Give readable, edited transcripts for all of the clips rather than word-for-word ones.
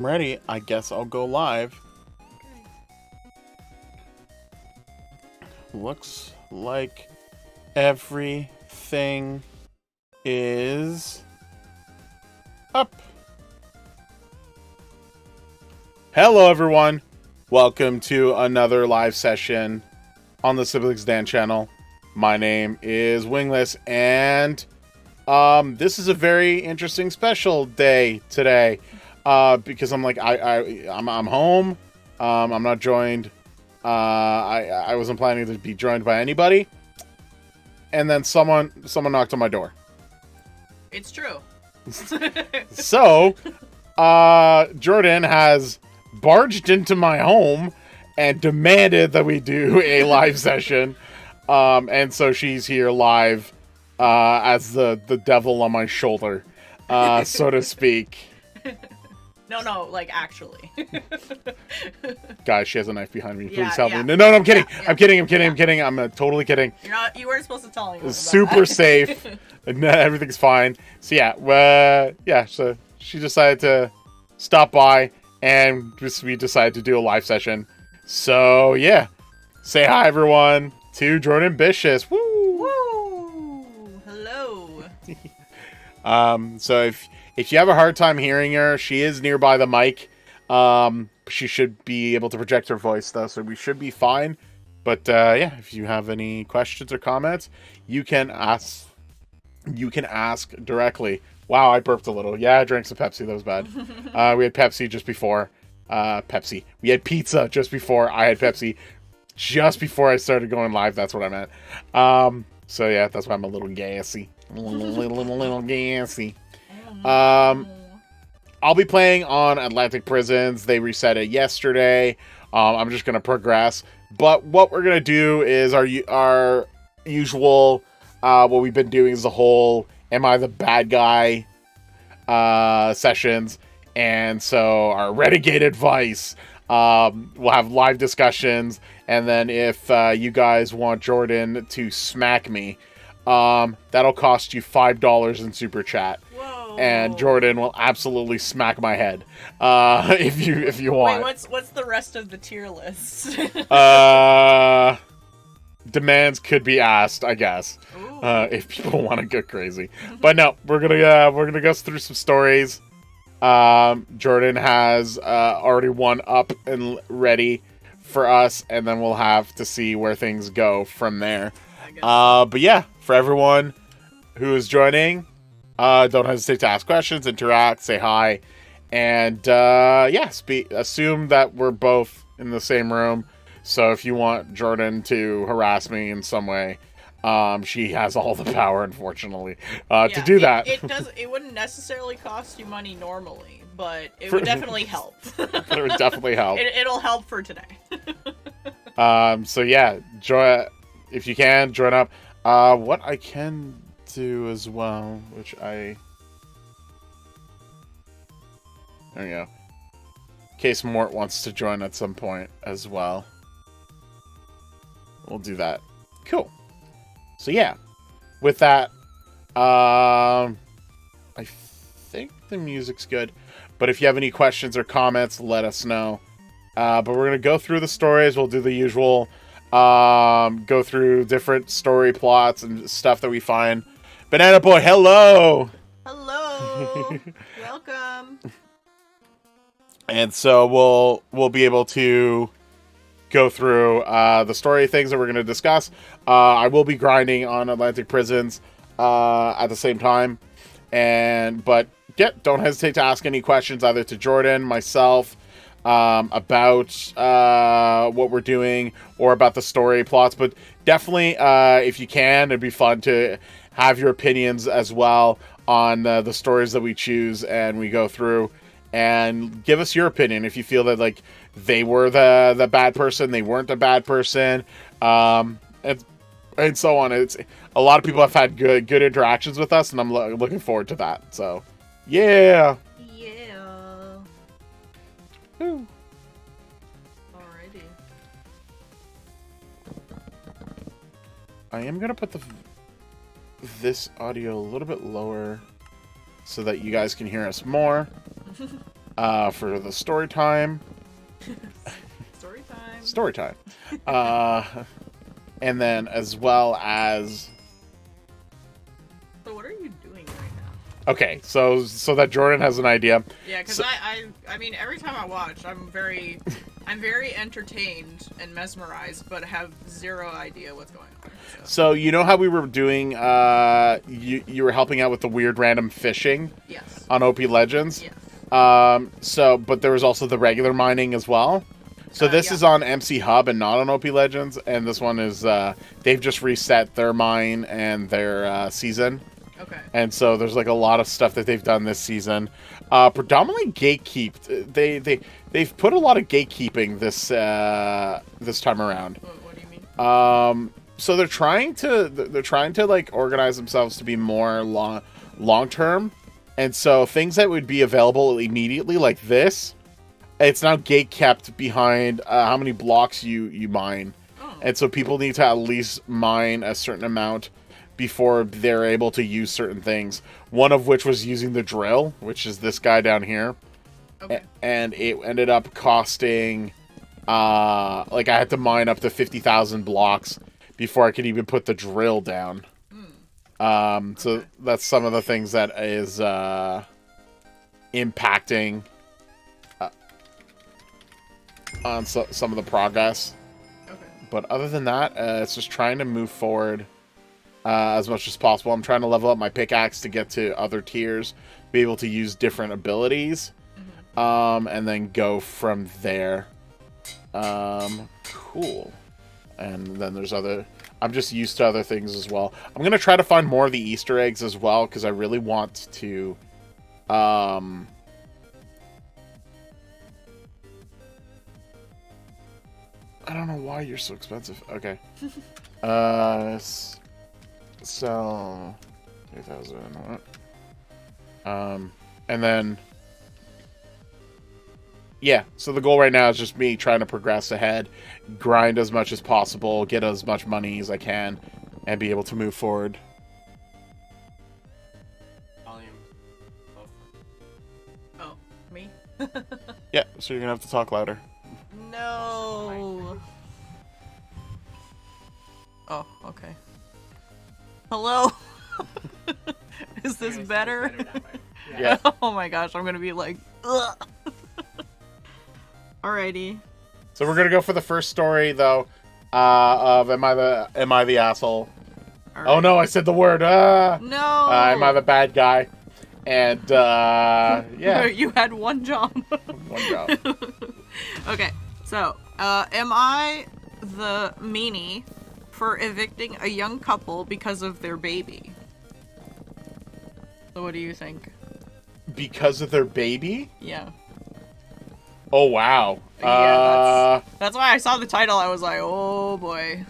I'm ready. I guess I'll go live. Okay. Looks like everything is up. Hello, everyone. Welcome to another live session on the Siblings Dan channel. My name is Wingless, and this is a very interesting special day today. Because I'm home. I'm not joined. I wasn't planning to be joined by anybody. And then someone knocked on my door. It's true. So, Jordan has barged into my home and demanded that we do a live session. And so she's here live, as the devil on my shoulder, so to speak. No, like actually. Guys, she has a knife behind me. Please Yeah, help yeah. me. No, I'm kidding. Yeah. I'm kidding. I'm totally kidding. You weren't supposed to tell anyone. It's About super that. safe. No, everything's fine. So yeah, so she decided to stop by, and we decided to do a live session. So yeah, say hi everyone to Jordanbitious. Woo! Woo! Hello. So if you have a hard time hearing her, she is nearby the mic. She should be able to project her voice though, so we should be fine. But yeah, if you have any questions or comments, you can ask directly. Wow, I burped a little. Yeah, I drank some Pepsi. That was bad. We had Pepsi just before. We had pizza just before I had Pepsi. Just before I started going live. That's what I meant. So yeah, that's why I'm a little gassy. Little gassy. I'll be playing on Atlantic Prisons. They reset it yesterday. I'm just gonna progress. But what we're gonna do is our usual. What we've been doing is the whole "Am I the bad guy?" Sessions, and so our Renegade advice. We'll have live discussions, and then if you guys want Jordan to smack me, that'll cost you $5 in super chat. Whoa. And Jordan will absolutely smack my head, if you want. Wait, what's the rest of the tier list? Demands could be asked, I guess, Ooh. if people want to go crazy. But no, we're gonna go through some stories. Jordan has already one up and ready for us, and then we'll have to see where things go from there. But yeah, for everyone who is joining, don't hesitate to ask questions, interact, say hi, and yeah, assume that we're both in the same room. So if you want Jordan to harass me in some way, she has all the power, unfortunately, to do that. It wouldn't necessarily cost you money normally, but it would definitely help. It would definitely help. It'll help for today. So yeah, if you can join up. What I can do as well, there we go. In case Mort wants to join at some point as well, we'll do that. Cool. So yeah, with that, I think the music's good. But if you have any questions or comments, let us know. But we're gonna go through the stories. We'll do the usual, go through different story plots and stuff that we find. Banana Boy, hello. Hello. Welcome. And so we'll be able to go through the story things that we're going to discuss. I will be grinding on Atlantic Prisons at the same time. But yeah, don't hesitate to ask any questions either to Jordan, myself, about what we're doing or about the story plots. But definitely, if you can, it'd be fun to have your opinions as well on the stories that we choose and we go through. And give us your opinion if you feel that like they were the bad person, they weren't a bad person, and so on. It's a lot of people have had good interactions with us, and I'm looking forward to that. So, yeah. Yeah. Woo. Alrighty. I am gonna put this audio a little bit lower so that you guys can hear us more. for the story time. Story time. Story time. And then as well as... So what are you doing right now? Okay, so that Jordan has an idea. Yeah, because I mean, every time I watch, I'm very entertained and mesmerized, but have zero idea what's going on. So you know how we were doing, you were helping out with the weird random fishing? Yes. On OP Legends? Yes. But there was also the regular mining as well. So this is on McHub and not on OP Legends, and this one is, they've just reset their mine and their season. Okay. And so there's like a lot of stuff that they've done this season. Predominantly gatekeep. They've put a lot of gatekeeping this time around. What do you mean? So they're trying to like organize themselves to be more long term, and so things that would be available immediately like this, it's now gate kept behind how many blocks you mine, and so people need to at least mine a certain amount before they're able to use certain things. One of which was using the drill, which is this guy down here. Okay. And it ended up costing, like I had to mine up to 50,000 blocks before I could even put the drill down. So that's some of the things that is impacting on some of the progress. Okay. But other than that, it's just trying to move forward as much as possible. I'm trying to level up my pickaxe to get to other tiers, be able to use different abilities, and then go from there. Cool. And then there's other... I'm just used to other things as well. I'm going to try to find more of the Easter eggs as well, because I really want to... I don't know why you're so expensive. Okay. So... 3,000... and then... Yeah, so the goal right now is just me trying to progress ahead, grind as much as possible, get as much money as I can, and be able to move forward. Oh, me? Yeah, so you're gonna have to talk louder. No. Oh, okay. Hello? Is this better? Yeah. Oh my gosh, I'm gonna be like, ugh. Alrighty. So we're gonna go for the first story though, of am I the asshole? All right. Oh no, I said the word. No. Am I the bad guy? And yeah. You had one job. One job. Okay, so am I the meanie for evicting a young couple because of their baby? So what do you think? Because of their baby? Yeah. Oh wow. Yeah, that's why I saw the title. I was like, oh boy.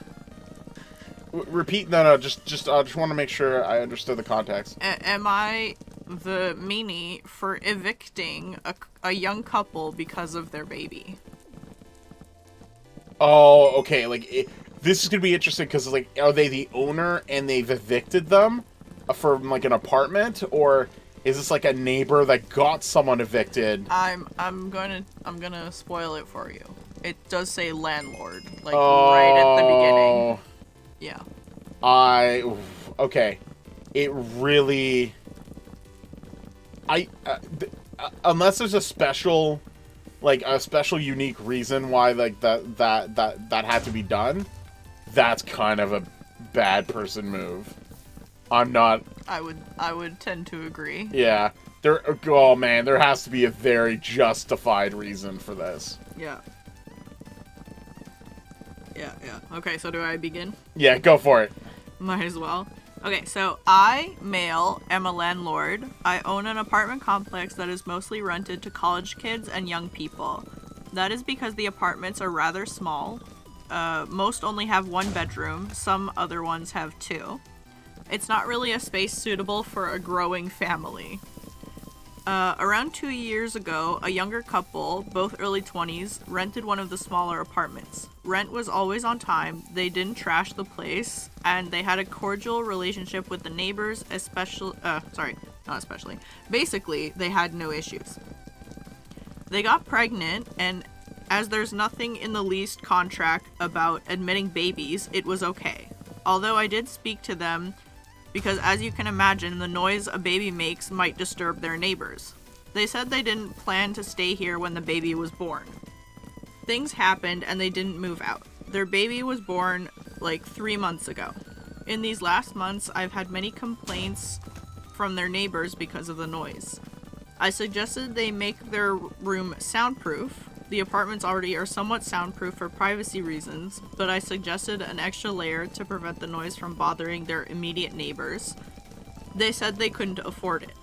Repeat. No. Just want to make sure I understood the context. Am I the meanie for evicting a young couple because of their baby? Oh, okay. Like this is gonna be interesting because like, are they the owner and they've evicted them from like an apartment, or is this like a neighbor that got someone evicted? I'm gonna spoil it for you. It does say landlord, like right at the beginning. Yeah. Okay. It really. Unless there's a special, like a special unique reason why like that had to be done, that's kind of a bad person move. I'm not. I would tend to agree. Yeah. Oh man, there has to be a very justified reason for this. Yeah. Okay, so do I begin? Yeah, go for it. Might as well. Okay, so I, male, am a landlord. I own an apartment complex that is mostly rented to college kids and young people. That is because the apartments are rather small. Most only have one bedroom. Some other ones have two. It's not really a space suitable for a growing family. Around 2 years ago, a younger couple, both early 20s, rented one of the smaller apartments. Rent was always on time, they didn't trash the place, and they had a cordial relationship with the neighbors, Basically, they had no issues. They got pregnant, and as there's nothing in the lease contract about admitting babies, it was okay. Although I did speak to them because, as you can imagine, the noise a baby makes might disturb their neighbors. They said they didn't plan to stay here when the baby was born. Things happened and they didn't move out. Their baby was born like 3 months ago. In these last months, I've had many complaints from their neighbors because of the noise. I suggested they make their room soundproof. The apartments already are somewhat soundproof for privacy reasons, but I suggested an extra layer to prevent the noise from bothering their immediate neighbors. They said they couldn't afford it.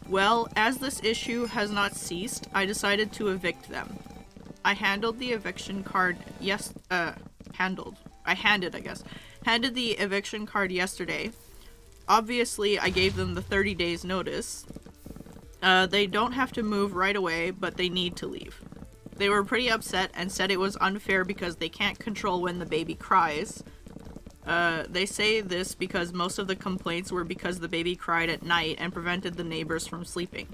Well, as this issue has not ceased, I decided to evict them. I handed the eviction card handed the eviction card yesterday. Obviously, I gave them the 30 days notice. They don't have to move right away, but they need to leave. They were pretty upset and said it was unfair because they can't control when the baby cries. They say this because most of the complaints were because the baby cried at night and prevented the neighbors from sleeping.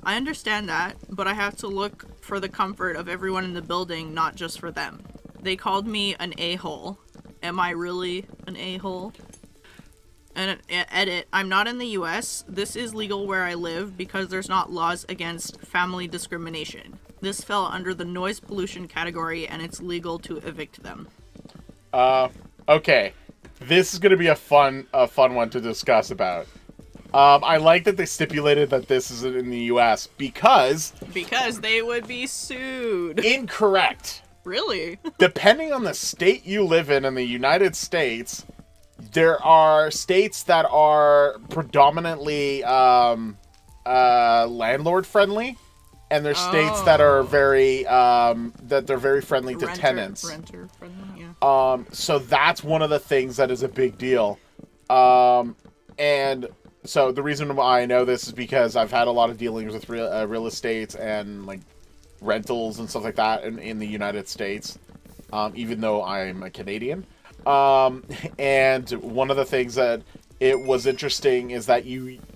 I understand that, but I have to look for the comfort of everyone in the building, not just for them. They called me an a-hole. Am I really an a-hole? And edit, I'm not in the US. This is legal where I live because there's not laws against family discrimination. This fell under the noise pollution category and it's legal to evict them. Okay. This is going to be a fun one to discuss about. I like that they stipulated that this isn't in the US because they would be sued. Incorrect. Really? Depending on the state you live in the United States, there are states that are predominantly landlord friendly, and there's states that are very they're very friendly to tenants. Renter friendly, yeah. So that's one of the things that is a big deal. And so the reason why I know this is because I've had a lot of dealings with real estate and like rentals and stuff like that in the United States, even though I'm a Canadian. And one of the things that it was interesting is that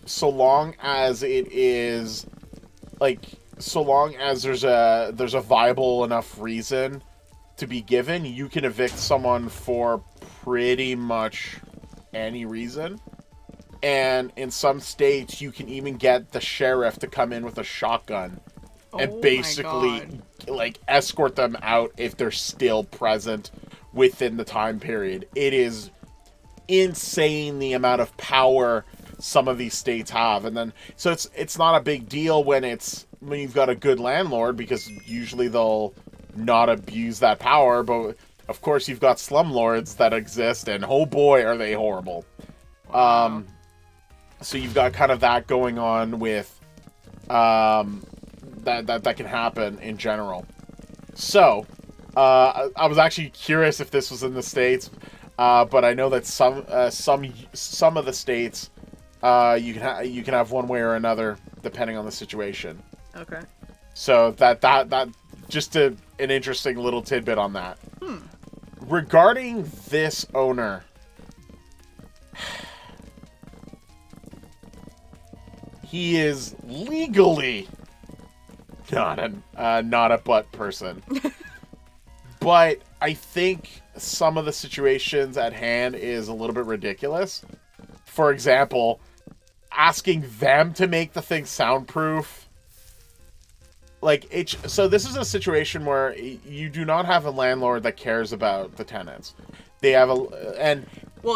so long as there's a viable enough reason to be given, you can evict someone for pretty much any reason. And in some states, you can even get the sheriff to come in with a shotgun and basically like escort them out if they're still present within the time period. It is insane the amount of power some of these states have. And then so it's not a big deal when you've got a good landlord, because usually they'll not abuse that power, but of course you've got slumlords that exist, and oh boy are they horrible. Wow. So you've got kind of that going on with that can happen in general. So I was actually curious if this was in the States, but I know that some of the states you can have one way or another depending on the situation. Okay. So that just an interesting little tidbit on that. Regarding this owner, he is legally not a butt person. But I think some of the situations at hand is a little bit ridiculous. For example, asking them to make the thing soundproof. So this is a situation where you do not have a landlord that cares about the tenants. They have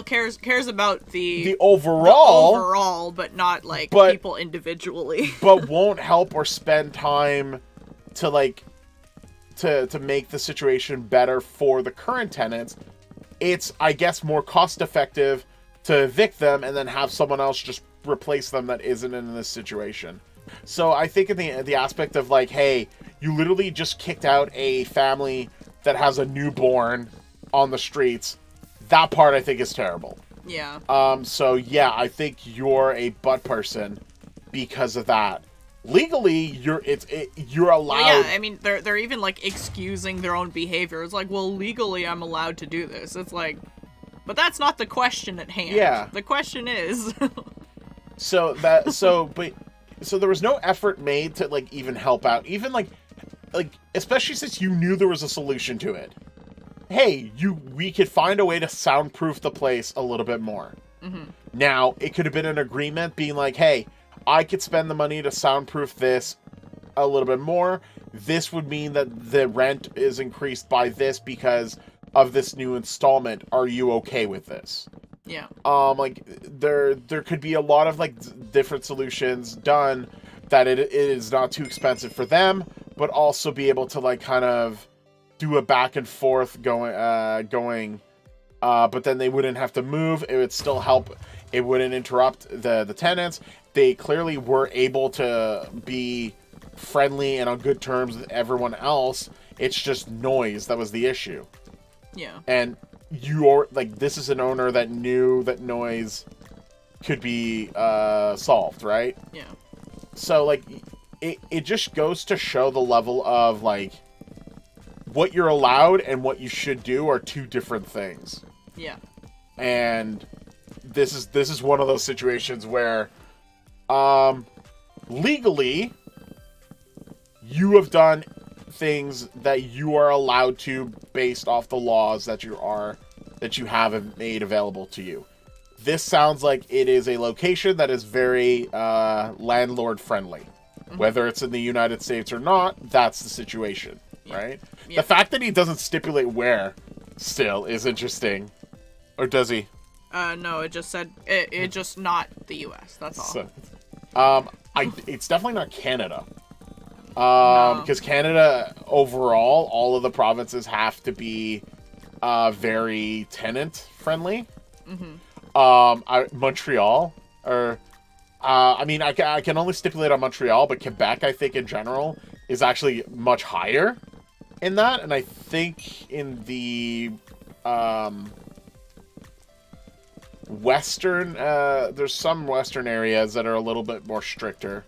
cares about the overall, but not people individually. But won't help or spend time to to make the situation better for the current tenants. It's, I guess, more cost effective to evict them and then have someone else just replace them that isn't in this situation. So I think in the aspect of hey, you literally just kicked out a family that has a newborn on the streets. That part I think is terrible. Yeah. So yeah, I think you're a butt person because of that. Legally, you're allowed. Well, yeah, I mean they're even excusing their own behavior. It's well, legally I'm allowed to do this. It's but that's not the question at hand. Yeah. The question is. But so there was no effort made to like even help out, even like especially since you knew there was a solution to it. Hey, we could find a way to soundproof the place a little bit more. Now, it could have been an agreement being like, hey, I could spend the money to soundproof this a little bit more. This would mean that the rent is increased by this because of this new installment. Are you okay with this? Yeah. Like there could be a lot of like different solutions done that it is not too expensive for them, but also be able to like kind of do a back and forth going, but then they wouldn't have to move. It would still help. It wouldn't interrupt the tenants. They clearly were able to be friendly and on good terms with everyone else. It's just noise that was the issue. Yeah. And you're like, this is an owner that knew that noise could be solved, right? Yeah. So like it just goes to show the level of like what you're allowed and what you should do are two different things. Yeah. And this is one of those situations where legally you have done things that you are allowed to based off the laws that you have made available to you. This sounds like it is a location that is very landlord friendly. Whether it's in the United States or not, that's the situation, right? Yeah. The fact that he doesn't stipulate where still is interesting. Or does he? No, it just said it just not the U.S. That's all. So, it's definitely not Canada. No. Because Canada overall, all of the provinces have to be very tenant friendly. Montreal, or I mean, I can only stipulate on Montreal, but Quebec, I think in general, is actually much higher in that, and I think in the western, there's some western areas that are a little bit more stricter.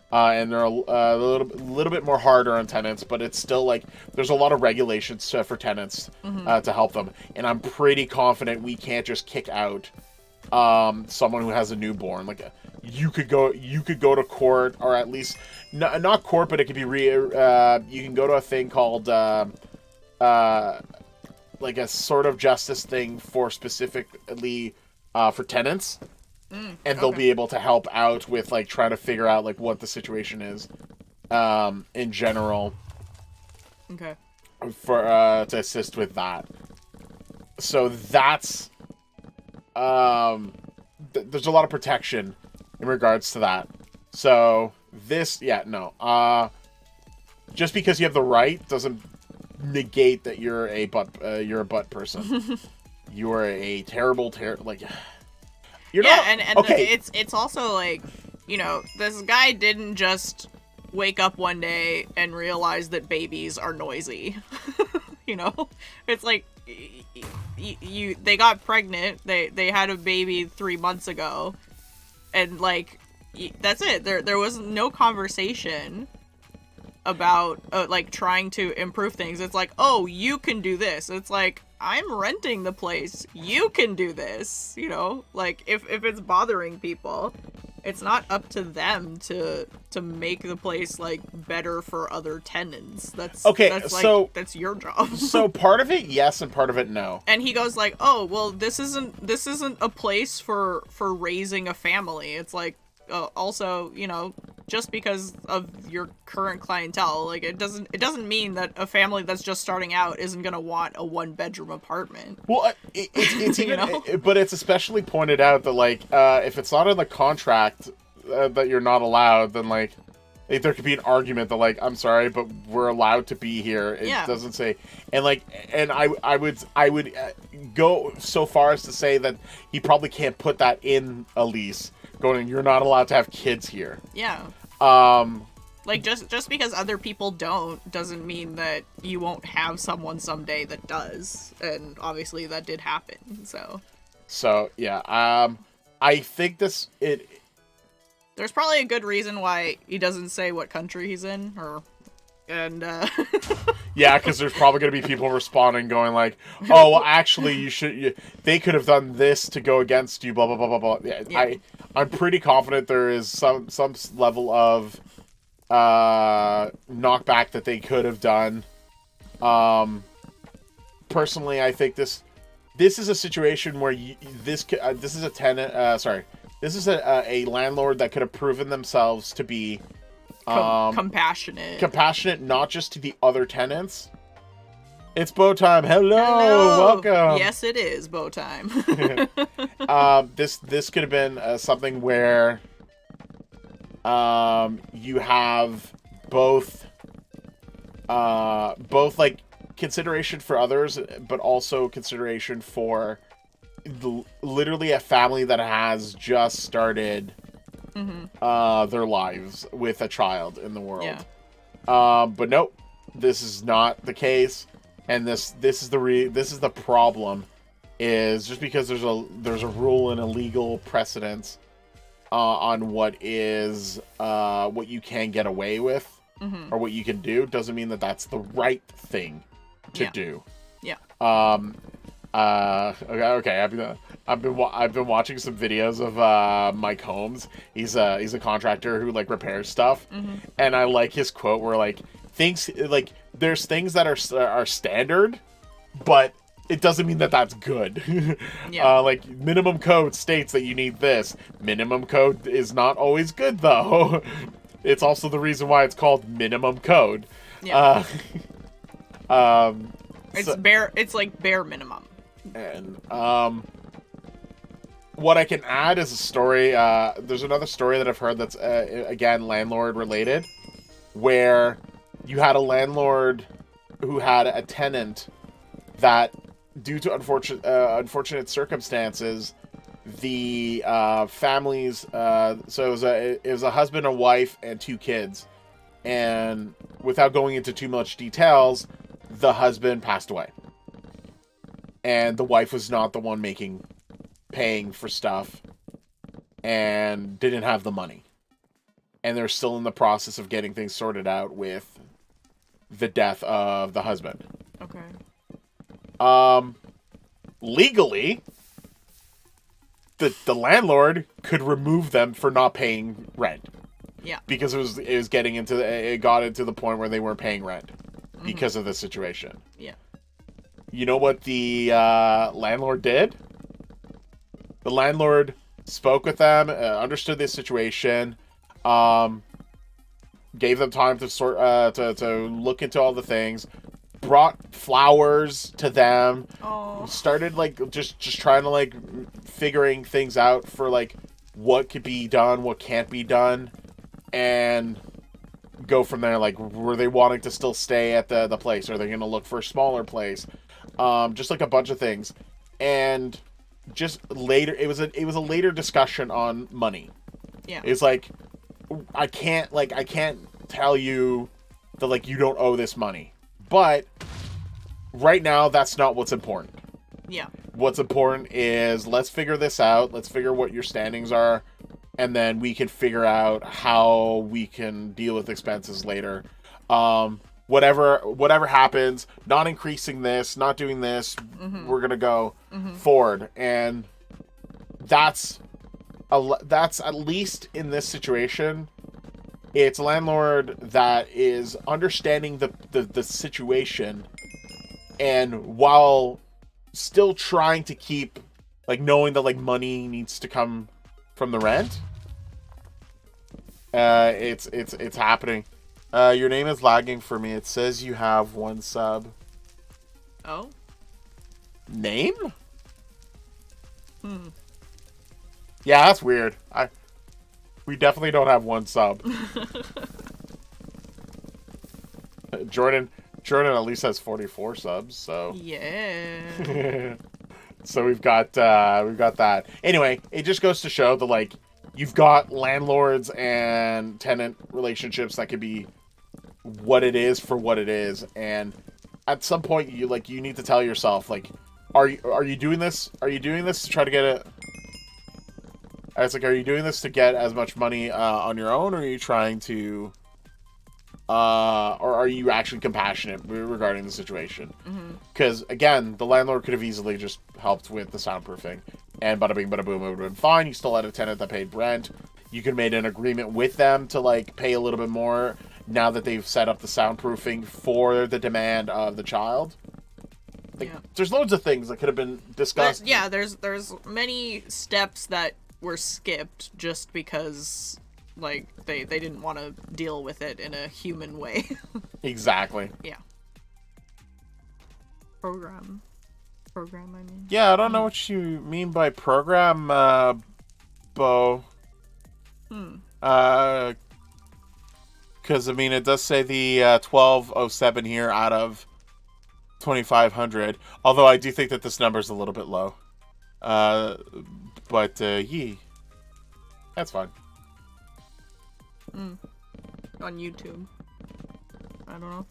And they're a little bit more harder on tenants, but it's still like there's a lot of regulations for tenants to help them. And I'm pretty confident we can't just kick out someone who has a newborn. Like you could go to court, or at least not court, but it could be you can go to a thing called like a sort of justice thing for specifically for tenants. And they'll be able to help out with like trying to figure out like what the situation is in general. Okay. For to assist with that. So that's there's a lot of protection in regards to that. So this just because you have the right doesn't negate that you're a butt person. You are a terrible like you're not, and okay. It's also like, you know, this guy didn't just wake up one day and realize that babies are noisy. You know, it's like they got pregnant, they had a baby 3 months ago, and like that's it. There was no conversation about like trying to improve things. It's like, oh, you can do this. It's like, I'm renting the place. You can do this. You know, like if it's bothering people, it's not up to them to make the place like better for other tenants. That's okay. That's like, so that's your job. So part of it yes, and part of it no. And he goes like, oh well, this isn't a place for raising a family. It's like, also, you know, just because of your current clientele, like it doesn't mean that a family that's just starting out isn't gonna want a 1-bedroom apartment. Well, it's even, you know? But it's especially pointed out that like if it's not in the contract that you're not allowed, then like there could be an argument that like, I'm sorry, but we're allowed to be here. It doesn't say, and like, and I would go so far as to say that he probably can't put that in a lease. Going, you're not allowed to have kids here. Yeah. Like just because other people don't doesn't mean that you won't have someone someday that does, and obviously that did happen. So yeah. I think there's probably a good reason why he doesn't say what country he's in, or And Yeah, because there's probably going to be people responding, going like, "Oh, well, actually, they could have done this to go against you." Blah blah blah blah blah. Yeah. I'm pretty confident there is some level of knockback that they could have done. Personally, I think this is a situation where this is a tenant. This is a landlord that could have proven themselves to be compassionate, not just to the other tenants. It's bow time. Hello, welcome. Yes, it is bow time. This could have been something where you have both like consideration for others, but also consideration for literally a family that has just started their lives with a child in the world. Yeah. But nope, this is not the case, and this is the problem. Is just because there's a rule and a legal precedence on what you can get away with or what you can do, doesn't mean that that's the right thing to do. Yeah. Okay. I've been watching some videos of Mike Holmes. He's a contractor who like repairs stuff, and I like his quote where like there's things that are standard, but it doesn't mean that that's good. Yeah. Like minimum code states that you need this. Minimum code is not always good though. It's also the reason why it's called minimum code. Yeah. It's like bare minimum. And what I can add is a story. There's another story that I've heard that's again landlord related, where you had a landlord who had a tenant that, due to unfortunate circumstances, the families. So it was a husband, a wife, and 2 kids, and without going into too much details, the husband passed away. And the wife was not the one paying for stuff, and didn't have the money. And they're still in the process of getting things sorted out with the death of the husband. Okay. Legally, the landlord could remove them for not paying rent. Yeah. Because it got into the point where they weren't paying rent because of the situation. Yeah. You know what the landlord did? The landlord spoke with them, understood the situation, gave them time to to look into all the things, brought flowers to them, started like just trying to like figuring things out for like what could be done, what can't be done, and go from there. Like, were they wanting to still stay at the place? Are they going to look for a smaller place? Just like a bunch of things. And just later, it was a later discussion on money. Yeah. It's like, I can't tell you that like you don't owe this money, but right now that's not what's important. Yeah. What's important is let's figure this out. Let's figure what your standings are, and then we can figure out how we can deal with expenses later. Whatever happens, not increasing this, not doing this, we're gonna go forward, and that's at least in this situation, it's a landlord that is understanding the situation, and while still trying to keep like knowing that like money needs to come from the rent. It's happening. Your name is lagging for me. It says you have 1 sub. Oh? Name? Yeah, that's weird. We definitely don't have 1 sub. Jordan at least has 44 subs, so yeah. So we've got that. Anyway, it just goes to show that like you've got landlords and tenant relationships that could be what it is for what it is, and at some point you need to tell yourself like, are you doing this? Are you doing this to try to get it? It's like, are you doing this to get as much money on your own, or are you trying to or are you actually compassionate regarding the situation? Because, again, the landlord could have easily just helped with the soundproofing, and bada bing, bada boom, it would have been fine. You still had a tenant that paid rent. You could have made an agreement with them to, like, pay a little bit more now that they've set up the soundproofing for the demand of the child. Like, there's loads of things that could have been discussed. There's many steps that were skipped just because, like, they didn't want to deal with it in a human way. Exactly. Yeah. Program, I mean. Yeah, I don't know what you mean by program, Bo. Because, I mean, it does say the 1207 here out of 2,500. Although I do think that this number is a little bit low. But, that's fine. On YouTube. I don't know.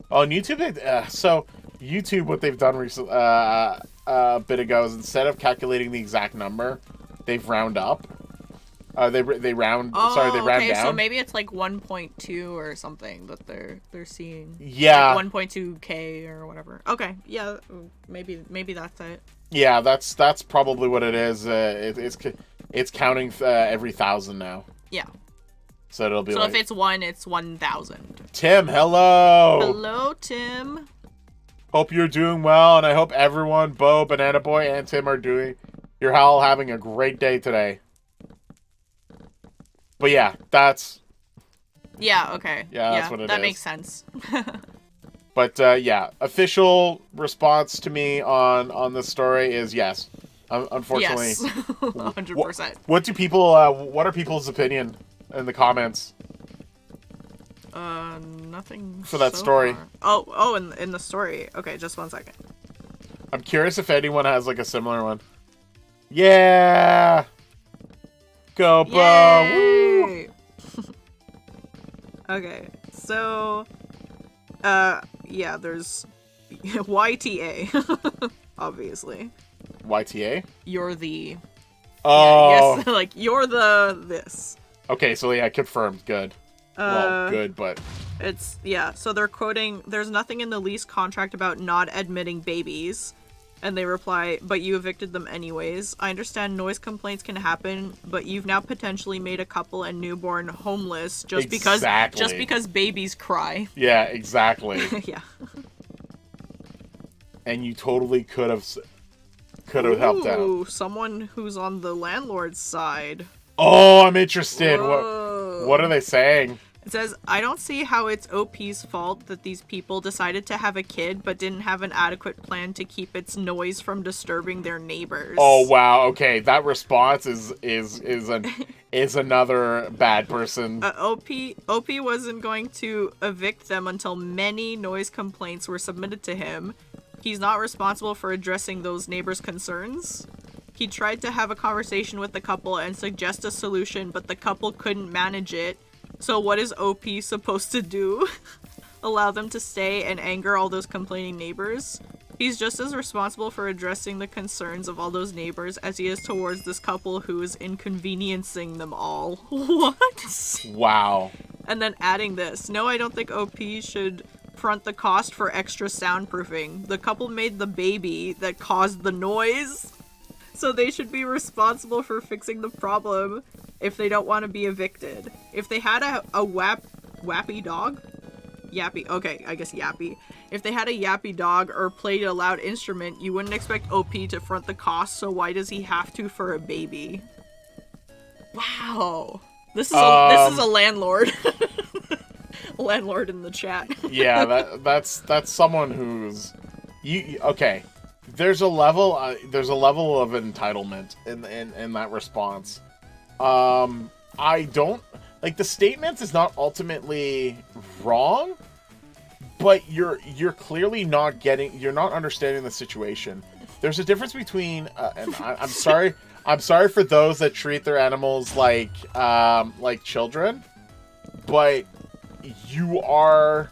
On YouTube, so YouTube, what they've done recently, a bit ago, is instead of calculating the exact number, they've round up. They round. They round down. So maybe it's like 1.2 or something that they're seeing. Yeah. Like 1.2K or whatever. Okay. Yeah. Maybe that's it. Yeah, that's probably what it is. It's counting every 1,000 now. Yeah. So it'll be. So like, if it's 1, it's 1,000. Tim, hello. Hello, Tim. Hope you're doing well, and I hope everyone, Bo, Banana Boy, and Tim you're all having a great day today. But yeah, that's... Yeah, okay. Yeah, that's what it is. That makes sense. But yeah, official response to me on this story is yes. Unfortunately. Yes, 100%. What are people's opinion in the comments? Nothing for that so story. Far. Oh, in the story. Okay, just 1 second. I'm curious if anyone has like a similar one. Yeah. Go, Bo. Woo. Okay, so yeah, there's YTA. Obviously. YTA? You're the... Oh. Yeah, yes, like, you're the this. Okay, so yeah, confirmed. Good. Well, good, but... It's, yeah, so they're quoting, there's nothing in the lease contract about not admitting babies. And they reply, but you evicted them anyways. I understand noise complaints can happen, but you've now potentially made a couple and newborn homeless just because babies cry. Yeah, exactly. Yeah. And you totally could have helped out. Ooh, someone who's on the landlord's side. Oh, I'm interested. Whoa. What are they saying? It says, I don't see how it's OP's fault that these people decided to have a kid but didn't have an adequate plan to keep its noise from disturbing their neighbors. Oh, wow. Okay, that response is another bad person. OP wasn't going to evict them until many noise complaints were submitted to him. He's not responsible for addressing those neighbors' concerns. He tried to have a conversation with the couple and suggest a solution, but the couple couldn't manage it. So what is OP supposed to do? Allow them to stay and anger all those complaining neighbors? He's just as responsible for addressing the concerns of all those neighbors as he is towards this couple who is inconveniencing them all. What? Wow. And then adding this. No, I don't think OP should front the cost for extra soundproofing. The couple made the baby that caused the noise. So they should be responsible for fixing the problem if they don't want to be evicted. If they had a wappy dog? Yappy. Okay, I guess yappy. If they had a yappy dog or played a loud instrument, you wouldn't expect OP to front the cost, so why does he have to for a baby? Wow. This is a landlord. Landlord in the chat. Yeah, that's someone who's okay. There's a level of entitlement in that response. I don't like the statement is not ultimately wrong, but you're clearly not understanding the situation. There's a difference between and I'm sorry for those that treat their animals like children, but you are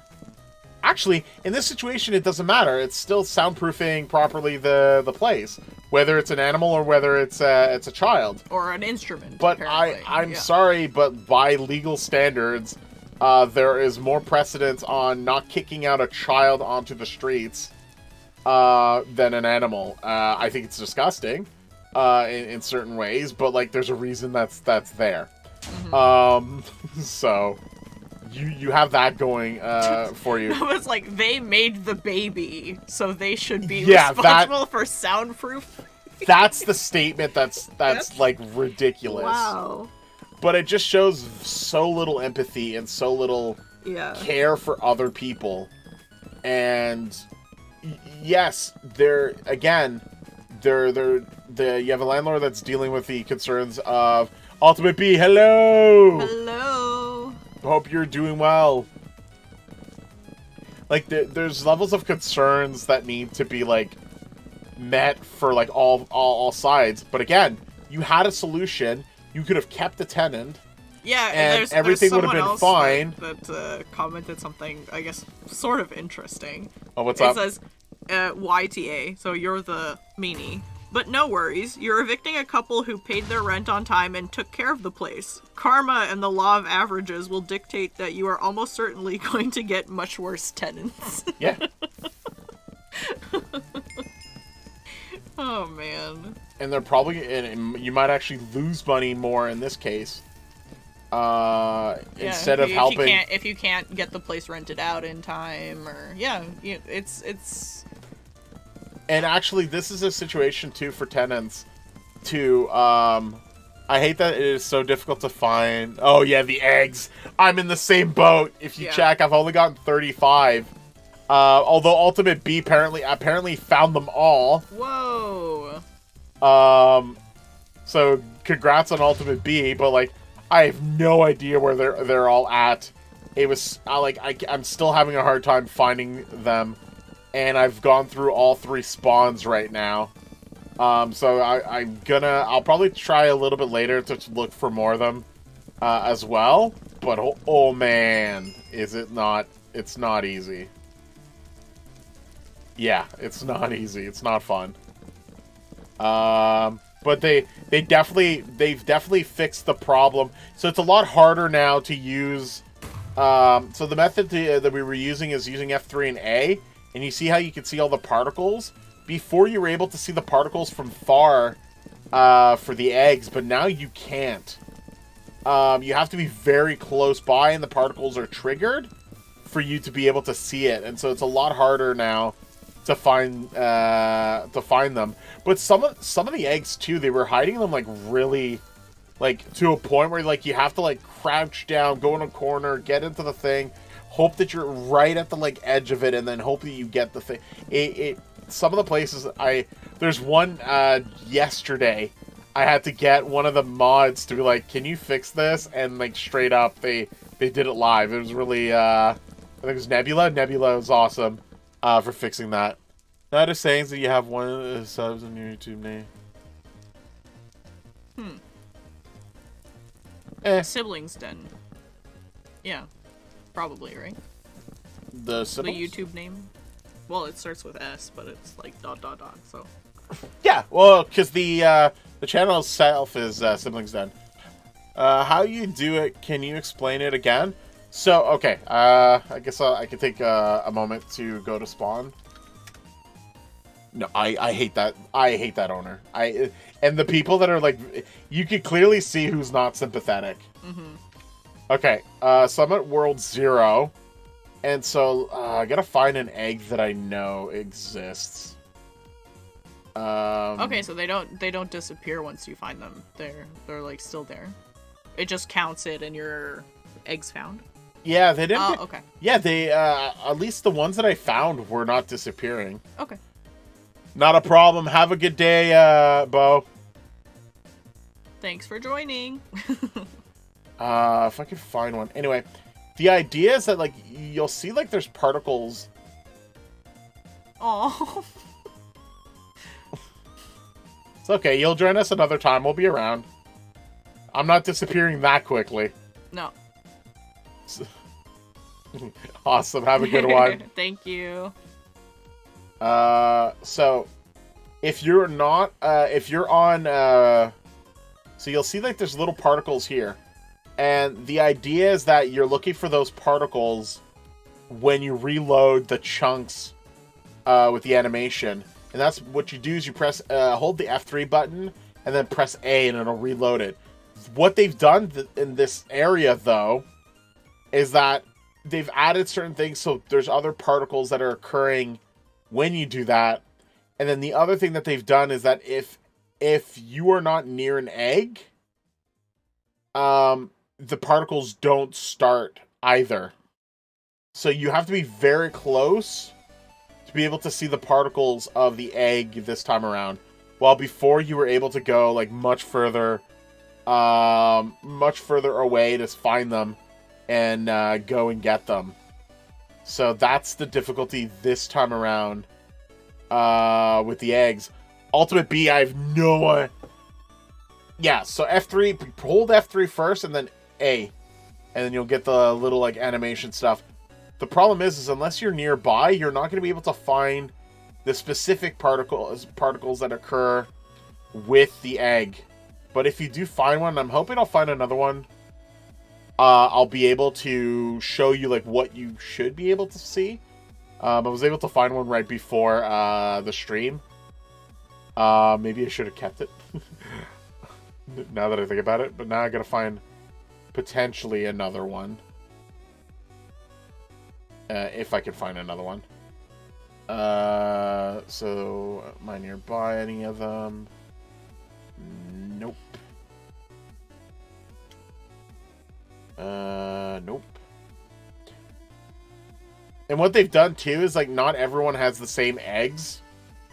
actually in this situation. It doesn't matter. It's still soundproofing properly the place, whether it's an animal or whether it's a child or an instrument. But I'm sorry, but by legal standards, there is more precedence on not kicking out a child onto the streets than an animal. I think it's disgusting in certain ways, but like there's a reason that's there. So you have that going for you. It was like they made the baby, so they should be responsible for soundproof. That's the statement that's like ridiculous. Wow. But it just shows so little empathy and so little care for other people. And yes, you have a landlord that's dealing with the concerns of Ultimate B. Hello. Hope you're doing well. Like there's levels of concerns that need to be like met for like all sides. But again, you had a solution. You could have kept the tenant. Yeah, and everything would have been fine. That commented something, I guess, sort of interesting. Oh, what's up? It says, YTA, so you're the meanie. But no worries, you're evicting a couple who paid their rent on time and took care of the place. Karma and the law of averages will dictate that you are almost certainly going to get much worse tenants. Yeah. Oh, man. And they're probably, and you might actually lose money more in this case. Instead of helping. If you can't get the place rented out in time, or it's. And actually, this is a situation too for tenants. I hate that it is so difficult to find. Oh yeah, the eggs. I'm in the same boat. If you check, I've only gotten 35. Although Ultimate B apparently found them all. Whoa. So congrats on Ultimate B, but like I have no idea where they're all at. It was I'm still having a hard time finding them, and I've gone through all 3 spawns right now. So I'll probably try a little bit later to look for more of them as well. But oh man, is it not? It's not easy. Yeah, it's not easy. It's not fun. But they've definitely fixed the problem. So it's a lot harder now to use. So the method that we were using is using F3 and A, and you see how you can see all the particles. Before you were able to see the particles from far for the eggs, but now you can't. You have to be very close by, and the particles are triggered for you to be able to see it, and so it's a lot harder now to find them. But some of the eggs too, they were hiding them like really, like to a point where like you have to like crouch down, go in a corner, get into the thing, hope that you're right at the like edge of it, and then hope that you get the thing. Some of the places there's one yesterday I had to get one of the mods to be like, can you fix this? And like straight up they did it live. It was really I think it was Nebula. Nebula was awesome for fixing that. That is saying that you have one of the subs on your YouTube name. Siblings Den. Yeah. Probably, right? The YouTube name? Well, it starts with S, but it's like ... so. Yeah, well, because the channel itself is Siblings Den. How you do it, can you explain it again? So, okay, I guess I can take a moment to go to spawn. No, I hate that. I hate that owner. And the people that are like, you can clearly see who's not sympathetic. Okay, so I'm at World 0. And so, I gotta find an egg that I know exists. Okay, so they don't disappear once you find them. They're like still there. It just counts it in your eggs found. Yeah, they didn't. Oh, okay. Yeah, they at least the ones that I found were not disappearing. Okay. Not a problem. Have a good day, Bo. Thanks for joining. If I could find one. Anyway, the idea is that like you'll see like there's particles. Oh. It's okay. You'll join us another time. We'll be around. I'm not disappearing that quickly. No. Awesome. Have a good one. Thank you. So if you're not, if you're on, so you'll see like there's little particles here. And the idea is that you're looking for those particles when you reload the chunks with the animation. And that's what you do is you press, hold the F3 button and then press A and it'll reload it. What they've done in this area, though, is that they've added certain things. So there's other particles that are occurring when you do that. And then the other thing that they've done is that if you are not near an egg, the particles don't start either. So you have to be very close to be able to see the particles of the egg this time around. While before you were able to go like much further away to find them and go and get them. So that's the difficulty this time around with the eggs. Ultimate B, I have no idea. Yeah, so F3, hold F3 first and then A. And then you'll get the little like animation stuff. The problem is unless you're nearby, you're not going to be able to find the specific particles that occur with the egg. But if you do find one, I'm hoping I'll find another one. I'll be able to show you like what you should be able to see. I was able to find one right before the stream. Maybe I should have kept it. Now that I think about it. But now I gotta find potentially another one. If I can find another one. So, am I nearby any of them? Nope. Nope. And what they've done too is like not everyone has the same eggs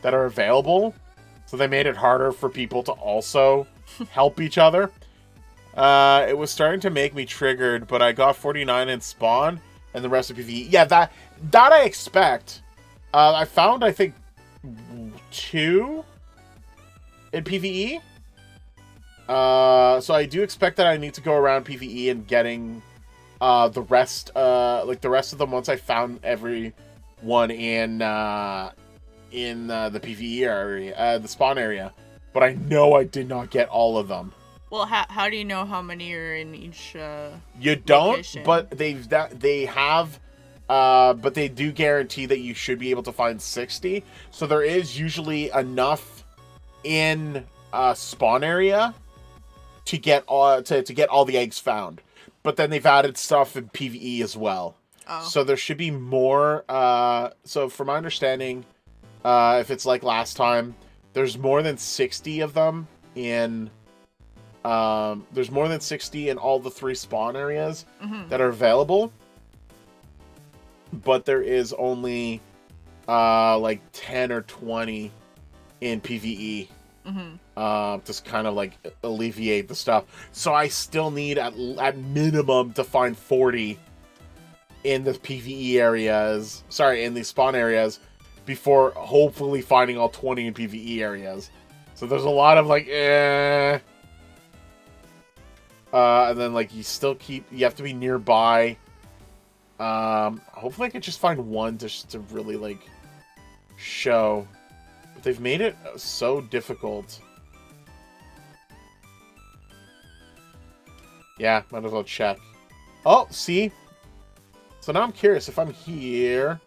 that are available. So they made it harder for people to also help each other. It was starting to make me triggered, but I got 49 in spawn and the rest of PvE. Yeah, that I expect. I found, I think, 2 in PvE. So I do expect that I need to go around PvE and getting the rest of them once I found every one in the PvE area, the spawn area. But I know I did not get all of them. Well, how do you know how many are in each You don't, location? but they do guarantee that you should be able to find 60. So there is usually enough in spawn area to get all the eggs found. But then they've added stuff in PvE as well. Oh. So there should be more. So from my understanding, if it's like last time, there's more than 60 of them in. There's more than 60 in all the 3 spawn areas that are available. But there is only like 10 or 20 in PvE. Just kind of like alleviate the stuff. So I still need at minimum to find 40 in the PvE areas. Sorry, in the spawn areas before hopefully finding all 20 in PvE areas. So there's a lot of like, and then like you have to be nearby. Hopefully I could just find one to really like show. But they've made it so difficult. Yeah, might as well check. Oh, see? So now I'm curious if I'm here.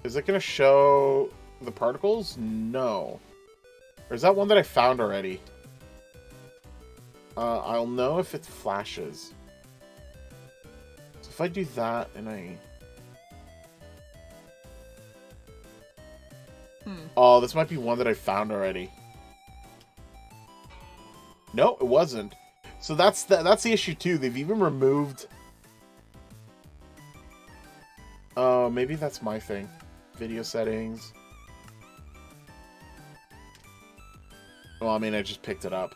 Is it going to show the particles? No. Or is that one that I found already? I'll know if it flashes. So if I do that and I... Oh, this might be one that I found already. No, it wasn't. So that's the issue too. They've even removed... Oh, maybe that's my thing. Video settings. Well, I mean, I just picked it up.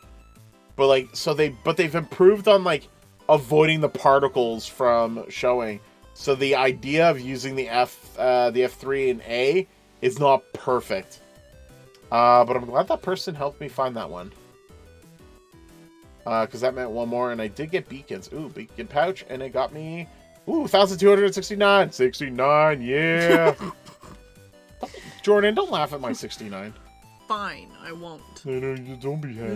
But like, they've improved on like avoiding the particles from showing. So the idea of using the F3 and A is not perfect. But I'm glad that person helped me find that one. Because that meant one more, and I did get beacons. Ooh, beacon pouch, and it got me... Ooh, 1,269! 69, yeah! Jordan, don't laugh at my 69. fine. I won't. No, you don't be happy.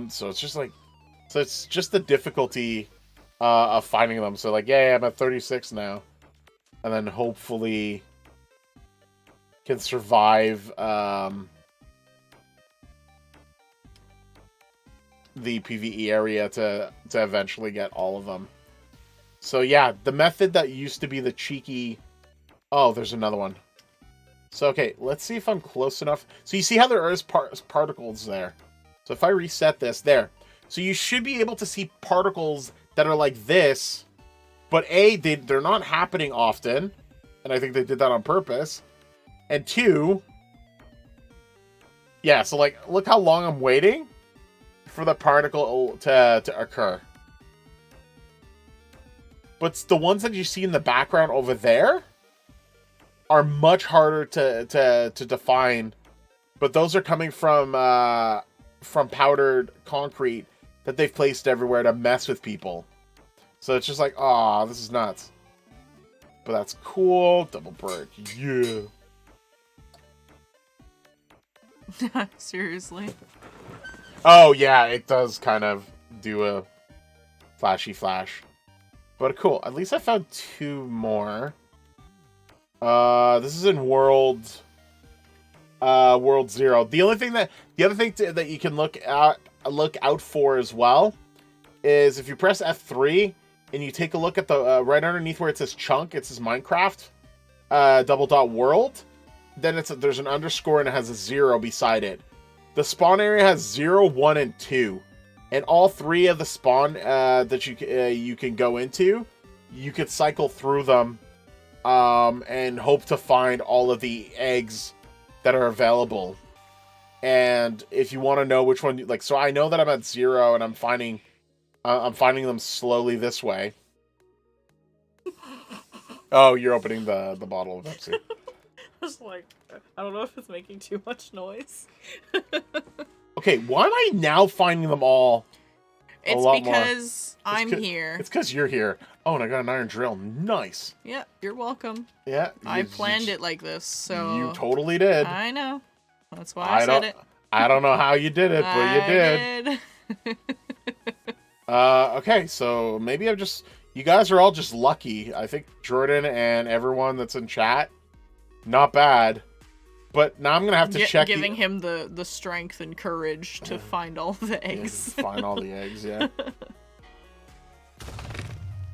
So it's just like, so it's just the difficulty of finding them. So like, yeah, I'm at 36 now, and then hopefully can survive the PvE area to eventually get all of them. So yeah, the method that used to be the cheeky... Oh, there's another one. So okay, let's see if I'm close enough. So you see how there is particles there. So if I reset this, there. So you should be able to see particles that are like this, but A, they're not happening often, and I think they did that on purpose. And 2, yeah, so like, look how long I'm waiting for the particle to occur. But the ones that you see in the background over there are much harder to define. But those are coming from powdered concrete that they've placed everywhere to mess with people. So it's just like, aw, this is nuts. But that's cool. Double break. Yeah. Seriously. Oh, yeah, it does kind of do a flashy flash. But cool. At least I found 2 more. This is in World 0. The other thing that you can look out for as well is if you press F3 and you take a look at the right underneath where it says chunk, it says Minecraft _world. Then there's an underscore and it has a 0 beside it. The spawn area has 0, 1, and 2. And all 3 of the spawn that you can go into, you could cycle through them and hope to find all of the eggs that are available. And if you want to know which one, like, so I know that I'm at 0 and I'm finding them slowly this way. Oh, you're opening the bottle of Pepsi. I was like, I don't know if it's making too much noise. Okay, why am I now finding them all? It's because I'm here. It's because you're here. Oh, and I got an iron drill. Nice. Yeah, you're welcome. Yeah. I planned it like this, so... You totally did. I know. That's why I said it. I don't know how you did it, but you did. Okay, so maybe you guys are all just lucky. I think Jordan and everyone that's in chat, not bad. But now I'm going to have to check... Giving him the strength and courage to find all the eggs. Yeah, find all the eggs, yeah.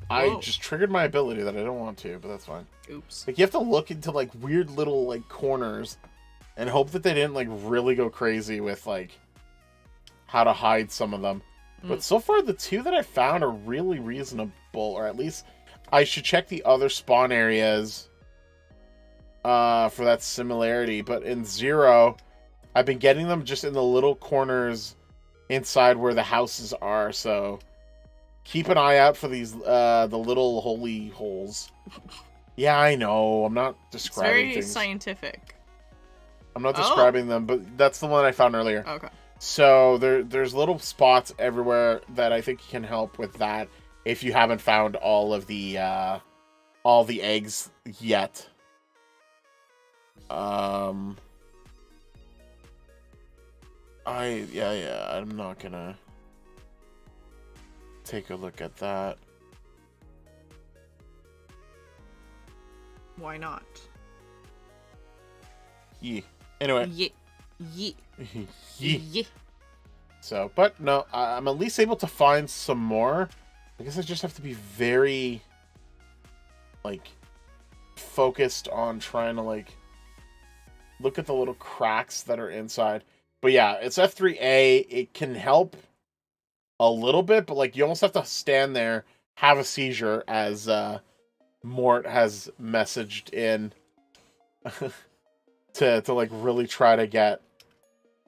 I just triggered my ability that I don't want to, but that's fine. Oops. Like, you have to look into, like, weird little, like, corners and hope that they didn't, like, really go crazy with, like, how to hide some of them. But so far, the 2 that I found are really reasonable, or at least I should check the other spawn areas for that similarity. But in 0, I've been getting them just in the little corners inside where the houses are, so keep an eye out for these the little holy holes. Yeah, I know. I'm not describing things. It's very scientific. I'm not describing them, but that's the one I found earlier. Okay. So there's little spots everywhere that I think can help with that if you haven't found all the eggs yet. I'm not gonna take a look at that. Why not? Yeah. Anyway. Yeah. Yeah. So, but no, I'm at least able to find some more. I guess I just have to be very, like, focused on trying to, like, look at the little cracks that are inside. But yeah, it's F3A. It can help a little bit, but, like, you almost have to stand there, have a seizure, as Mort has messaged in to like really try to get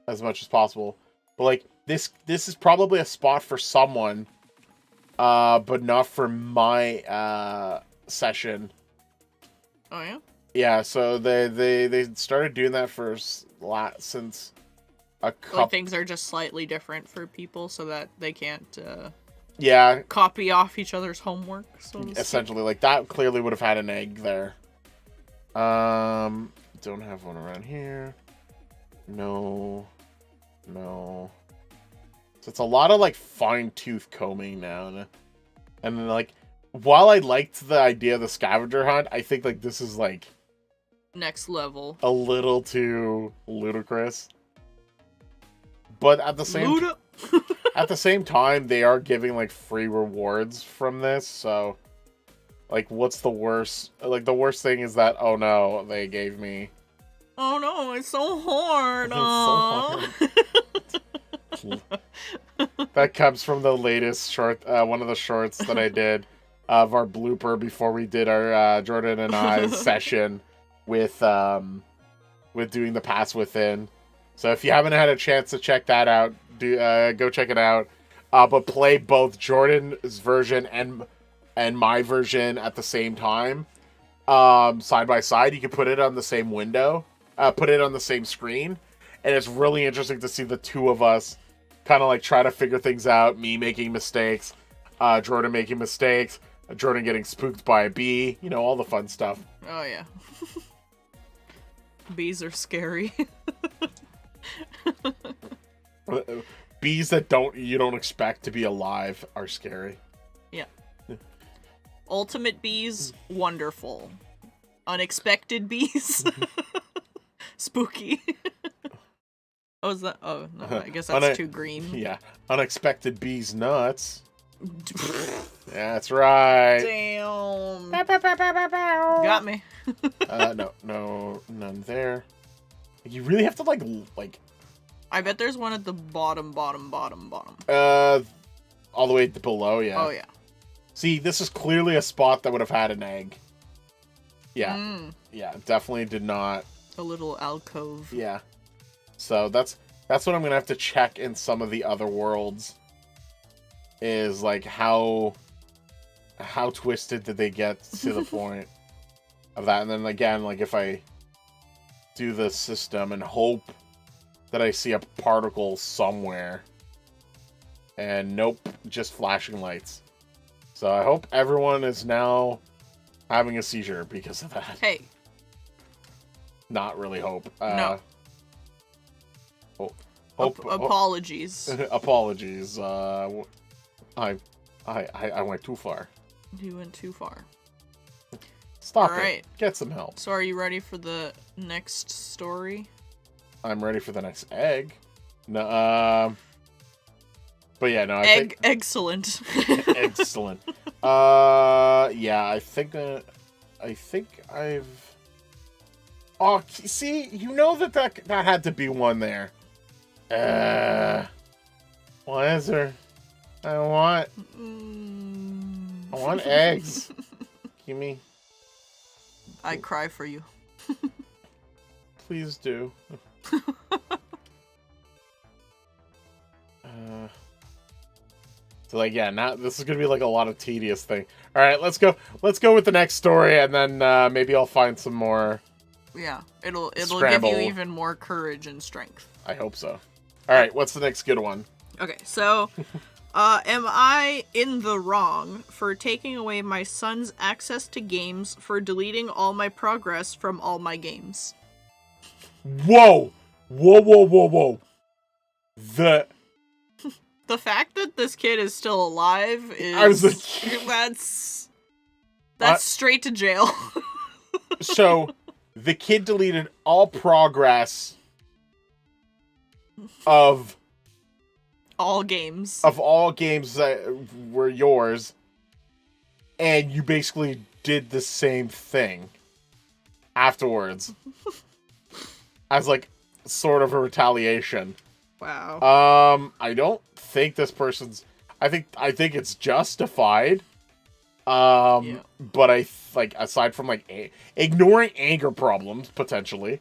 as much as possible. But like this is probably a spot for someone, but not for my session. Oh yeah. Yeah, so they started doing that for since a couple. Like things are just slightly different for people, so that they can't. Yeah. Copy off each other's homework. So essentially, like that clearly would have had an egg there. Don't have one around here. No. So it's a lot of like fine-tooth combing now. And then like, while I liked the idea of the scavenger hunt, I think like this is like next level. a little too ludicrous. But at the same time, they are giving like free rewards from this, so like what's the worst? Like the worst thing is that, oh no, they gave me. Oh no, it's so hard. It's so hard. That comes from the latest short, one of the shorts that I did of our blooper before we did our Jordan and I session with doing the Pass Within. So if you haven't had a chance to check that out, go check it out. But play both Jordan's version and my version at the same time, side by side. You can put it on the same window, put it on the same screen, and it's really interesting to see the two of us kind of like try to figure things out. Me making mistakes, Jordan making mistakes, Jordan getting spooked by a bee. You know, all the fun stuff. Oh yeah, bees are scary. Bees that you don't expect to be alive are scary. Yeah. Ultimate bees, wonderful. Unexpected bees, spooky. Oh, is that? Oh, no, I guess that's too green. Yeah. Unexpected bees nuts. That's right. Damn. Got me. No, none there. You really have to like. I bet there's one at the bottom. All the way below, yeah. Oh yeah. See, this is clearly a spot that would have had an egg. Yeah. Yeah, definitely did not. A little alcove. Yeah. So that's what I'm gonna have to check in some of the other worlds. Is like how twisted did they get to the point of that? And then again, like if I do the system and hope that I see a particle somewhere. And nope, just flashing lights. So I hope everyone is now having a seizure because of that. Hey. Not really hope. No. Apologies. Apologies. I went too far. You went too far. Stop All it. right. Get some help. So are you ready for the next story? I'm ready for the next egg. No, but yeah, no, I think excellent. excellent. Yeah, I think I've. Oh, see, you know that had to be one there. What is there? I want eggs. Give me. I cry for you. Please do. So like, yeah, now this is gonna be like a lot of tedious thing. All right, let's go with the next story, and then maybe I'll find some more. Yeah, it'll Scramble. give you even more courage and strength. I hope so. All right, what's the next good one? Okay, so am I in the wrong for taking away my son's access to games for deleting all my progress from all my games? Whoa! The fact that this kid is still alive is that's straight to jail. So the kid deleted all progress of all games that were yours, and you basically did the same thing afterwards as like sort of a retaliation. Wow. I don't think this person's. I think it's justified. Yeah. But aside from like ignoring anger problems potentially,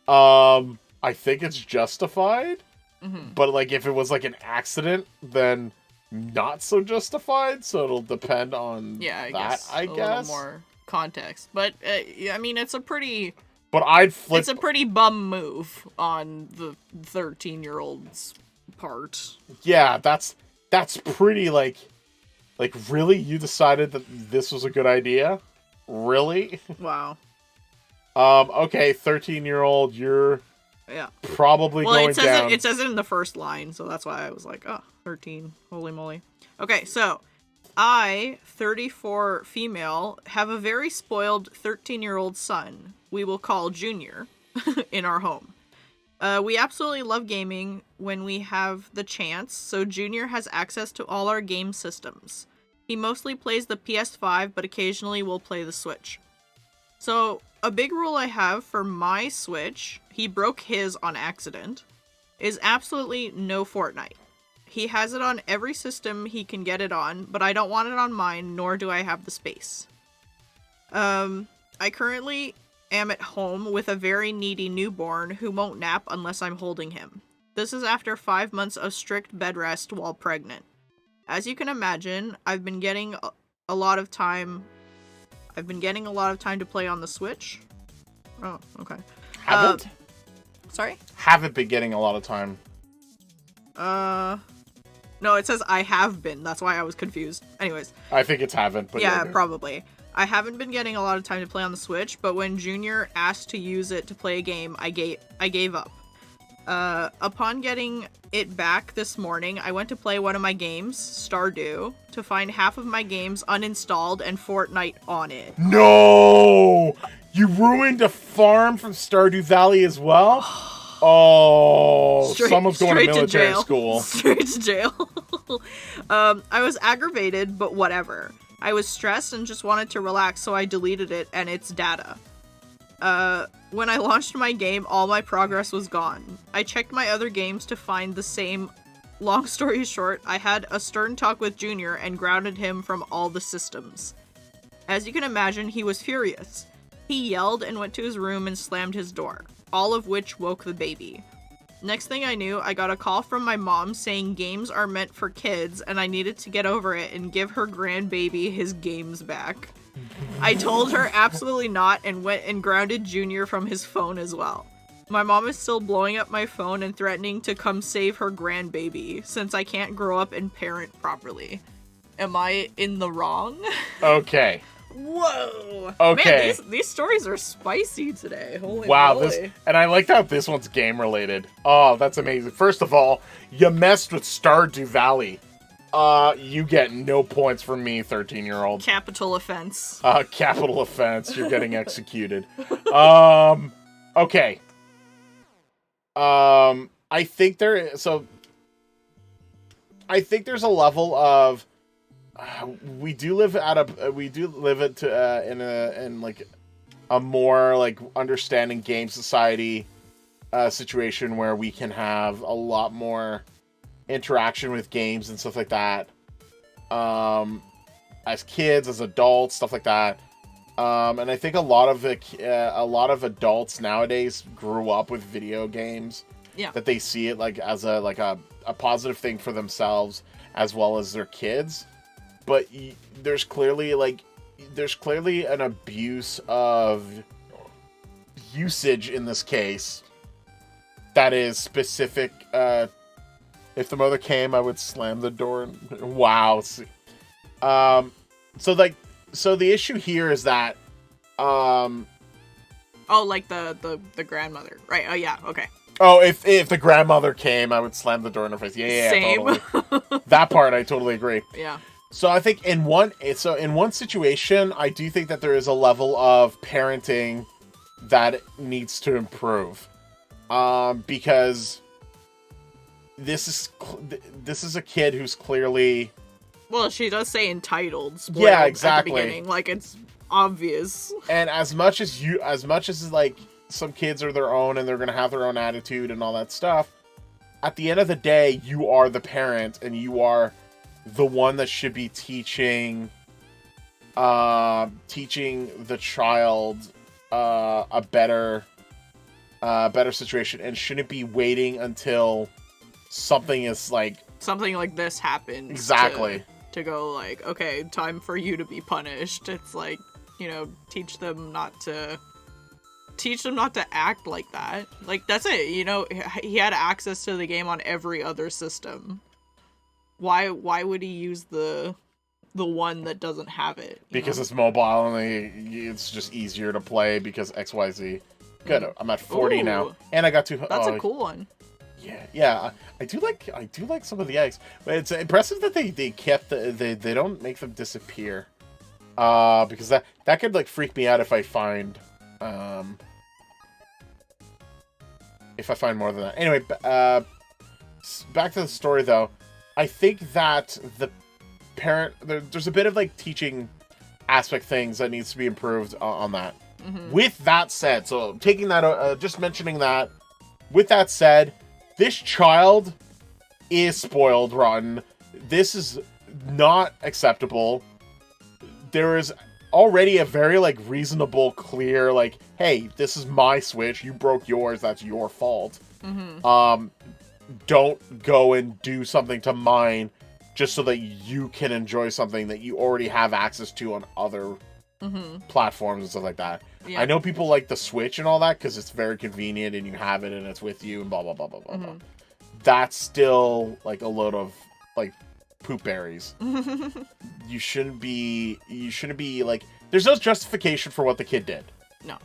I think it's justified. Mm-hmm. But like if it was like an accident, then not so justified. So it'll depend on I guess a little more context. But I mean, it's a pretty. But I'd flip. It's a pretty bum move on the 13-year-old's part. Yeah, that's pretty like really, you decided that this was a good idea? Really? Wow. Okay, 13-year-old, you're Yeah. probably Well, going down. it says it in the first line, so that's why I was like, oh, 13. Holy moly. Okay, so I, 34 female, have a very spoiled 13-year-old son we will call Junior in our home. We absolutely love gaming when we have the chance, so Junior has access to all our game systems. He mostly plays the PS5, but occasionally will play the Switch. So, a big rule I have for my Switch, he broke his on accident, is absolutely no Fortnite. He has it on every system he can get it on, but I don't want it on mine, nor do I have the space. I currently am at home with a very needy newborn who won't nap unless I'm holding him. This is after 5 months of strict bed rest while pregnant. As you can imagine, I've been getting a lot of time to play on the Switch. Oh, okay. Haven't? Sorry? Haven't been getting a lot of time. No, it says I have been. That's why I was confused. Anyways. I think it's haven't, but yeah, probably. I haven't been getting a lot of time to play on the Switch, but when Junior asked to use it to play a game, I gave up. Upon getting it back this morning, I went to play one of my games, Stardew, to find half of my games uninstalled and Fortnite on it. No! You ruined a farm from Stardew Valley as well? Oh, someone's going to military school. Straight to jail. I was aggravated, but whatever. I was stressed and just wanted to relax, so I deleted it and its data. When I launched my game, all my progress was gone. I checked my other games to find the same. Long story short, I had a stern talk with Junior and grounded him from all the systems. As you can imagine, he was furious. He yelled and went to his room and slammed his door, all of which woke the baby. Next thing I knew, I got a call from my mom saying games are meant for kids and I needed to get over it and give her grandbaby his games back. I told her absolutely not and went and grounded Junior from his phone as well. My mom is still blowing up my phone and threatening to come save her grandbaby since I can't grow up and parent properly. Am I in the wrong? Okay. Whoa. Okay. Man, these stories are spicy today. Holy wow, moly. and I like how this one's game related. Oh, that's amazing. First of all, you messed with Stardew Valley. You get no points from me, 13-year-old. Capital offense. Capital offense. You're getting executed. Okay. I think there's a level of we do live in like a more like understanding game society situation where we can have a lot more interaction with games and stuff like that, as kids, as adults, stuff like that. And I think a lot of adults nowadays grew up with video games. Yeah. That they see it like as a positive thing for themselves as well as their kids. But there's clearly an abuse of usage in this case that is specific. If the mother came, I would slam the door. Wow. So the issue here is that. Oh, like the grandmother, right? Oh yeah, okay. Oh, if the grandmother came, I would slam the door in her face. Yeah, same. Totally. That part, I totally agree. Yeah. So I think in one situation, I do think that there is a level of parenting that needs to improve, because this is a kid who's clearly. Well, she does say entitled. Yeah, exactly. At the beginning, like it's obvious. And as much as like some kids are their own and they're gonna have their own attitude and all that stuff, at the end of the day, you are the parent and you are the one that should be teaching the child a better situation, and shouldn't be waiting until something like this happens. Exactly. To go like, okay, time for you to be punished. It's like, teach them not to act like that. Like, that's it. He had access to the game on every other system. Why would he use the the one that doesn't have it. Because it's mobile and it's just easier to play because XYZ. Good. I'm at 40 now. And I got two. That's a cool one. Yeah. I do like some of the eggs. But it's impressive that they kept they don't make them disappear. Because that could like freak me out if I find more than that. Anyway, back to the story though. I think that the parent there's a bit of like teaching aspect things that needs to be improved on that. With that said, so taking that just mentioning that, with that said, this child is spoiled rotten. This is not acceptable. There is already a very like reasonable, clear like, hey, this is my Switch, you broke yours, that's your fault. Don't go and do something to mine just so that you can enjoy something that you already have access to on other platforms and stuff like that. I know people like the Switch and all that because it's very convenient and you have it and it's with you and blah blah blah blah blah blah. That's still like a load of like poop berries. You shouldn't be like, there's no justification for what the kid did. No.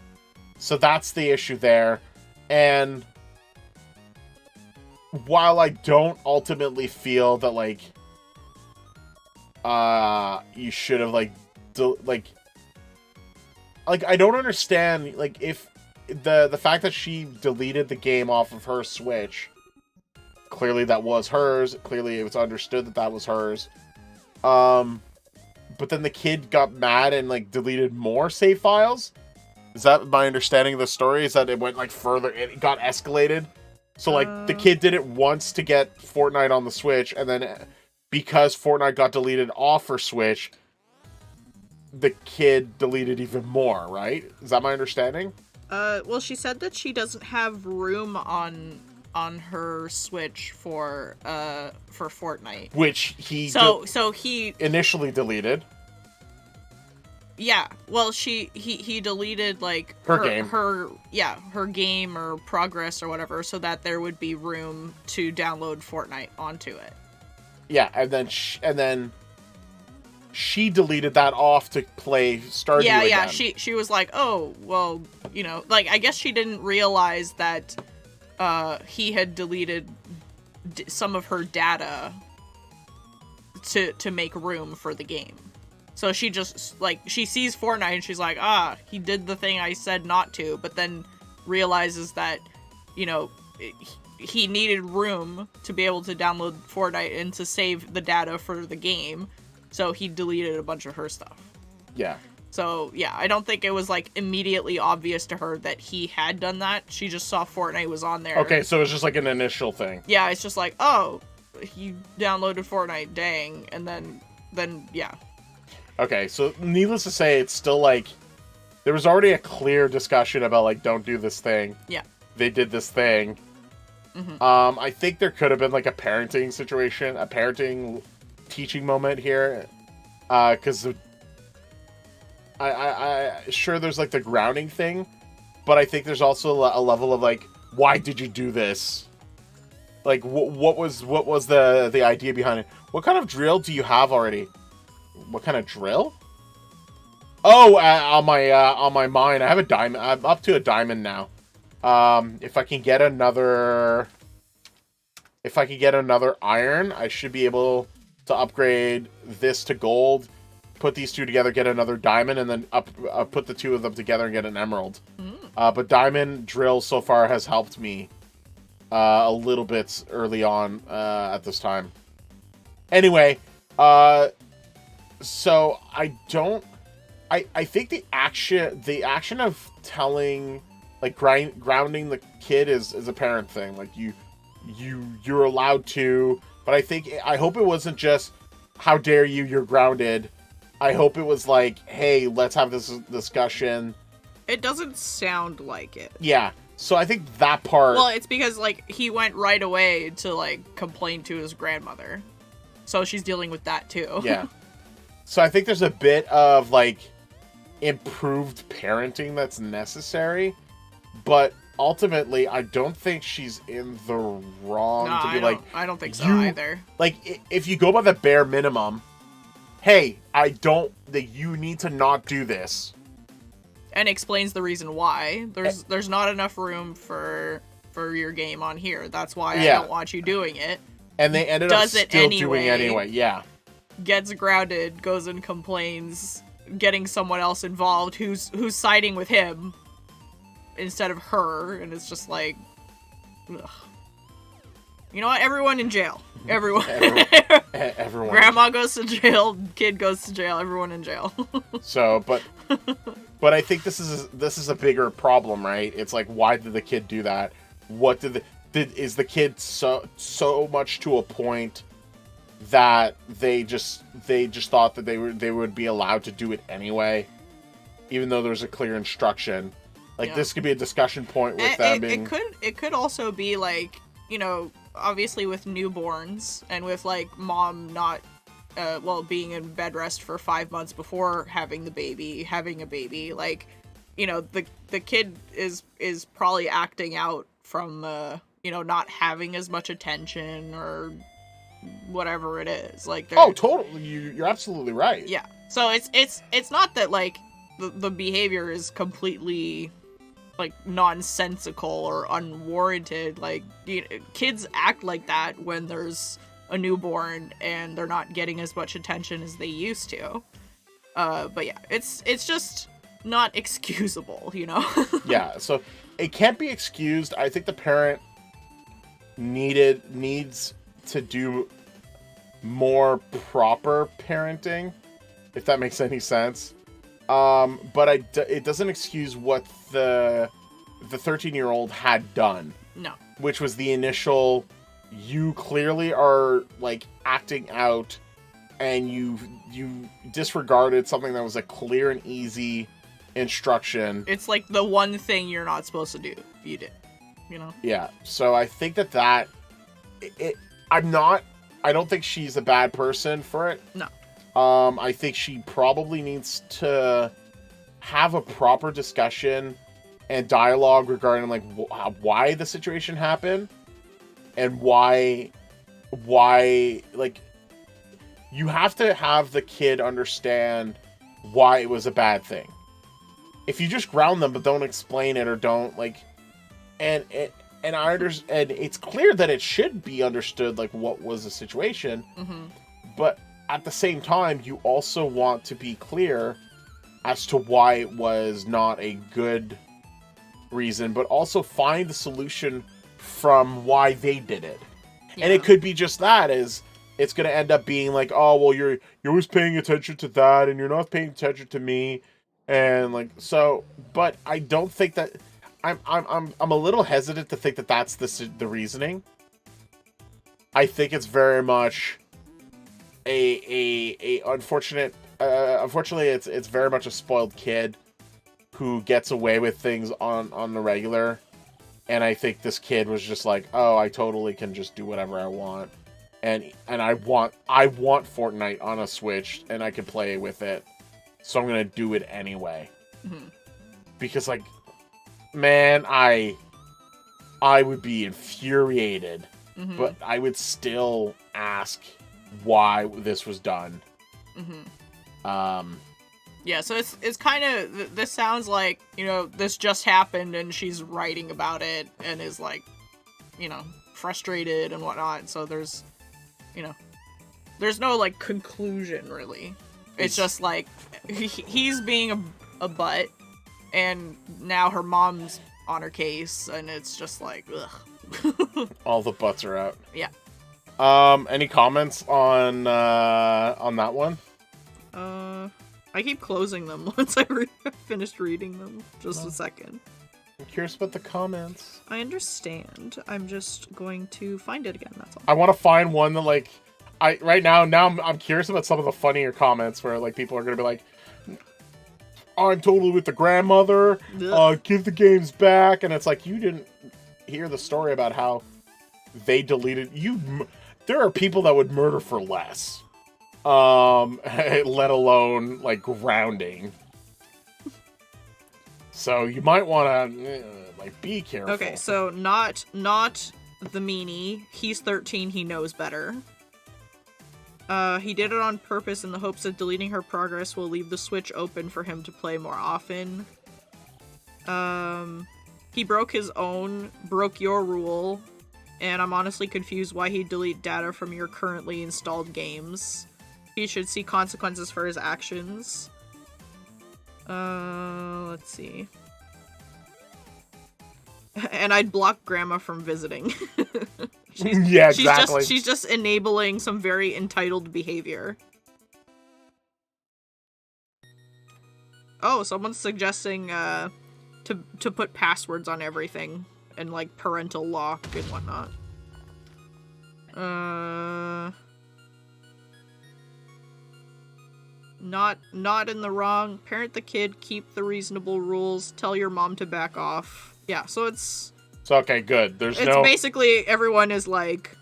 So that's the issue there. And while I don't ultimately feel that like you should have like I don't understand like if the fact that she deleted the game off of her Switch, clearly that was hers, clearly it was understood that was hers, but then the kid got mad and like deleted more save files. Is that my understanding of the story? Is that it went like further, it got escalated? So like the kid did it once to get Fortnite on the Switch, and then because Fortnite got deleted off her Switch, the kid deleted even more, right? Is that my understanding? Well, she said that she doesn't have room on her Switch for Fortnite, which he he initially deleted. Yeah, well, he deleted like her game, her game or progress or whatever, so that there would be room to download Fortnite onto it. Yeah, and then she deleted that off to play Stardew again. Yeah, she was like, oh, well, like, I guess she didn't realize that he had deleted some of her data to make room for the game. So she just, like, she sees Fortnite and she's like, he did the thing I said not to, but then realizes that, he needed room to be able to download Fortnite and to save the data for the game. So he deleted a bunch of her stuff. Yeah. So, yeah, I don't think it was, like, immediately obvious to her that he had done that. She just saw Fortnite was on there. Okay, so it's just, like, an initial thing. Yeah, it's just like, oh, he downloaded Fortnite, dang. And then yeah. Okay, so needless to say, it's still, like, there was already a clear discussion about, like, don't do this thing. Yeah. They did this thing. I think there could have been, like, a parenting situation, a parenting teaching moment here, because I sure there's like the grounding thing, but I think there's also a level of like, why did you do this? Like, what was the idea behind it? What kind of drill do you have already? What kind of drill? Oh, on my mine, I have a diamond. I'm up to a diamond now. If I can get another iron, I should be able to upgrade this to gold, put these two together, get another diamond, and then put the two of them together and get an emerald. But diamond drill so far has helped me a little bit early on at this time. Anyway, so I think the action of telling, like, grounding the kid is a parent thing. Like, you're allowed to. But I hope it wasn't just, how dare you, you're grounded. I hope it was like, hey, let's have this discussion. It doesn't sound like it. Yeah. So I think that part... Well, it's because, like, he went right away to, like, complain to his grandmother. So she's dealing with that, too. Yeah. So I think there's a bit of, like, improved parenting that's necessary. But... ultimately, I don't think she's in the wrong to be like... I don't think so either. Like, if you go by the bare minimum, hey, you need to not do this. And explains the reason why. There's not enough room for your game on here. That's why I don't want you doing it. And they ended up still doing it anyway. Yeah. Gets grounded, goes and complains, getting someone else involved who's siding with him instead of her, and it's just like, ugh. You know what? Everyone in jail. Everyone. Everyone. Grandma goes to jail. Kid goes to jail. Everyone in jail. So, but I think this is a bigger problem, right? It's like, why did the kid do that? What is the kid so much to a point that they just thought that they would be allowed to do it anyway, even though there's a clear instruction. Like, this could be a discussion point with them being... It could also be like, you know, obviously with newborns and with like mom not being in bed rest for 5 months before having a baby, like, you know, the kid is probably acting out from you know, not having as much attention or whatever it is. Like, totally, you're absolutely right. Yeah. So it's not that like the behavior is completely like nonsensical or unwarranted. Like, you know, kids act like that when there's a newborn and they're not getting as much attention as they used to. But yeah, it's just not excusable, you know? Yeah, so it can't be excused. I think the parent needs to do more proper parenting, if that makes any sense. But it doesn't excuse what the 13-year-old had done. No. Which was the initial, you clearly are like acting out, and you disregarded something that was a clear and easy instruction. It's like the one thing you're not supposed to do. You did, you know? Yeah. So I think that I don't think she's a bad person for it. No. I think she probably needs to have a proper discussion and dialogue regarding like why the situation happened and why like you have to have the kid understand why it was a bad thing. If you just ground them but don't explain it or don't like, and I understand, and it's clear that it should be understood like what was the situation, but at the same time, you also want to be clear as to why it was not a good reason, but also find the solution from why they did it. Yeah. And it could be just that, is it's going to end up being like, oh, well, you're always paying attention to that, and you're not paying attention to me, and like, so, but I don't think that, I'm a little hesitant to think that that's the reasoning. I think it's very much unfortunately it's very much a spoiled kid who gets away with things on the regular, and I think this kid was just like, oh, I totally can just do whatever I want, and I want Fortnite on a Switch and I can play with it, so I'm gonna do it anyway. Because like, man, I would be infuriated, but I would still ask why this was done. Yeah, so it's kind of, this sounds like, you know, this just happened and she's writing about it and is like, you know, frustrated and whatnot, so there's, you know, there's no like conclusion really. It's just like he's being a butt, and now her mom's on her case, and it's just like, ugh. All the butts are out. Yeah. Any comments on that one? I keep closing them once I finished reading them. Just a second. I'm curious about the comments. I understand. I'm just going to find it again, that's all. I want to find one that, like, right now I'm curious about some of the funnier comments where, like, people are going to be like, I'm totally with the grandmother, give the games back, and it's like, you didn't hear the story about how they deleted, there are people that would murder for less, let alone, like, grounding. So you might want to, like, be careful. Okay, so not the meanie. He's 13, he knows better. He did it on purpose in the hopes that deleting her progress will leave the Switch open for him to play more often. He broke your rule, and I'm honestly confused why he'd delete data from your currently installed games. He should see consequences for his actions. Let's see. And I'd block Grandma from visiting. Yeah, exactly. She's just enabling some very entitled behavior. Oh, someone's suggesting to put passwords on everything and like parental lock and whatnot. Not in the wrong. Parent the kid, keep the reasonable rules, tell your mom to back off. Yeah, so it's okay, good. It's basically everyone is like,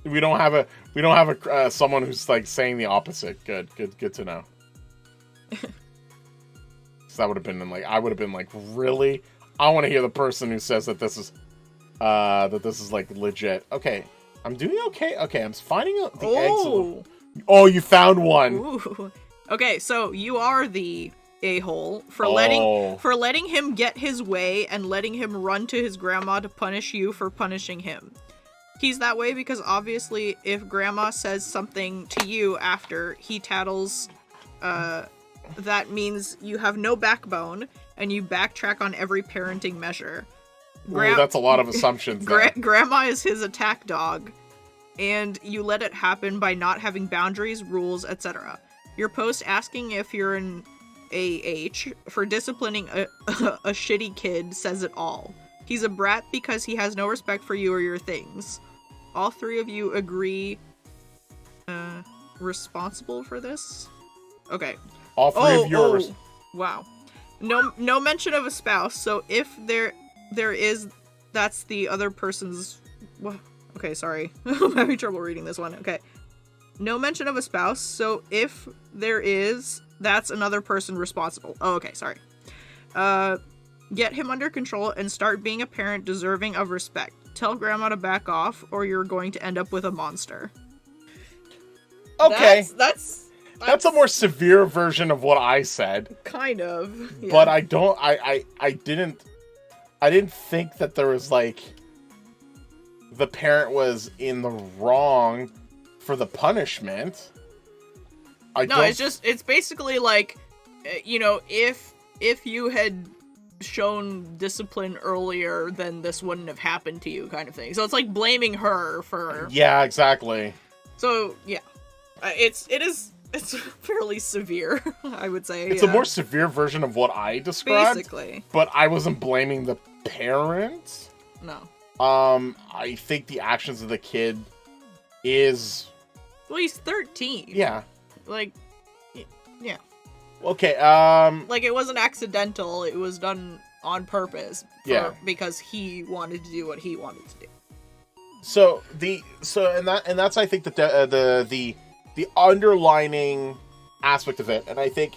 we don't have a someone who's like saying the opposite. Good to know. So that would have been like, I would have been like, really? I want to hear the person who says that this is like legit. Okay, I'm doing okay. Okay, I'm finding the eggs. Oh, you found one. Ooh. Okay, so you are the a-hole for letting him get his way and letting him run to his grandma to punish you for punishing him. He's that way because obviously if grandma says something to you after he tattles, that means you have no backbone and you backtrack on every parenting measure. Ooh, that's a lot of assumptions. Grandma is his attack dog, and you let it happen by not having boundaries, rules, etc. Your post asking if you're an AH for disciplining a shitty kid says it all. He's a brat because he has no respect for you or your things. All three of you agree responsible for this? Okay. All three of you are wow. No mention of a spouse, so if there is, that's the other person's... Okay, sorry. I'm having trouble reading this one. Okay. No mention of a spouse, so if there is, that's another person responsible. Oh, okay, sorry. Get him under control and start being a parent deserving of respect. Tell grandma to back off, or you're going to end up with a monster. Okay. That's a more severe version of what I said. Kind of. Yeah. But I didn't think that there was like the parent was in the wrong for the punishment. It's basically like, you know, if you had shown discipline earlier, then this wouldn't have happened to you, kind of thing. So it's like blaming her for... Yeah, exactly. So, yeah. It's fairly severe, I would say. It's a more severe version of what I described. Basically. But I wasn't blaming the parent. No. I think the actions of the kid is... Well, he's 13. Yeah. Like, yeah. Okay, like, it wasn't accidental, it was done on purpose. Because he wanted to do what he wanted to do. And that's I think that the underlining aspect of it, and I think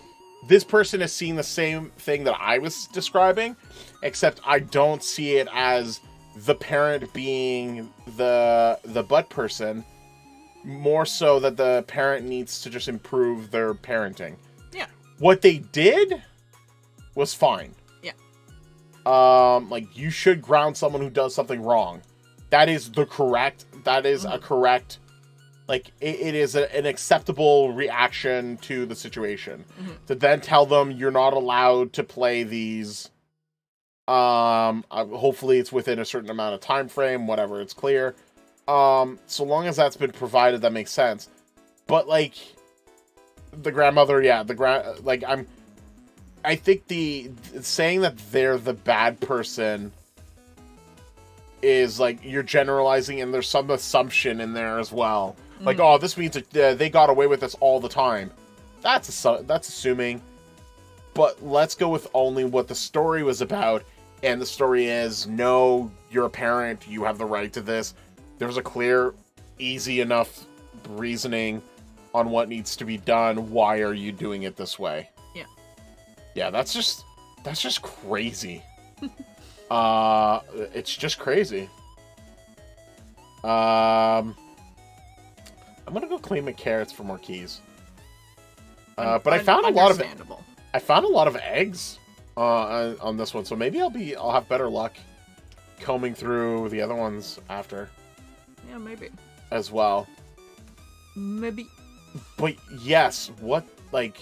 this person is seeing the same thing that I was describing, except I don't see it as the parent being the butt person, more so that the parent needs to just improve their parenting. Yeah. What they did was fine. Yeah. Like, you should ground someone who does something wrong. That is a correct, like, it is an acceptable reaction to the situation. Mm-hmm. To then tell them you're not allowed to play these, hopefully it's within a certain amount of time frame, whatever, it's clear. So long as that's been provided, that makes sense. But, like, the grandmother, yeah, I think the saying that they're the bad person is, like, you're generalizing, and there's some assumption in there as well. Mm. Like, oh, this means that they got away with this all the time. That's assuming. But let's go with only what the story was about, and the story is, no, you're a parent, you have the right to this. There's a clear, easy enough reasoning on what needs to be done. Why are you doing it this way? Yeah. Yeah, that's just crazy. It's just crazy. I'm I'm gonna go claim my carrots for more keys. But I found a lot of eggs on this one, so maybe I'll have better luck combing through the other ones after. Yeah, maybe. As well. Maybe. But yes, what like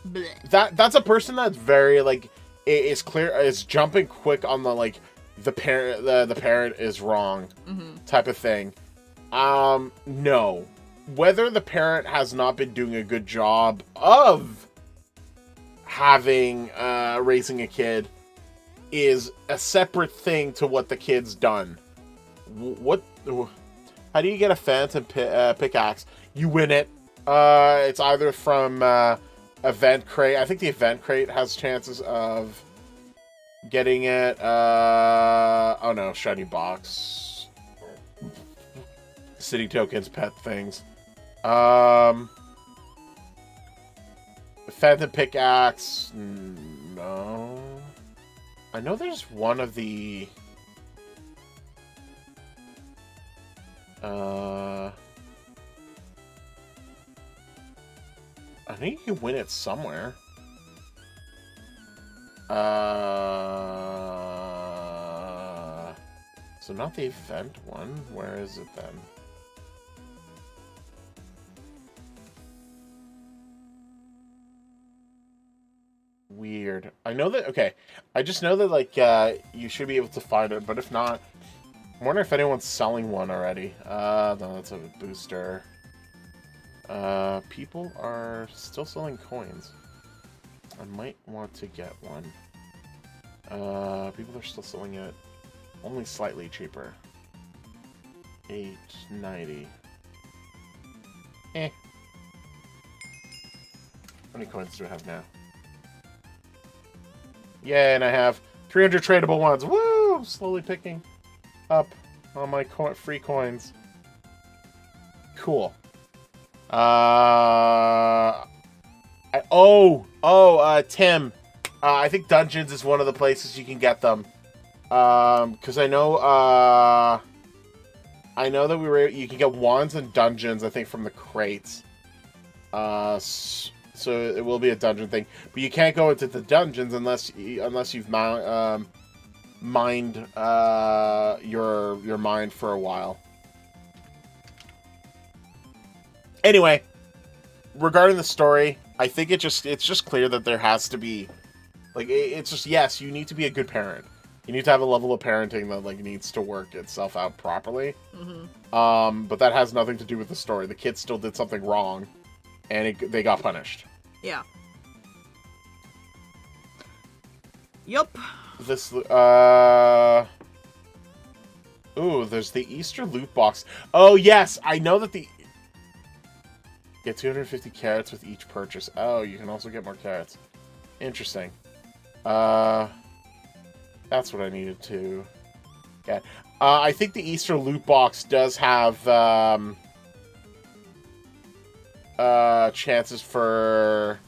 Blech. that's a person that's very like is clear is jumping quick on the like the parent is wrong type of thing. No. Whether the parent has not been doing a good job of having raising a kid is a separate thing to what the kid's done. How do you get a phantom pickaxe? You win it. It's either from event crate. I think the event crate has chances of getting it. Oh no, shiny box. City tokens, pet things. Phantom pickaxe. No. I know there's one of the... I think you can win it somewhere. So not the event one. Where is it then? Weird. I know that... Okay. I just know that, like, you should be able to find it, but if not... I wonder if anyone's selling one already. No, that's a booster. People are still selling coins. I might want to get one. People are still selling it only slightly cheaper. $8.90. Eh. How many coins do I have now? Yeah, and I have 300 tradable ones. Woo! I'm slowly picking up on my free coins. Cool. Tim. I think Dungeons is one of the places you can get them. Because I know that you can get wands and dungeons, I think, from the crates. So it will be a dungeon thing, but you can't go into the dungeons unless you've mined your mind for a while. Anyway, regarding the story, I think it's just clear that there has to be, like, it's just, yes, you need to be a good parent. You need to have a level of parenting that, like, needs to work itself out properly. But that has nothing to do with the story. The kids still did something wrong, and they got punished. Yeah. Yup. This, ooh, there's the Easter loot box. Oh, yes, I know that get 250 carrots with each purchase. Oh, you can also get more carrots. Interesting. That's what I needed to get. I think the Easter loot box does have, chances for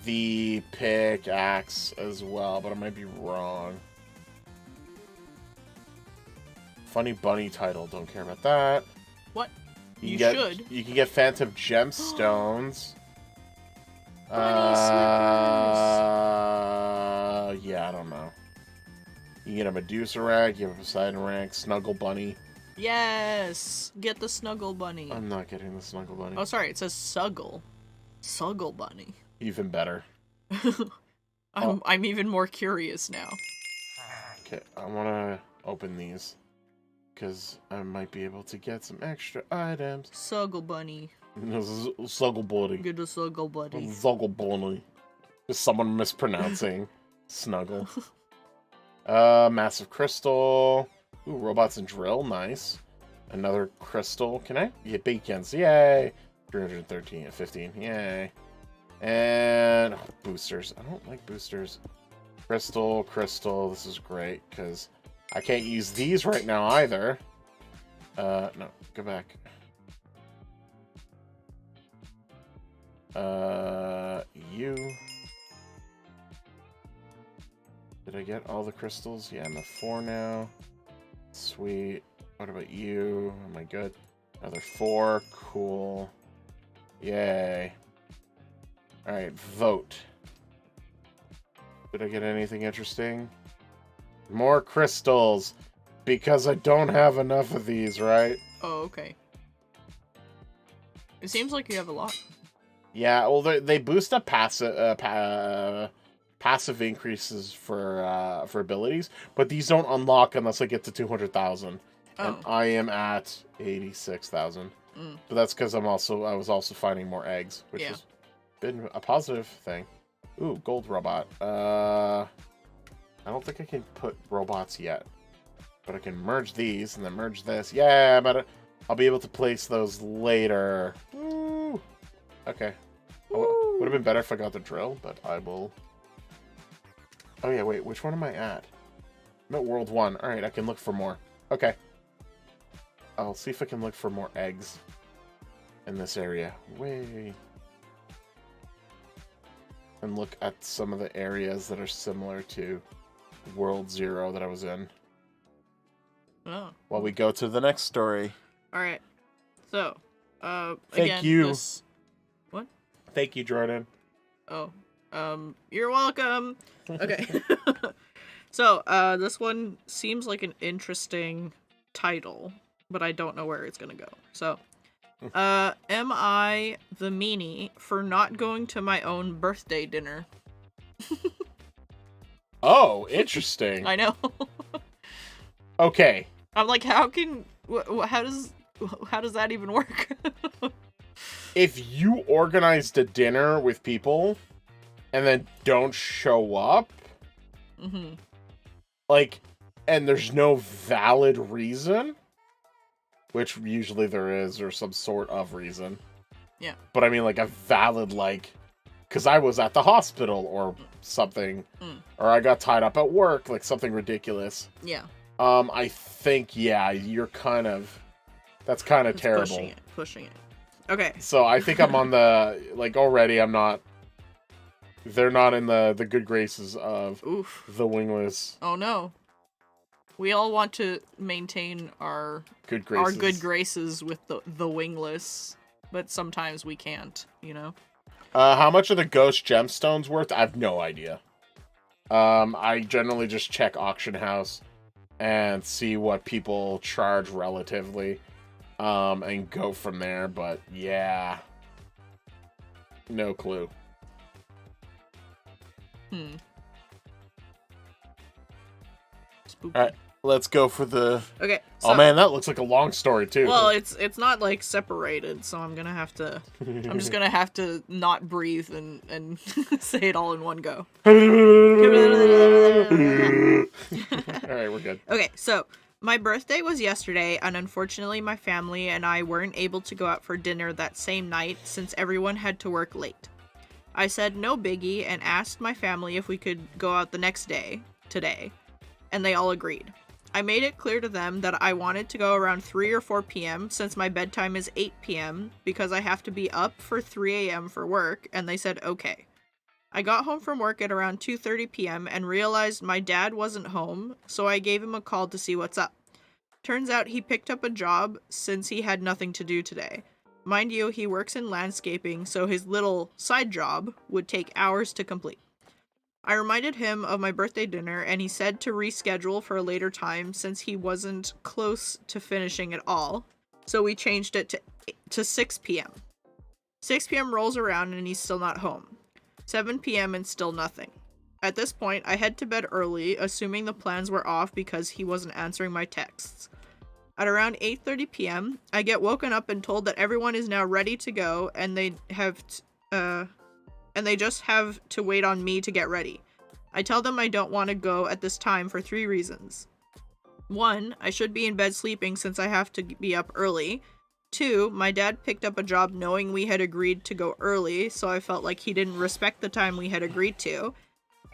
the pickaxe as well, but I might be wrong. Funny bunny title, don't care about that. What? You should. You can get phantom gemstones. Yeah, I don't know. You get a Medusa rank, you have a Poseidon rank, Snuggle Bunny. Yes! Get the Snuggle Bunny. I'm not getting the Snuggle Bunny. Oh, sorry, it says Suggle. Suggle Bunny. Even better. I'm even more curious now. Okay, I want to open these. Because I might be able to get some extra items. Suggle Bunny. Snuggle Bunny. Get a Suggle Bunny. Snuggle Bunny. Just someone mispronouncing Snuggle. Massive crystal. Ooh, robots and drill. Nice. Another crystal. Can I get beacons? Yay. 313 and 15. Yay. And boosters. I don't like boosters. Crystal. This is great because I can't use these right now either. No, go back. You. Did I get all the crystals? Yeah, I'm at 4 now. Sweet. What about you? Am I good? Another 4. Cool. Yay. Alright, vote. Did I get anything interesting? More crystals. Because I don't have enough of these, right? Oh, okay. It seems like you have a lot. Yeah, well, they boost up passive increases for abilities, but these don't unlock unless I get to 200,000. Oh. And I am at 86,000. Mm. But that's because I was also finding more eggs, which has been a positive thing. Ooh, gold robot. I don't think I can put robots yet, but I can merge these and then merge this. Yeah, but I'll be able to place those later. Woo. Okay. Oh, would have been better if I got the drill, but I will. Oh yeah, wait. Which one am I at? I'm at World 1. All right, I can look for more. Okay. I'll see if I can look for more eggs in this area. Way. And look at some of the areas that are similar to World 0 that I was in. Oh. While we go to the next story. Alright. So, Thank again, you. What? Thank you, Jordan. Oh. You're welcome. Okay. So, this one seems like an interesting title, but I don't know where it's gonna go. So, am I the meanie for not going to my own birthday dinner? Oh, interesting. I know. Okay. I'm like, how does that even work? If you organized a dinner with people and then don't show up, mm-hmm. like, and there's no valid reason, which usually there is, or some sort of reason. Yeah. But I mean, like, a valid, like, because I was at the hospital or something, or I got tied up at work, like something ridiculous. Yeah. I think, yeah, you're kind of, that's kind of terrible. Pushing it. Okay. So I think I'm on the, like, already I'm not, they're not in the good graces of the Wingless. Oh no. We all want to maintain our good graces with the Wingless, but sometimes we can't, you know? How much are the ghost gemstones worth? I have no idea. I generally just check auction house and see what people charge relatively, and go from there, but yeah. No clue. Spooky. Alright, let's go for the... Okay. So, oh man, that looks like a long story too. Well, it's not like separated, so I'm gonna have to... I'm just gonna have to not breathe and say it all in one go. Alright, we're good. Okay, so... My birthday was yesterday, and unfortunately my family and I weren't able to go out for dinner that same night since everyone had to work late. I said no biggie and asked my family if we could go out the next day, today, and they all agreed. I made it clear to them that I wanted to go around 3 or 4 p.m. since my bedtime is 8 p.m. because I have to be up for 3 a.m. for work, and they said okay. I got home from work at around 2:30 p.m. and realized my dad wasn't home, so I gave him a call to see what's up. Turns out he picked up a job since he had nothing to do today. Mind you, he works in landscaping, so his little side job would take hours to complete. I reminded him of my birthday dinner, and he said to reschedule for a later time since he wasn't close to finishing at all, so we changed it to 6 p.m. 6 p.m. rolls around and he's still not home. 7 p.m. and still nothing. At this point, I head to bed early, assuming the plans were off because he wasn't answering my texts. At around 8:30 p.m., I get woken up and told that everyone is now ready to go, and they just have to wait on me to get ready. I tell them I don't want to go at this time for 3 reasons. 1, I should be in bed sleeping since I have to be up early. 2, my dad picked up a job knowing we had agreed to go early, so I felt like he didn't respect the time we had agreed to.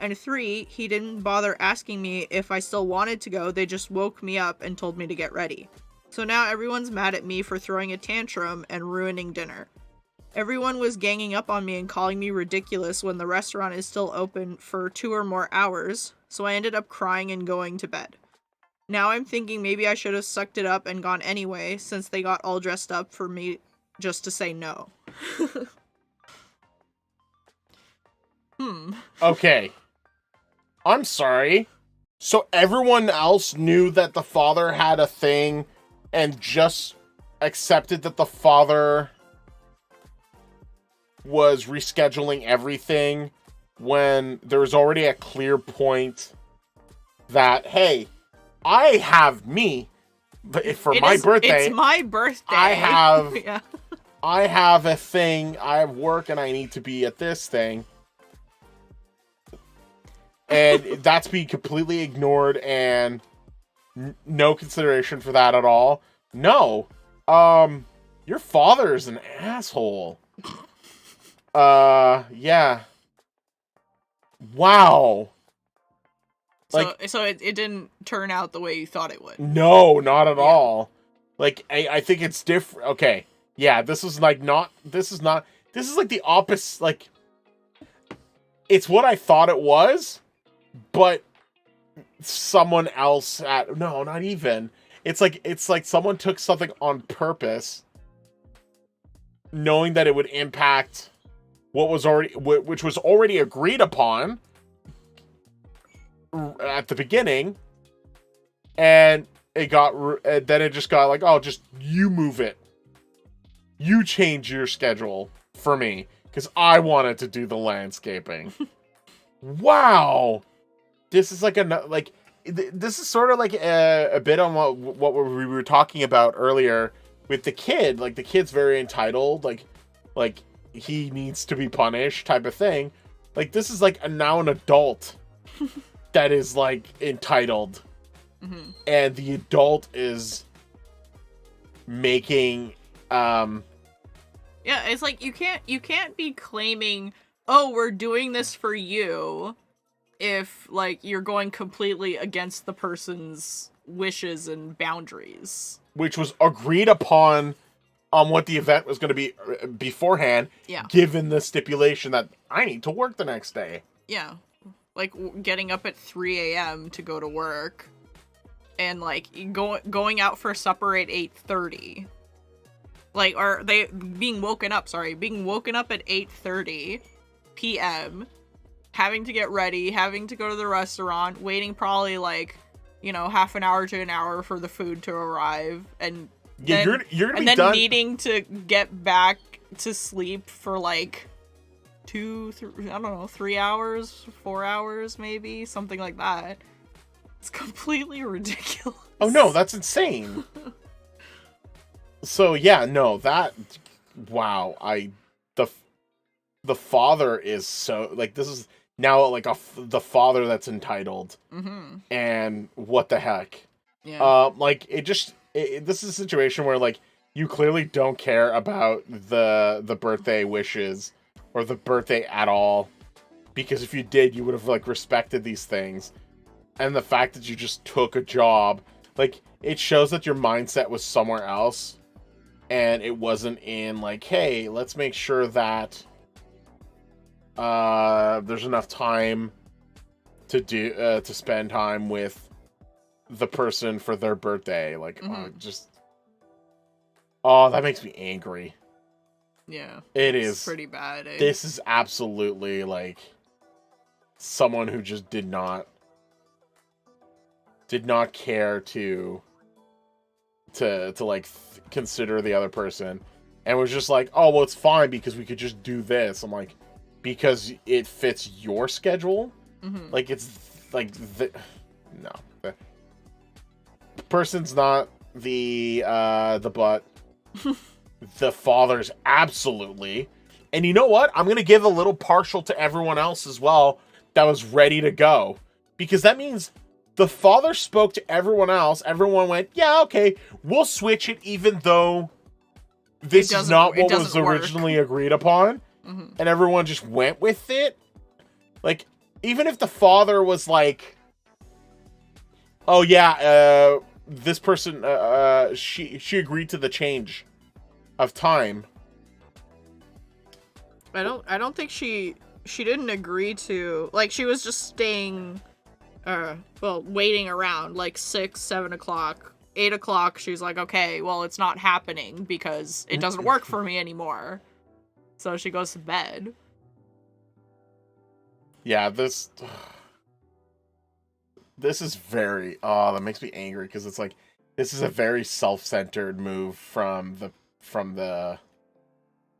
And 3, he didn't bother asking me if I still wanted to go, they just woke me up and told me to get ready. So now everyone's mad at me for throwing a tantrum and ruining dinner. Everyone was ganging up on me and calling me ridiculous when the restaurant is still open for 2 or more hours, so I ended up crying and going to bed. Now I'm thinking maybe I should have sucked it up and gone anyway, since they got all dressed up for me just to say no. Okay. I'm sorry. So everyone else knew that the father had a thing and just accepted that the father was rescheduling everything when there was already a clear point that, hey, I have me, but for my birthday, it's my birthday. I have, yeah. I have a thing. I have work, and I need to be at this thing, and that's being completely ignored, and no consideration for that at all. No, your father is an asshole. Yeah. Wow. So it didn't turn out the way you thought it would. No, not at all. Like, I think it's different. Okay. Yeah, this is like this is like the opposite. Like, it's what I thought it was, but someone else no, not even. It's like someone took something on purpose, knowing that it would impact which was already agreed upon at the beginning, and then it just got like, oh, just you move it, you change your schedule for me because I wanted to do the landscaping. Wow, this is like this is sort of like a bit on what we were talking about earlier with the kid. Like, the kid's very entitled, like he needs to be punished type of thing. Like, this is like now an adult that is like entitled, and the adult is making yeah, it's like you can't be claiming, oh, we're doing this for you, if like you're going completely against the person's wishes and boundaries, which was agreed upon on what the event was going to be beforehand. Yeah, given the stipulation that I need to work the next day. Yeah, like getting up at 3 a.m. to go to work, and like going out for supper at 8:30. Like, or they being woken up at 8:30 p.m., having to get ready, having to go to the restaurant, waiting probably like, half an hour to an hour for the food to arrive, and yeah, then, you're gonna and be then done. Needing to get back to sleep for like 3 hours, 4 hours, maybe something like that. It's completely ridiculous. Oh no, that's insane. So yeah, no, wow, the father is so, like, this is now like the father that's entitled, and what the heck, like, this is a situation where, like, you clearly don't care about the birthday wishes or the birthday at all, because if you did, you would have like respected these things, and the fact that you just took a job, like, it shows that your mindset was somewhere else. And it wasn't in, like, hey, let's make sure that there's enough time to spend time with the person for their birthday. Like, that makes me angry. Yeah. It's pretty bad. Eh? This is absolutely, like, someone who just did not care to like consider the other person, and was just like, oh, well, it's fine because we could just do this. I'm like, because it fits your schedule. Like, it's like the person's not the butt. The father's absolutely. And you know what, I'm gonna give a little partial to everyone else as well that was ready to go, because that means the father spoke to everyone else. Everyone went, yeah, okay, we'll switch it, even though this is not what was originally agreed upon. And everyone just went with it. Like, even if the father was like, oh yeah, this person, she agreed to the change of time. I don't think she didn't agree to, like, she was just staying waiting around, like 6, 7 o'clock, 8 o'clock, she's like, okay, well, it's not happening because it doesn't work for me anymore. So she goes to bed. Yeah, this is very, that makes me angry, because it's like, this is a very self-centered move from the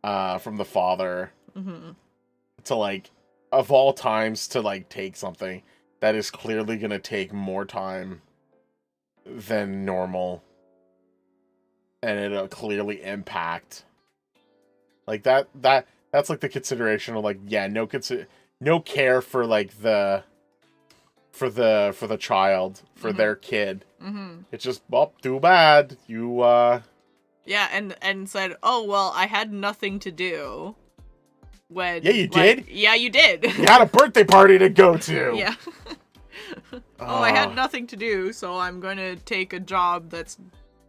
father, to, like, of all times, to, like, take something that is clearly going to take more time than normal, and it'll clearly impact, like, that's like the consideration of, like, yeah, no care for, like, for the child, for their kid. It's just, well, too bad. You, Yeah, and said, oh, well, I had nothing to do. When, yeah, you did? Yeah, you did. You had a birthday party to go to. Yeah. I had nothing to do, so I'm going to take a job that's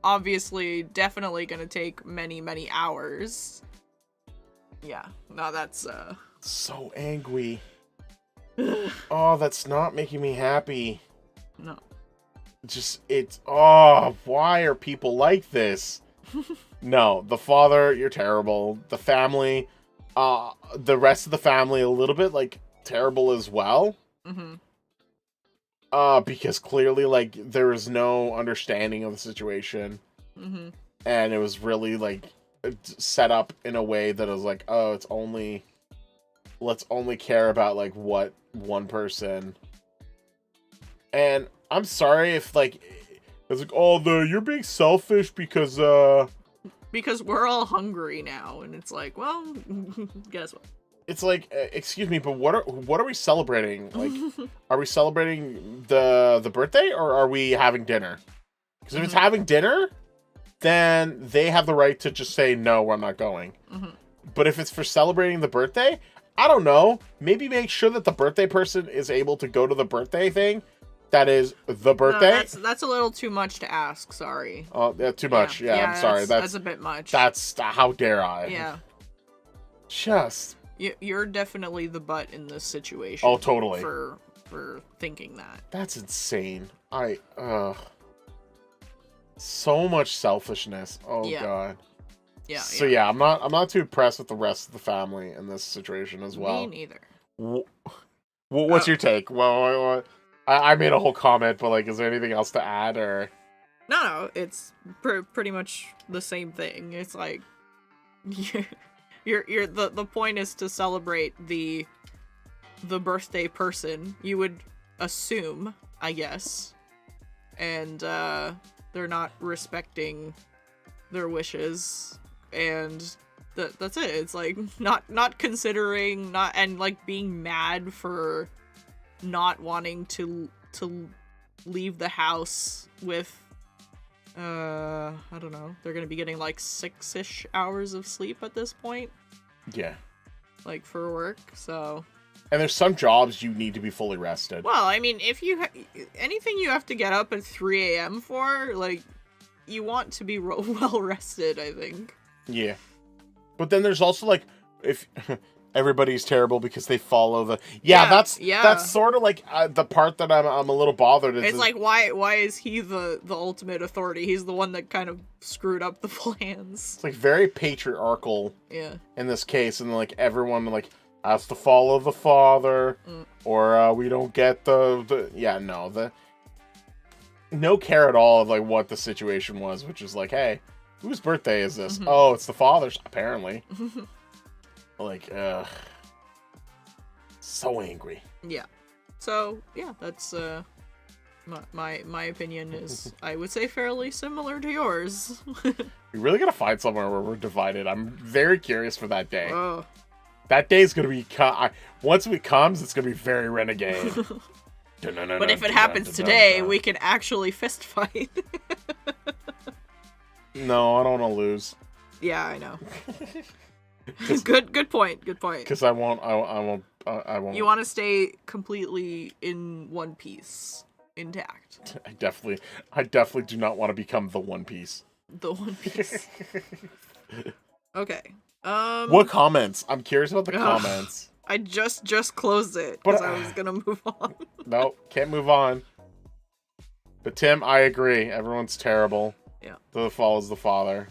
obviously definitely going to take many, many hours. Yeah. No, that's, so angry. Oh, that's not making me happy. No. Just, why are people like this? No, the father, you're terrible. The family, the rest of the family, a little bit, like, terrible as well. Because clearly, like, there was no understanding of the situation. And it was really, like, set up in a way that was like, oh, let's only care about, like, what one person. And I'm sorry if, like, it's like, oh, you're being selfish because we're all hungry now, and it's like, well, guess what? It's like, excuse me, but what are we celebrating? Like, are we celebrating the birthday, or are we having dinner? Because if it's having dinner, then they have the right to just say, no, I'm not going. But if it's for celebrating the birthday, I don't know. Maybe make sure that the birthday person is able to go to the birthday thing. That is the birthday. No, that's a little too much to ask. Sorry. Oh, yeah, too much. Yeah, I'm sorry. That's a bit much. That's how dare I? Yeah. Just. You're definitely the butt in this situation. Oh, totally. For thinking that. That's insane. So much selfishness. Oh yeah. God. Yeah. So yeah, I'm not too impressed with the rest of the family in this situation as well. Me neither. What's your take? Well, I made a whole comment, but, like, is there anything else to add, or? No, it's pretty much the same thing. It's like, the point is to celebrate the birthday person. You would assume, I guess, and they're not respecting their wishes, and that's it. It's like not considering, and like being mad for not wanting to leave the house with I don't know, they're gonna be getting like 6-ish hours of sleep at this point. Yeah. Like, for work, so. And there's some jobs you need to be fully rested. Well, I mean, if you anything you have to get up at 3 a.m. for, like, you want to be well rested, I think. Yeah. But then there's also, like, if everybody's terrible because they follow the... That's sort of, like, the part that I'm a little bothered. It's like, why is he the ultimate authority? He's the one that kind of screwed up the plans. It's, like, very patriarchal. Yeah. In this case, and, like, everyone, like, has to follow the father, or we don't get the no care at all of, like, what the situation was, which is like, hey, whose birthday is this? Oh, it's the father's, apparently. Like, so angry. Yeah. So, yeah, that's, my opinion is, I would say, fairly similar to yours. We really gotta find somewhere where we're divided. I'm very curious for that day. Oh. That day's gonna be, once it comes, it's gonna be very Renegade. But if it happens today, we can actually fist fight. No, I don't want to lose. Yeah, I know. Good point. Because I won't. You want to stay completely in one piece, intact. I definitely do not want to become the One Piece. The One Piece. Okay. What comments? I'm curious about the comments. I just closed it But because I was gonna move on. Nope, can't move on. But Tim, I agree. Everyone's terrible. Yeah. The fall is the father.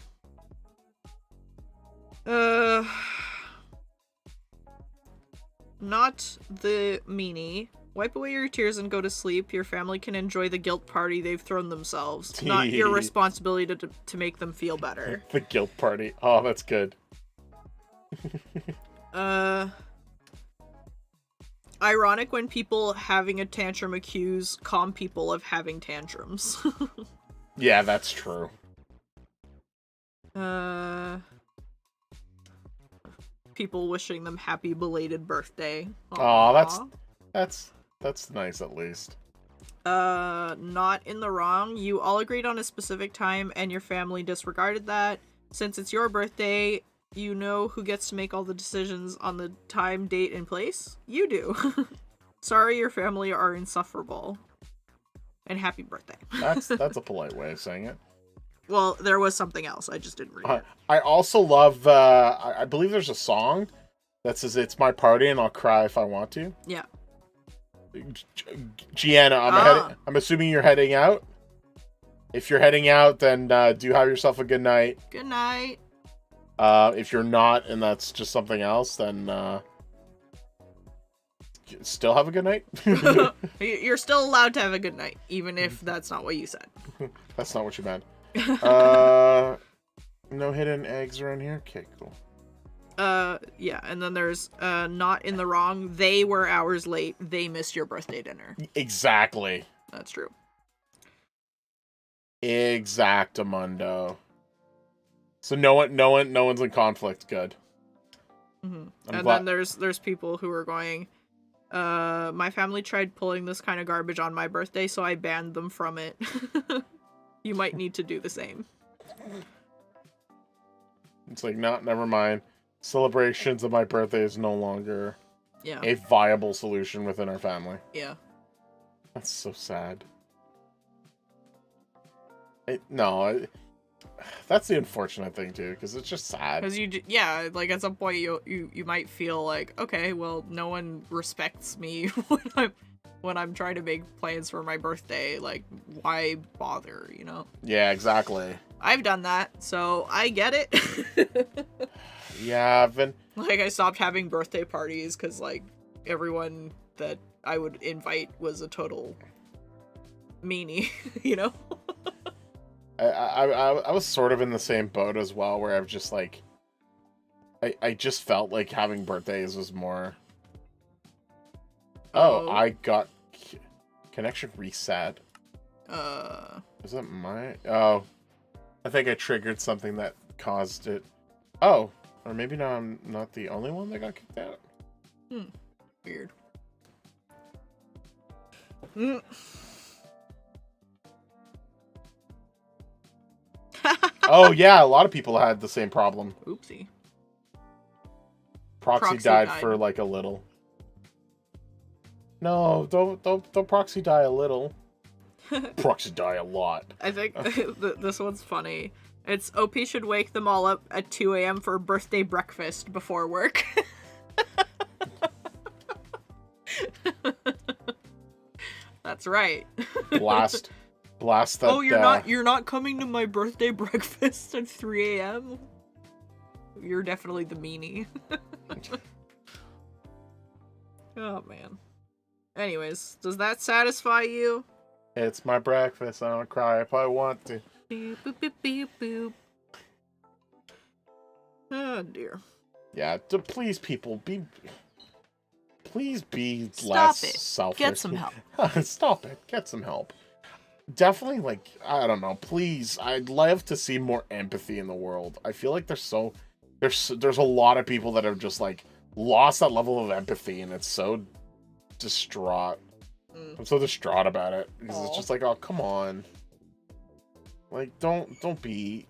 Not the meanie. Wipe away your tears and go to sleep. Your family can enjoy the guilt party they've thrown themselves. Not your responsibility to make them feel better. The guilt party. Oh, that's good. Ironic when people having a tantrum accuse calm people of having tantrums. Yeah, that's true. People wishing them happy belated birthday. Oh, that's nice at least. Not in the wrong. You all agreed on a specific time and your family disregarded that. Since it's your birthday, you know who gets to make all the decisions on the time, date, and place? You do. Sorry your family are insufferable. And happy birthday. That's a polite way of saying it. Well, there was something else. I just didn't read it. I also love, I believe there's a song that says, "It's my party and I'll cry if I want to." Yeah. Gianna, I'm assuming you're heading out? If you're heading out, then do have yourself a good night. Good night. If you're not, and that's just something else, then still have a good night. You're still allowed to have a good night, even if that's not what you said. That's not what you meant. No hidden eggs around here? Okay, cool. Yeah, and then there's, not in the wrong. They were hours late. They missed your birthday dinner. Exactly. That's true. Exactamundo. So no one's in conflict. Good. Mm-hmm. And then there's people who are going, my family tried pulling this kind of garbage on my birthday, so I banned them from it. You might need to do the same. It's like, no, never mind. Celebrations of my birthday is no longer Yeah. a viable solution within our family. Yeah. That's so sad. That's the unfortunate thing too, because it's just sad. Because like at some point you might feel like, okay, well, no one respects me when I'm trying to make plans for my birthday. Like, why bother? You know? Yeah, exactly. I've done that, so I get it. Yeah, I've been... Like, I stopped having birthday parties because, like, everyone that I would invite was a total meanie, you know? I was sort of in the same boat as well, where I've just, like... I just felt like having birthdays was more... Oh, I got... Connection reset. Is that my... Oh. I think I triggered something that caused it. Oh. Or maybe now I'm not the only one that got kicked out. Weird. Oh yeah, a lot of people had the same problem. Oopsie. Proxy died for like a little. No, don't proxy die a little. Proxy die a lot. I think this one's funny. It's OP should wake them all up at 2 a.m. for birthday breakfast before work. That's right. Blast that. Oh, you're not coming to my birthday breakfast at 3 a.m.? You're definitely the meanie. Oh man. Anyways, does that satisfy you? It's my breakfast. I don't cry if I want to. Boop, boop, boop, boop, boop. Oh dear. Yeah, please, people, please be Stop less it. selfish. Get some help. Stop it. Get some help. Definitely, like, I don't know. Please, I'd love to see more empathy in the world. I feel like there's a lot of people that have just like lost that level of empathy, and it's so distraught. I'm so distraught about it because it's just like, oh, come on. Like, don't be.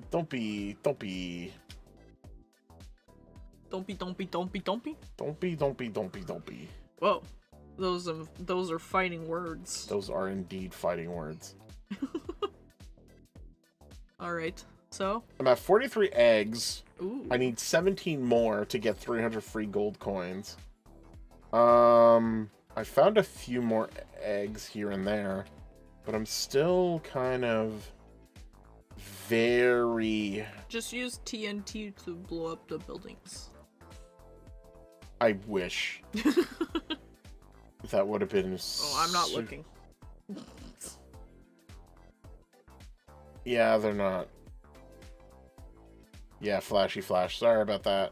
Whoa. Those are fighting words. Those are indeed fighting words. Alright, so? I'm at 43 eggs. Ooh. I need 17 more to get 300 free gold coins. I found a few more eggs here and there, but I'm still kind of very... Just use TNT to blow up the buildings. I wish. That would have been... Oh, I'm not looking. Yeah, they're not. Yeah, flashy flash. Sorry about that.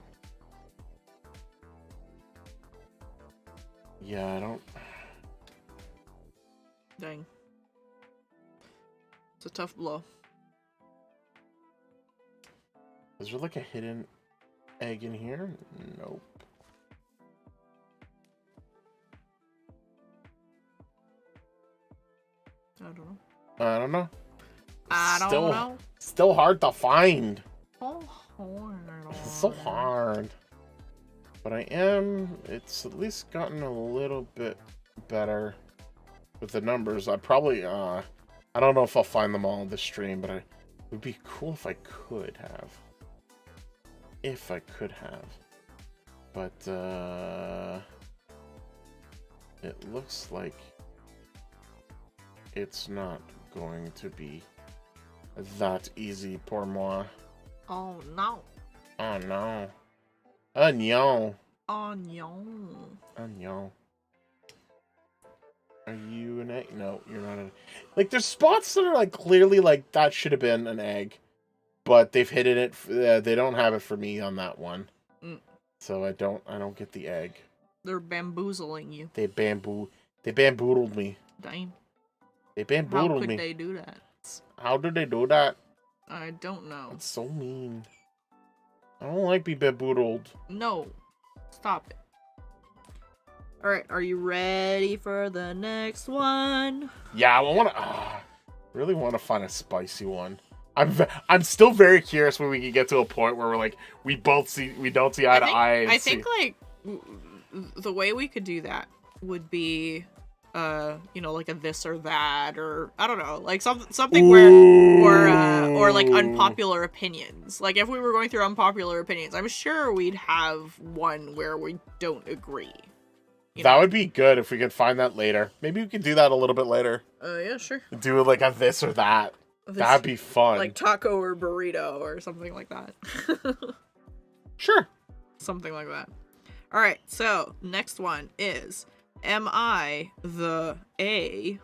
Yeah, I don't... Dang. It's a tough blow. Is there like a hidden egg in here? Nope. I don't know. I don't know. I don't know. Still hard to find. Oh, hard. It's so hard. But it's at least gotten a little bit better with the numbers. I probably, I don't know if I'll find them all in this stream, but it would be cool if I could have. If I could have. But, it looks like it's not going to be that easy pour moi. Oh, no. Oh, no. Onion. Onion. Onion. Are you an egg? No, you're not an... Like, there's spots that are, like, clearly, like, that should have been an egg. But they've hidden it. They don't have it for me on that one. Mm. So I don't get the egg. They're bamboozling you. They bamboodled me. Dang. They bamboodled me. How could they do that? How did they do that? I don't know. It's so mean. I don't like being bamboodled. No. Stop it. Alright, are you ready for the next one? Yeah, I really want to find a spicy one. I'm still very curious when we can get to a point where we're like, we don't see eye to eye. I think like the way we could do that would be like a this or that, or I don't know, like something where or like unpopular opinions. Like if we were going through unpopular opinions, I'm sure we'd have one where we don't agree. That would be good if we could find that later. Maybe we could do that a little bit later. Yeah, sure. Do like a this or that. That'd be fun. Like taco or burrito or something like that. Sure. Something like that. All right, so next one is, am I the A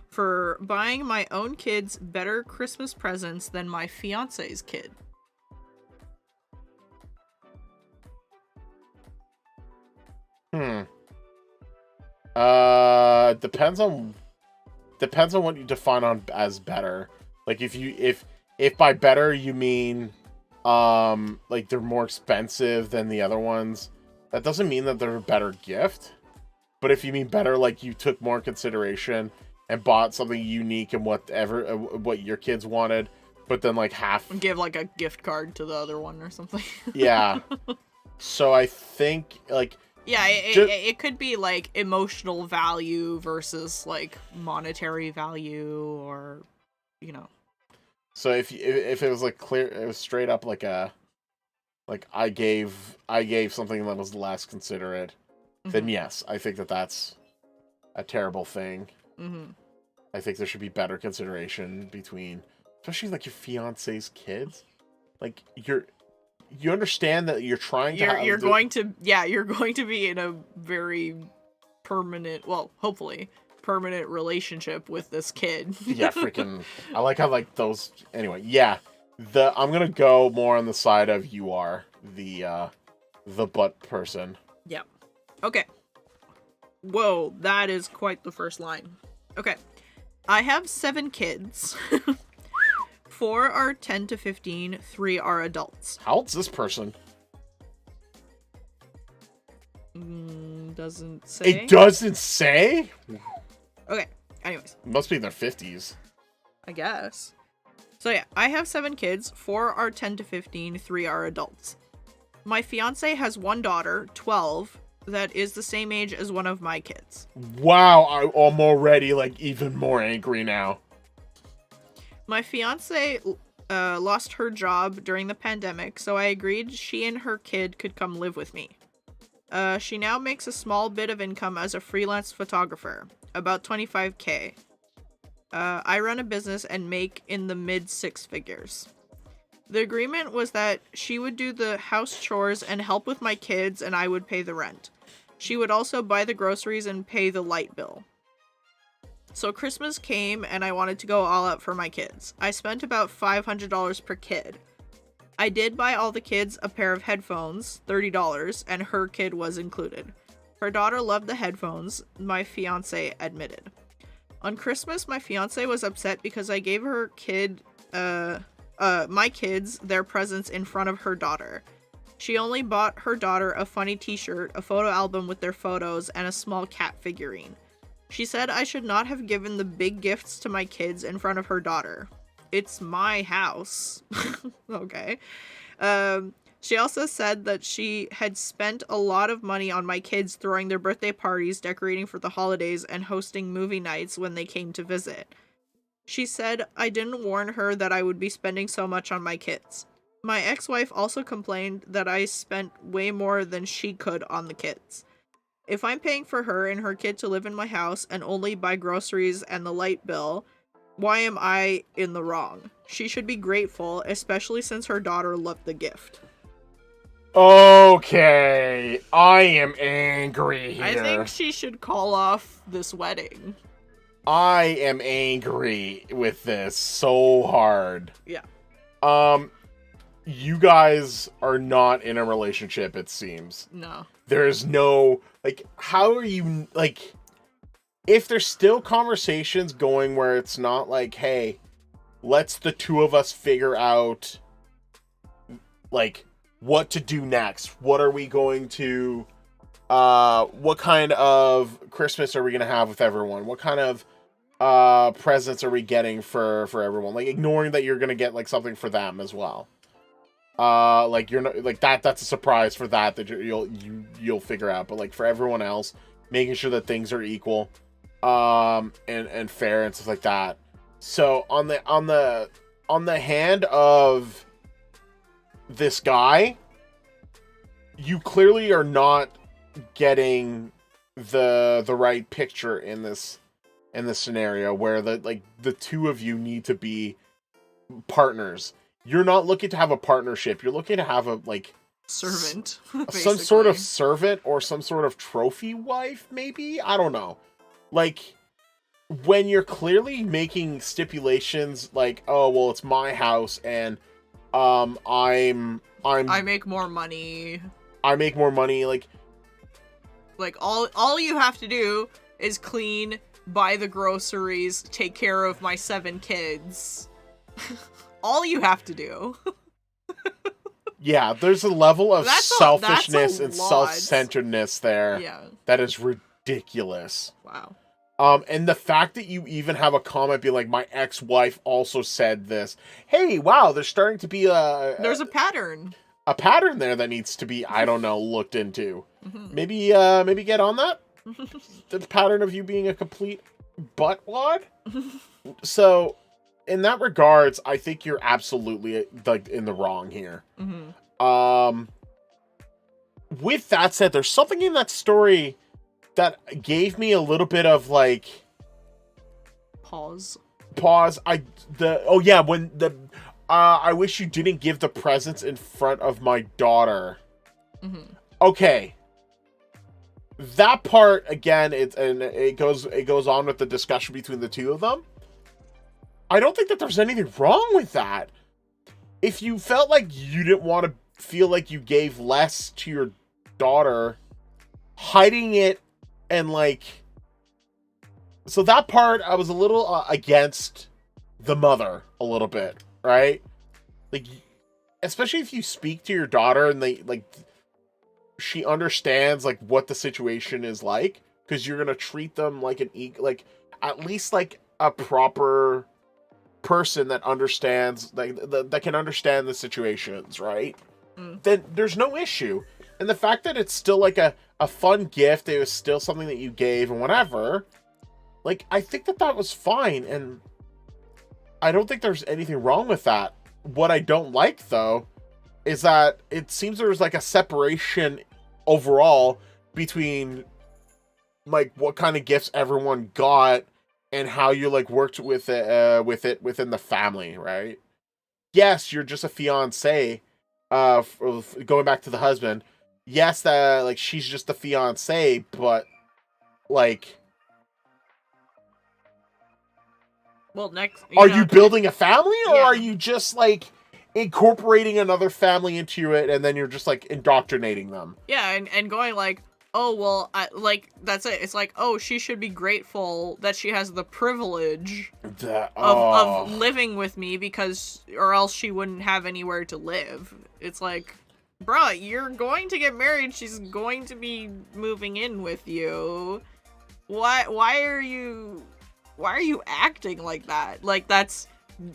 for buying my own kids better Christmas presents than my fiance's kid? Depends on what you define on as better. Like if by better you mean like they're more expensive than the other ones, that doesn't mean that they're a better gift. But if you mean better, like you took more consideration and bought something unique and what your kids wanted, but then like half give like a gift card to the other one or something. Yeah. So I think like it could be like emotional value versus like monetary value, or So if it was like clear, it was straight up like I gave something that was less considerate, then yes, I think that's a terrible thing. Mm-hmm. I think there should be better consideration between, especially like your fiance's kids. Like you understand that you're trying to. You're going to be in a very permanent, well, hopefully permanent relationship with this kid. Yeah, freaking. I like how like those. Anyway, yeah. I'm gonna go more on the side of you are the butt person. Yeah. Okay. Whoa, that is quite the first line. Okay. I have 7 kids. 4 are 10 to 15, 3 are adults. How old's this person? Doesn't say. It doesn't say? Okay, anyways. It must be in their 50s. I guess. So yeah, I have 7 kids. 4 are 10 to 15, 3 are adults. My fiance has 1 daughter, 12, that is the same age as one of my kids. Wow, I'm already like even more angry now. My fiance lost her job during the pandemic, so I agreed she and her kid could come live with me. She now makes a small bit of income as a freelance photographer, about 25K. I run a business and make in the mid 6 figures. The agreement was that she would do the house chores and help with my kids, and I would pay the rent. She would also buy the groceries and pay the light bill. So Christmas came, and I wanted to go all out for my kids. I spent about $500 per kid. I did buy all the kids a pair of headphones, $30, and her kid was included. Her daughter loved the headphones, my fiance admitted. On Christmas, my fiance was upset because I gave her my kids their presents in front of her daughter. She only bought her daughter a funny t-shirt, a photo album with their photos, and a small cat figurine. She said I should not have given the big gifts to my kids in front of her daughter. It's my house. Okay. She also said that she had spent a lot of money on my kids throwing their birthday parties, decorating for the holidays, and hosting movie nights when they came to visit. She said I didn't warn her that I would be spending so much on my kids. My ex-wife also complained that I spent way more than she could on the kids. If I'm paying for her and her kid to live in my house and only buy groceries and the light bill, why am I in the wrong? She should be grateful, especially since her daughter loved the gift. Okay, I am angry here. I think she should call off this wedding. I am angry with this so hard. Yeah. You guys are not in a relationship, it seems. No. There's no, like, how are you, like, if there's still conversations going where it's not like, hey, let's the two of us figure out, like, what to do next. What are we going to, what kind of Christmas are we going to have with everyone? What kind of presents are we getting for everyone? Like, ignoring that you're going to get, like, something for them as well. Like, you're not, like, that's a surprise for that you'll figure out. But, like, for everyone else, making sure that things are equal, and fair and stuff like that. So on the hand of this guy, you clearly are not getting the right picture in this scenario where the two of you need to be partners. You're not looking to have a partnership. You're looking to have a, like, servant. Some sort of servant or some sort of trophy wife, maybe? I don't know. Like, when you're clearly making stipulations like, oh, well, it's my house and I make more money. I make more money, like all you have to do is clean, buy the groceries, take care of my 7 kids. All you have to do. Yeah, there's a level of selfishness and self-centeredness there. Yeah. That is ridiculous. Wow. And the fact that you even have a comment be like, my ex-wife also said this. Hey, wow, there's starting to be there's a pattern. A pattern there that needs to be, I don't know, looked into. Mm-hmm. Maybe get on that. The pattern of you being a complete buttwad. So, in that regards, I think you're absolutely, like, in the wrong here. Mm-hmm. With that said, there's something in that story that gave me a little bit of, like, pause. I wish you didn't give the presents in front of my daughter. Mm-hmm. Okay. That part, again, it goes on with the discussion between the two of them. I don't think that there's anything wrong with that. If you felt like you didn't want to feel like you gave less to your daughter, hiding it and, like... So that part, I was a little against the mother a little bit, right? Like, especially if you speak to your daughter and they, like, she understands, like, what the situation is like, because you're gonna treat them like like, at least like a proper person that understands, like, that can understand the situations, right? Then there's no issue. And the fact that it's still, like, a fun gift, it was still something that you gave and whatever, like, I think that was fine, and I don't think there's anything wrong with that. What I don't like, though, is that it seems there's, like, a separation overall between like what kind of gifts everyone got and how you like worked with it within the family, right? Yes, you're just a fiance. Going back to the husband, yes, that like she's just a fiance, but like, well, next, are you building a family, or yeah. are you just like incorporating another family into it, and then you're just like indoctrinating them? Yeah, and going like, oh well, like that's it. It's like, oh, she should be grateful that she has the privilege of living with me, because or else she wouldn't have anywhere to live. It's like, bruh, you're going to get married. She's going to be moving in with you. Why are you acting like that? Like, that's,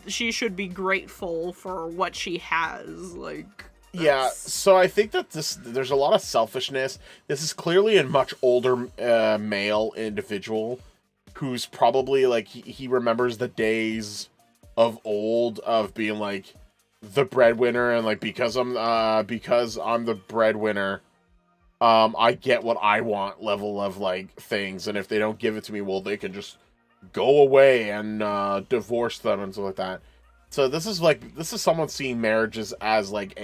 she should be grateful for what she has. Like, yeah, so I think that there's a lot of selfishness. This is clearly a much older male individual who's probably like he remembers the days of old of being like the breadwinner, and like because I'm the breadwinner, I get what I want level of like things, and if they don't give it to me, well, they can just go away and divorce them and stuff like that. So this is someone seeing marriages as like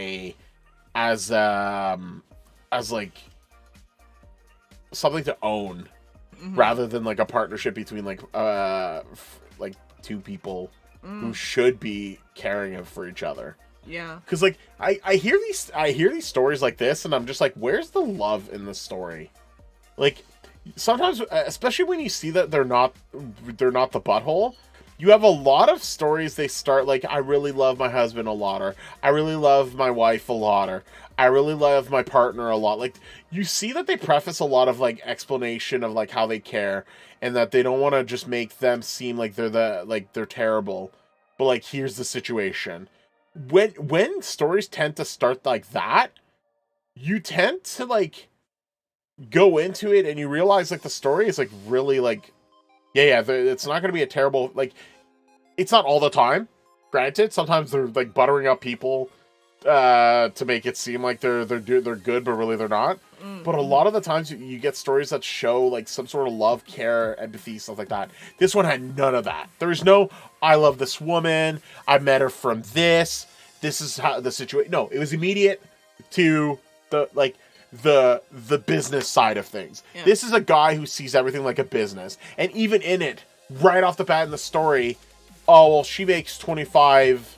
as like something to own, rather than like a partnership between like two people who should be caring for each other. Yeah. Because like I hear these stories like this, and I'm just like, where's the love in the story? Like, sometimes, especially when you see that they're not the butthole, you have a lot of stories. They start like, I really love my husband a lot, or I really love my wife a lot, or I really love my partner a lot. Like, you see that they preface a lot of like explanation of like how they care, and that they don't want to just make them seem like they're terrible, but like, here's the situation. When stories tend to start like that, you tend to like go into it and you realize like the story is like really like, it's not going to be a terrible, like, it's not all the time, granted. Sometimes they're like buttering up people to make it seem like they're good, but really they're not. But a lot of the times you get stories that show like some sort of love, care, empathy, stuff like that. This one had none of that. There's no, I love this woman, I met her from this is how the situation. No, it was immediate to the business side of things. Yeah. This is a guy who sees everything like a business. And even in it, right off the bat in the story, oh, well, she makes 25.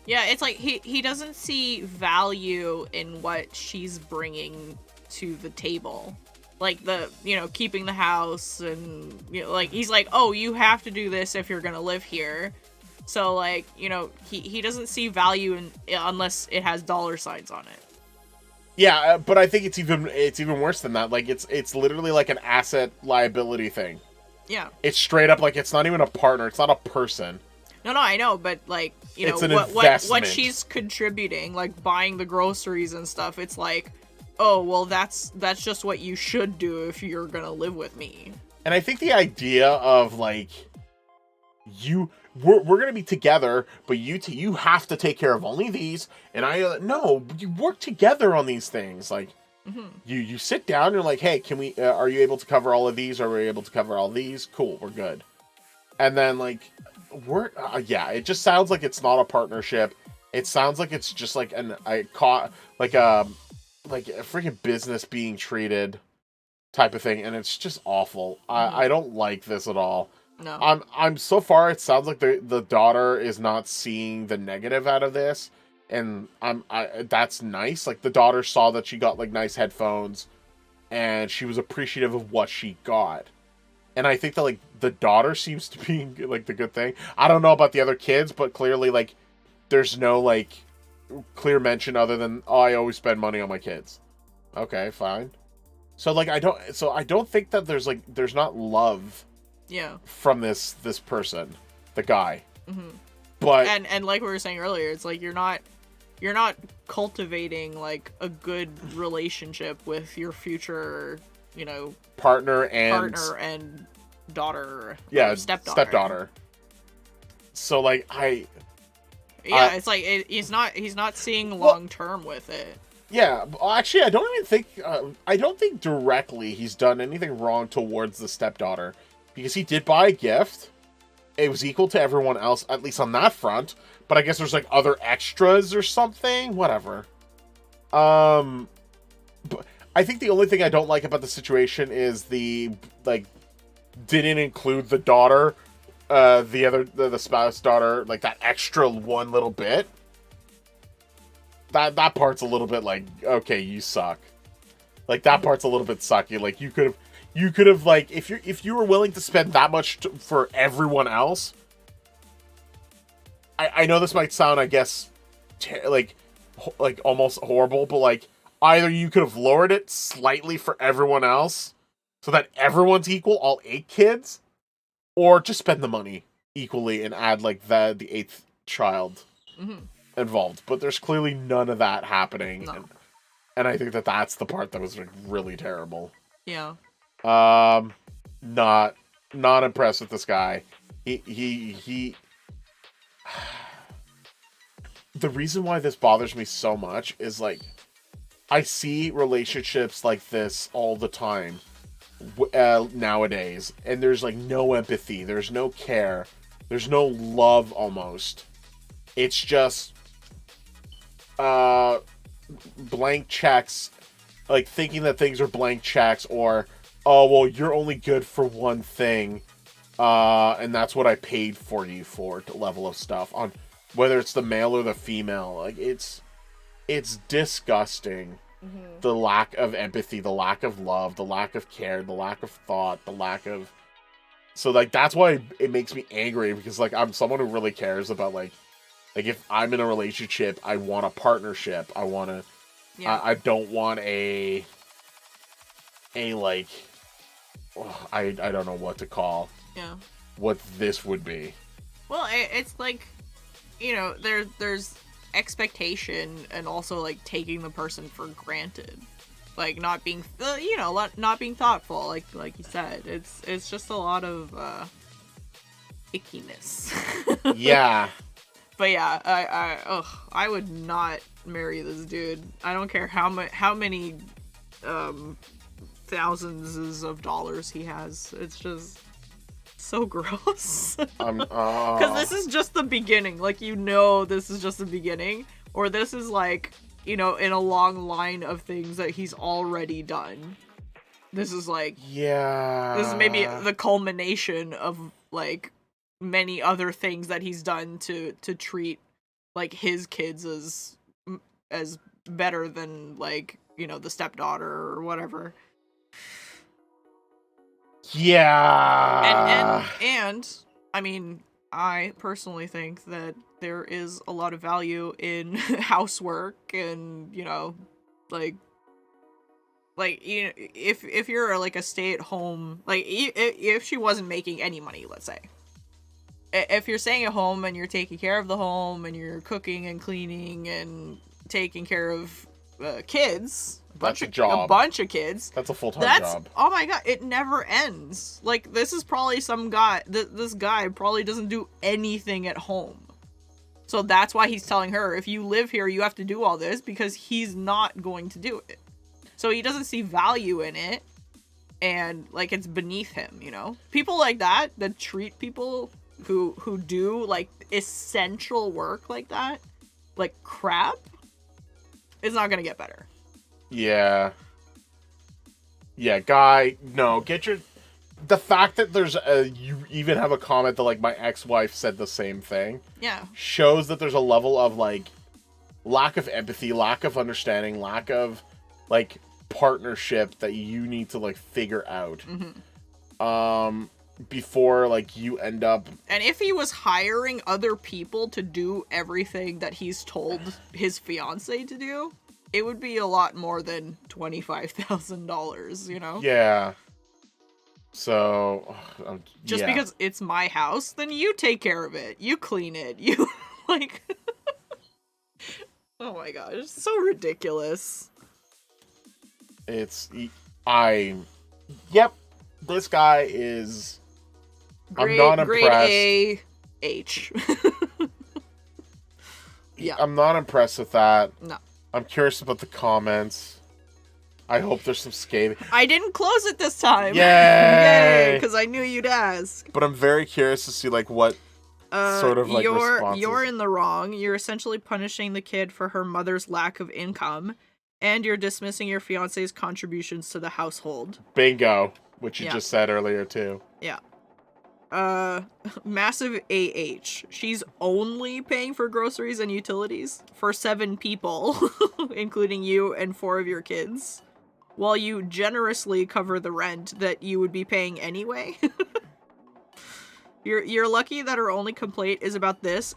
Yeah, it's like he doesn't see value in what she's bringing to the table. Like keeping the house, and, like, he's like, oh, you have to do this if you're going to live here. So, like, he doesn't see value in unless it has dollar signs on it. Yeah, but I think it's even worse than that. Like, it's literally like an asset liability thing. Yeah. It's straight up like, it's not even a partner. It's not a person. No, I know, but like, it's an investment. What she's contributing, like buying the groceries and stuff, it's like, oh, well, that's just what you should do if you're gonna live with me. And I think the idea of like, we're gonna be together, but you have to take care of only these, and no, you work together on these things. Like, you sit down, and you're like, hey, can we? Are you able to cover all of these? Are we able to cover all these? Cool, we're good. And then like, it just sounds like it's not a partnership. It sounds like it's just like a freaking business being treated type of thing, and it's just awful. I don't like this at all. No. I'm so far, it sounds like the daughter is not seeing the negative out of this, and that's nice. Like, the daughter saw that she got like nice headphones, and she was appreciative of what she got. And I think that like the daughter seems to be like the good thing. I don't know about the other kids, but clearly like there's no like clear mention other than, oh, I always spend money on my kids. Okay, fine. So like I don't think that there's not love. Yeah. From this person, the guy. Mm-hmm. But and like we were saying earlier, it's like you're not cultivating like a good relationship with your future, partner and daughter. Yeah, stepdaughter. So like it's like he's not seeing long term with it. Yeah, actually, I don't think directly he's done anything wrong towards the stepdaughter, because he did buy a gift. It was equal to everyone else, at least on that front. But I guess there's like other extras or something. Whatever. But I think the only thing I don't like about the situation is the like didn't include the daughter, the spouse daughter, like that extra one little bit. That part's a little bit like, okay, you suck. Like that part's a little bit sucky. Like you could have like if you were willing to spend that much for everyone else. I know this might sound, I guess, like almost horrible, but like either you could have lowered it slightly for everyone else so that everyone's equal, all 8 kids, or just spend the money equally and add like the 8th child involved. But there's clearly none of that happening, No. and I think that's the part that was like really terrible. Yeah. Not impressed with this guy. He the reason why this bothers me so much is like I see relationships like this all the time nowadays, and there's like no empathy, there's no care, there's no love almost. It's just blank checks, like thinking that things are blank checks, or oh well, you're only good for one thing, and that's what I paid for you for, level of stuff on whether it's the male or the female. Like it's disgusting. The lack of empathy, the lack of love, the lack of care, the lack of thought, the lack of... So like that's why it makes me angry, because like I'm someone who really cares about like if I'm in a relationship, I want a partnership. I want to... Yeah. I don't want a like... Oh, I don't know what to call. Yeah. What this would be. Well, it's like, you know, there's expectation and also like taking the person for granted, like not being not being thoughtful, like you said. It's just a lot of ickiness. Yeah. But yeah, I would not marry this dude. I don't care how many thousands of dollars he has. It's just so gross. Because this is just the beginning. Like, you know, this is just the beginning, or this is like, you know, in a long line of things that he's already done. This is like, yeah, this is maybe the culmination of like many other things that he's done to treat like his kids as better than, like, you know, the stepdaughter or whatever. Yeah. And I mean, I personally think that there is a lot of value in housework, and, you know, like you know, if you're like a stay-at-home, like if she wasn't making any money, let's say, if you're staying at home and you're taking care of the home and you're cooking and cleaning and taking care of kids, a bunch of kids. That's a full-time job. Oh my god, it never ends. Like, this is probably some guy, this guy probably doesn't do anything at home. So that's why he's telling her, if you live here, you have to do all this, because he's not going to do it. So he doesn't see value in it, and like, it's beneath him, you know? People like that treat people who do like essential work like that like crap, it's not gonna get better. Yeah, guy, no, the fact that you even have a comment that like my ex-wife said the same thing, shows that there's a level of like lack of empathy, lack of understanding, lack of like partnership that you need to like figure out. Before like you end up... And if he was hiring other people to do everything that he's told his fiance to do, it would be a lot more than $25,000, you know? Yeah. So, just because it's my house, then you take care of it. You clean it. You, like... Oh my gosh, it's so ridiculous. Yep, this guy is... I'm not impressed. Grade A H. Yeah. I'm not impressed with that. No. I'm curious about the comments. I hope there's some scathing. I didn't close it this time. Yay! Yay! Because I knew you'd ask. But I'm very curious to see, like, what sort of, like, responses. You're in the wrong. You're essentially punishing the kid for her mother's lack of income, and you're dismissing your fiance's contributions to the household. Bingo. Which you just said earlier, too. Yeah. Massive AH. She's only paying for groceries and utilities for 7 people, including you and 4 of your kids, while you generously cover the rent that you would be paying anyway. You're lucky that her only complaint is about this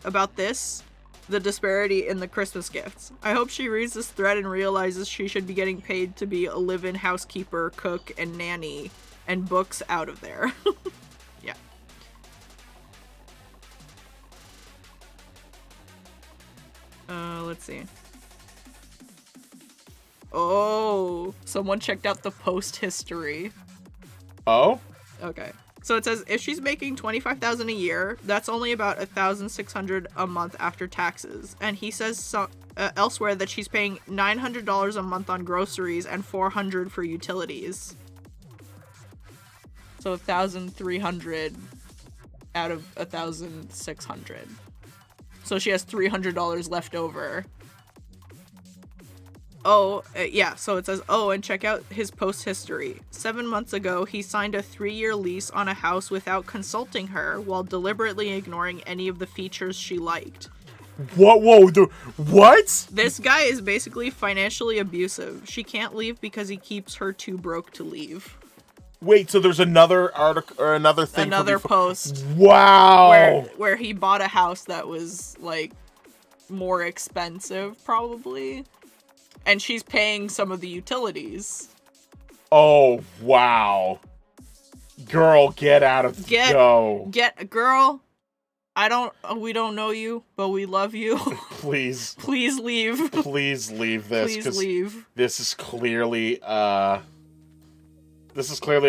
about this, the disparity in the Christmas gifts. I hope she reads this thread and realizes she should be getting paid to be a live-in housekeeper, cook, and nanny, and books out of there. Yeah. Let's see. Oh, someone checked out the post history. Oh? Okay. So it says if she's making $25,000 a year, that's only about $1,600 a month after taxes. And he says elsewhere that she's paying $900 a month on groceries and $400 for utilities. So $1,300 out of $1,600. So she has $300 left over. Oh, yeah, so it says, and check out his post history. 7 months ago, he signed a 3-year lease on a house without consulting her, while deliberately ignoring any of the features she liked. What? What? This guy is basically financially abusive. She can't leave because he keeps her too broke to leave. Wait, so there's another article, or another thing? Another post. Wow! Where he bought a house that was, like, more expensive, probably. And she's paying some of the utilities. Oh, wow. Girl, get out of go. Girl, we don't know you, but we love you. Please. Please leave. Please leave this. Please leave. This is clearly a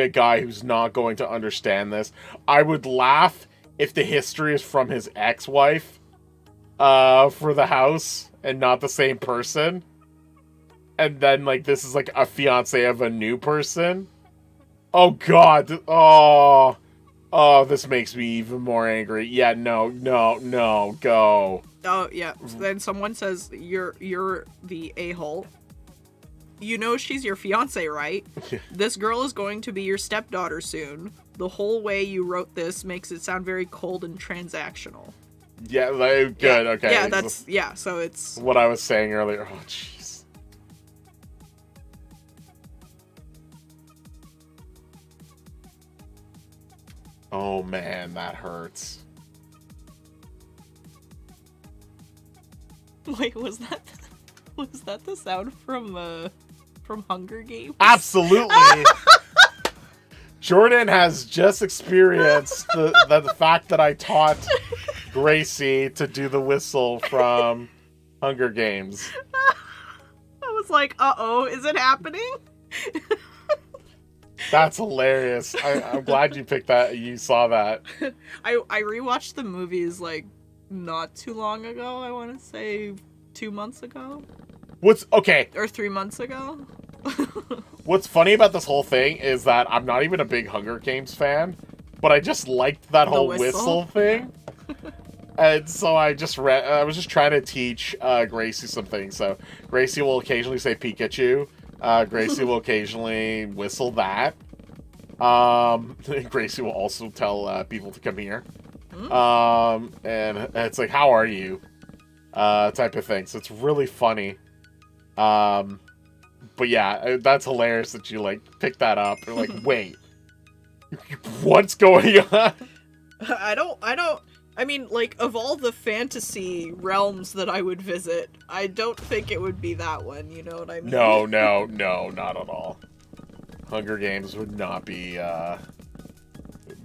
guy who's not going to understand this. I would laugh if the history is from his ex-wife, for the house, and not the same person. And then, like, this is, like, a fiance of a new person. Oh, God. Oh, this makes me even more angry. Yeah, no, go. Oh, yeah. Then someone says, you're the a-hole. You know she's your fiance, right? This girl is going to be your stepdaughter soon. The whole way you wrote this makes it sound very cold and transactional. Yeah, like, good, okay. Yeah, so it's... what I was saying earlier. Oh, jeez. Oh man, that hurts. Wait, was that the sound from Hunger Games? Absolutely. Jordan has just experienced the fact that I taught Gracie to do the whistle from Hunger Games. I was like, uh-oh, is it happening? That's hilarious. I'm glad you picked that. You saw that. I rewatched the movies, like, not too long ago. I want to say 2 months ago. Okay. Or 3 months ago. What's funny about this whole thing is that I'm not even a big Hunger Games fan, but I just liked that whole whistle thing. And so I was just trying to teach Gracie some things. So Gracie will occasionally say Pikachu. Gracie will occasionally whistle that. Gracie will also tell people to come here. And it's like, how are you? Type of thing. So it's really funny. But yeah, that's hilarious that you, like, picked that up. You're like, wait, what's going on? I mean, like, of all the fantasy realms that I would visit, I don't think it would be that one, you know what I mean? No, not at all. Hunger Games would not be the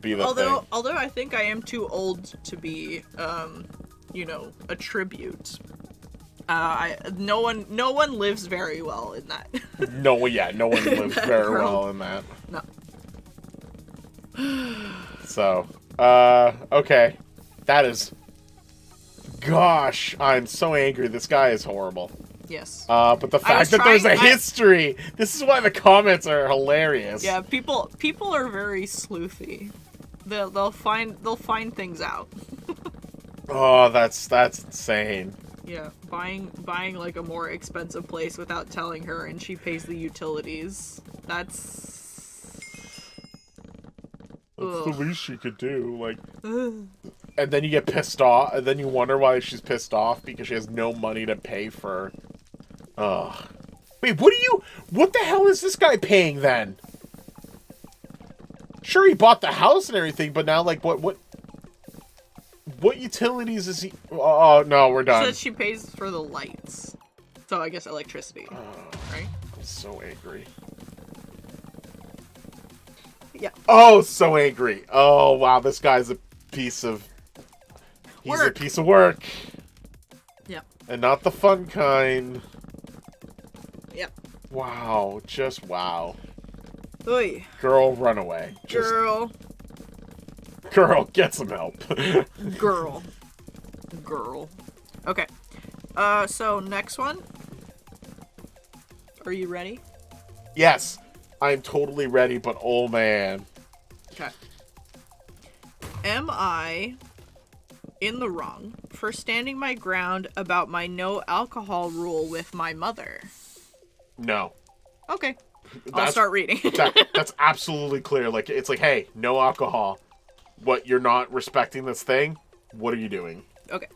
thing. Although I think I am too old to be, a tribute. No one lives very well in that. No one lives very well in that. No. So, okay. That is gosh, I'm so angry. This guy is horrible. Yes. But the fact that there's a history, this is why the comments are hilarious. Yeah, people are very sleuthy. They'll find things out. Oh, that's insane. Yeah, buying like a more expensive place without telling her, and she pays the utilities. That's the least she could do. Like, and then you get pissed off, and then you wonder why she's pissed off because she has no money to pay for. Ugh. Wait, what the hell is this guy paying then? Sure, he bought the house and everything, but now, like, what utilities is he... Oh, no, we're done. She said she pays for the lights. So, I guess electricity, right? I'm so angry. Yeah. Oh, so angry. Oh, wow, this guy's a piece of... He's a piece of work. Yeah. And not the fun kind. Yep. Wow, just wow. Oy. Girl, run away. Girl, get some help. Girl. Okay. So next one. Are you ready? Yes, I'm totally ready, but oh man. Okay. Am I in the wrong for standing my ground about my no alcohol rule with my mother? No. Okay. I'll start reading. That's absolutely clear. Like, it's like, hey, no alcohol. What, you're not respecting this thing? What are you doing? Okay.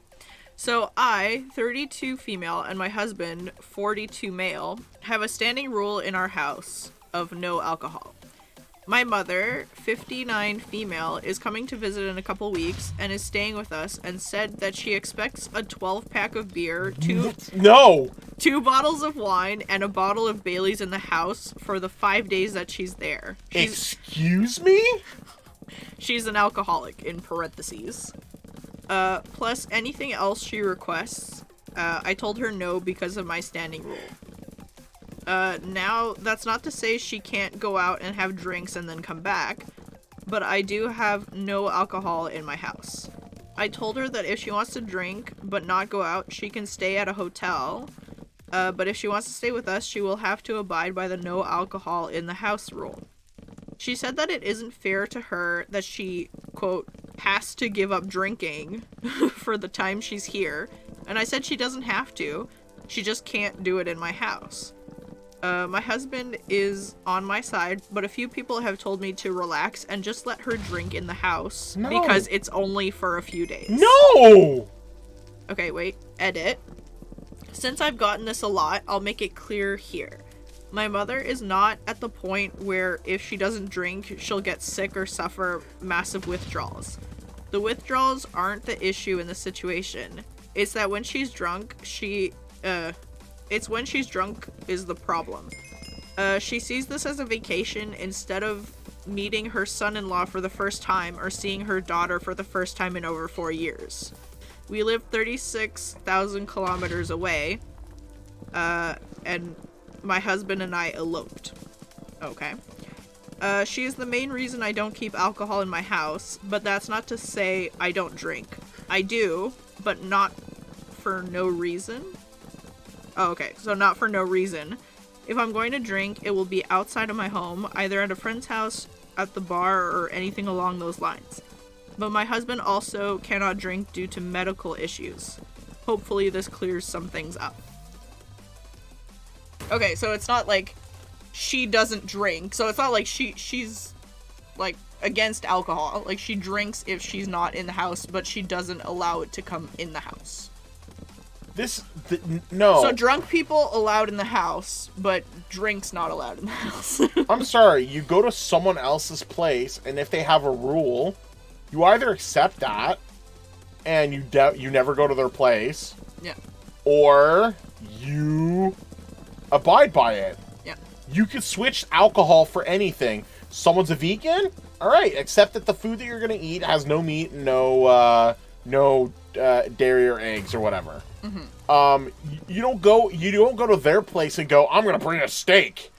So I, 32 female, and my husband, 42 male, have a standing rule in our house of no alcohol. My mother, 59 female, is coming to visit in a couple weeks and is staying with us and said that she expects a 12-pack of beer, two bottles of wine, and a bottle of Bailey's in the house for the 5 days that she's there. Excuse me? She's an alcoholic, in parentheses. Plus anything else she requests. I told her no because of my standing rule. Now, that's not to say she can't go out and have drinks and then come back, but I do have no alcohol in my house. I told her that if she wants to drink but not go out, she can stay at a hotel, but if she wants to stay with us, she will have to abide by the no alcohol in the house rule. She said that it isn't fair to her that she, quote, has to give up drinking for the time she's here, and I said she doesn't have to, she just can't do it in my house. My husband is on my side, but a few people have told me to relax and just let her drink in the house because it's only for a few days. No! Okay, wait. Edit. Since I've gotten this a lot, I'll make it clear here. My mother is not at the point where if she doesn't drink, she'll get sick or suffer massive withdrawals. The withdrawals aren't the issue in the situation. It's that when she's drunk, It's when she's drunk is the problem. She sees this as a vacation instead of meeting her son-in-law for the first time or seeing her daughter for the first time in over 4 years. We live 36,000 kilometers away, and my husband and I eloped. Okay. She is the main reason I don't keep alcohol in my house, but that's not to say I don't drink. I do, but not for no reason. Oh, okay, so not for no reason. If I'm going to drink, it will be outside of my home, either at a friend's house, at the bar, or anything along those lines. But my husband also cannot drink due to medical issues. Hopefully this clears some things up. Okay, so it's not like she doesn't drink, so it's not like she's like against alcohol. Like, she drinks if she's not in the house, but she doesn't allow it to come in the house. No. So drunk people allowed in the house, but drinks not allowed in the house. I'm sorry, you go to someone else's place, and if they have a rule, you either accept that, and you never go to their place, yeah, or you abide by it. Yeah. You could switch alcohol for anything. Someone's a vegan? Alright, accept that the food that you're gonna eat has no meat, no dairy or eggs or whatever. Mm-hmm. You don't go to their place and go, I'm gonna bring a steak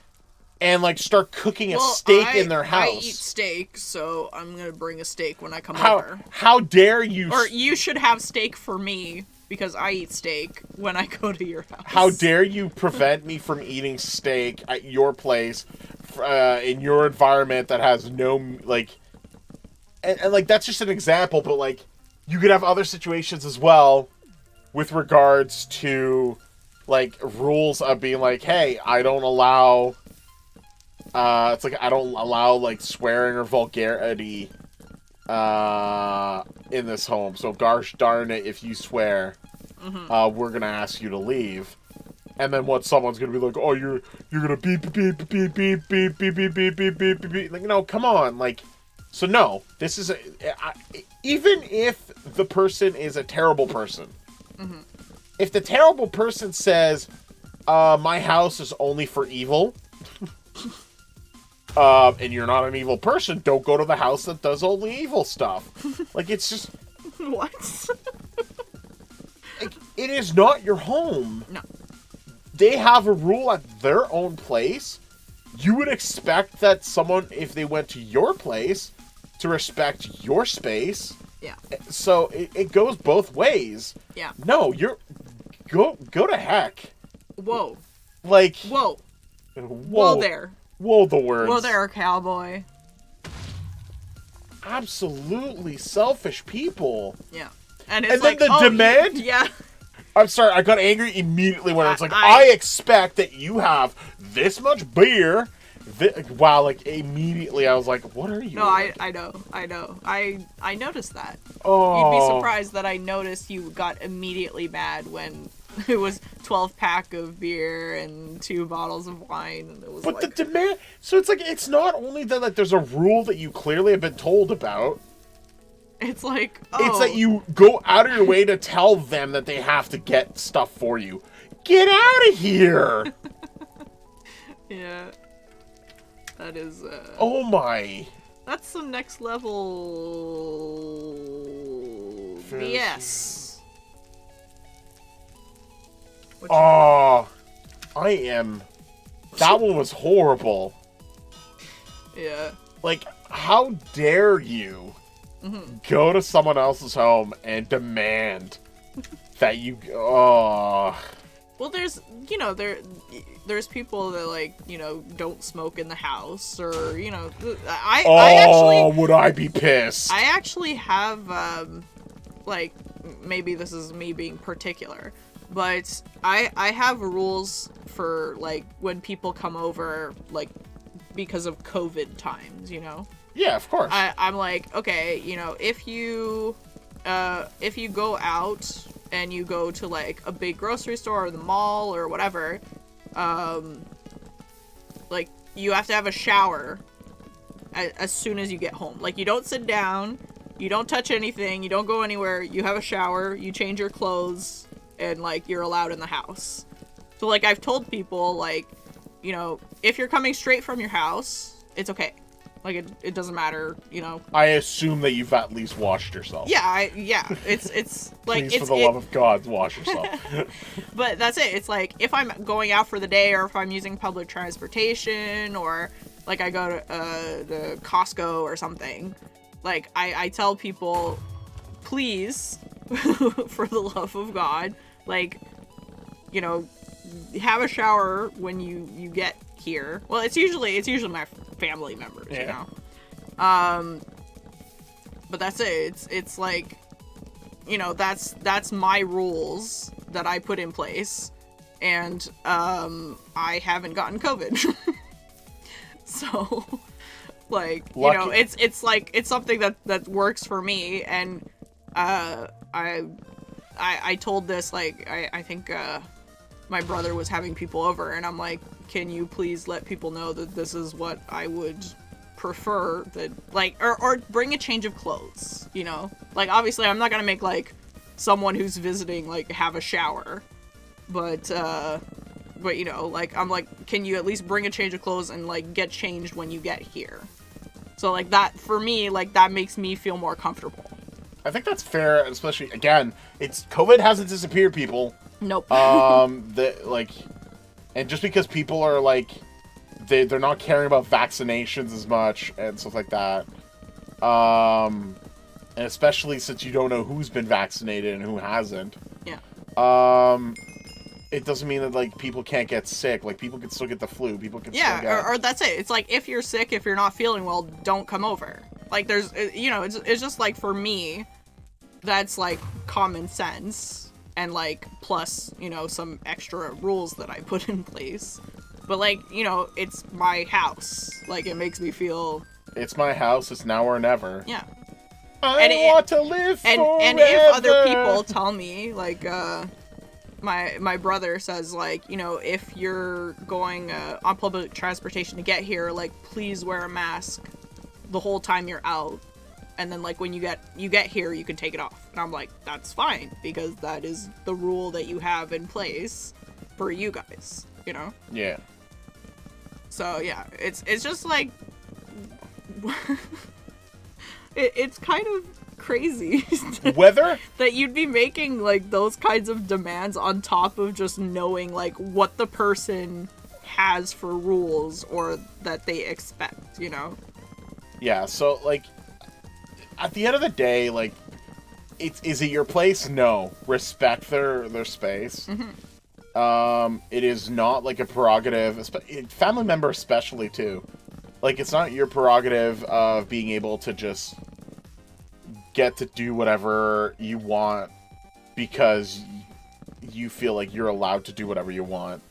and like start cooking a steak in their house. I eat steak, so I'm gonna bring a steak when I come over. How dare you? Or you should have steak for me because I eat steak when I go to your house. How dare you prevent me from eating steak at your place in your environment that has no, like... And like, that's just an example, but, like, you could have other situations as well with regards to, like, rules of being like, hey, I don't allow... it's like, I don't allow, like, swearing or vulgarity in this home. So, gosh darn it, if you swear, we're gonna ask you to leave. And then what? Someone's gonna be like, oh, you're gonna beep, beep, beep, beep, beep, beep, beep, beep, beep, beep, beep, beep. Like, no, come on, like... So no, this is even if the person is a terrible person, if the terrible person says, my house is only for evil, and you're not an evil person, don't go to the house that does only evil stuff. Like, it's just... What? Like, it is not your home. No. They have a rule at their own place. You would expect that someone, if they went to your place, to respect your space. Yeah. So it goes both ways. Yeah. No, go to heck. Whoa. Like... Whoa. Whoa there. Whoa, the words. Whoa there, cowboy. Absolutely selfish people. Yeah. And it's then the demand? Yeah. I'm sorry, I got angry immediately when it's like, I expect that you have this much beer. Wow, like, immediately I was like, what are you? No, I know. I noticed that. Oh. You'd be surprised that I noticed you got immediately mad when it was 12-pack of beer and 2 bottles of wine. And it was but the demand... So it's like, it's not only that like, there's a rule that you clearly have been told about. It's like, It's that you go out of your way to tell them that they have to get stuff for you. Get out of here! Yeah. That is, Oh my. That's some next level... BS. Oh, I am... That one was horrible. Yeah. Like, how dare you go to someone else's home and demand that you... Oh... Well, there's people that, like, don't smoke in the house, or, I actually... would I be pissed? I actually have, like, maybe this is me being particular, but I have rules for, like, when people come over, like, because of COVID times, Yeah, of course. I'm like, okay, if you go out and you go to, like, a big grocery store or the mall or whatever, like, you have to have a shower as soon as you get home. Like, you don't sit down, you don't touch anything, you don't go anywhere, you have a shower, you change your clothes, and, like, you're allowed in the house. So, like, I've told people, like, if you're coming straight from your house, it's okay. Like, it doesn't matter, I assume that you've at least washed yourself. Yeah, it's like... Please, for the love of God, wash yourself. But that's it. It's like, if I'm going out for the day, or if I'm using public transportation, or, like, I go to Costco or something, like, I tell people, please, for the love of God, like, have a shower when you get here. Well, it's usually my family members, but that's it. It's like, that's my rules that I put in place, and I haven't gotten COVID. So, like, Lucky. it's like, it's something that works for me, and I told this, like, I think my brother was having people over, and I'm like, can you please let people know that this is what I would prefer, that, like, or bring a change of clothes, like, obviously I'm not gonna make, like, someone who's visiting, like, have a shower, but like, I'm like, can you at least bring a change of clothes and, like, get changed when you get here? So, like, that, for me, like, that makes me feel more comfortable. I think that's fair, especially, again, COVID hasn't disappeared, people. Nope. And just because people are, like, they're not caring about vaccinations as much and stuff like that, and especially since you don't know who's been vaccinated and who hasn't. Yeah. It doesn't mean that, like, people can't get sick. Like, people can still get the flu. People can still get... Yeah, or that's it. It's like, if you're sick, if you're not feeling well, don't come over. Like, there's, you know, it's just, like, for me, that's, like, common sense. And, like, plus, you know, some extra rules that I put in place. But, like, you know, it's my house. Like, it makes me feel... It's my house. It's now or never. Yeah. I want to live forever. And if other people tell me, like, my brother says, like, you know, if you're going on public transportation to get here, like, please wear a mask the whole time you're out. And then, like, when you get here, you can take it off. And I'm like, that's fine, because that is the rule that you have in place for you guys, you know? Yeah. So, yeah, it's just, like, it's kind of crazy Whether that you'd be making, like, those kinds of demands on top of just knowing, like, what the person has for rules or that they expect, you know? Yeah, so, like, at the end of the day, like, is it your place? No. Respect their space. Mm-hmm. It is not, like, a prerogative, family member especially, too. Like, it's not your prerogative of being able to just get to do whatever you want because you feel like you're allowed to do whatever you want.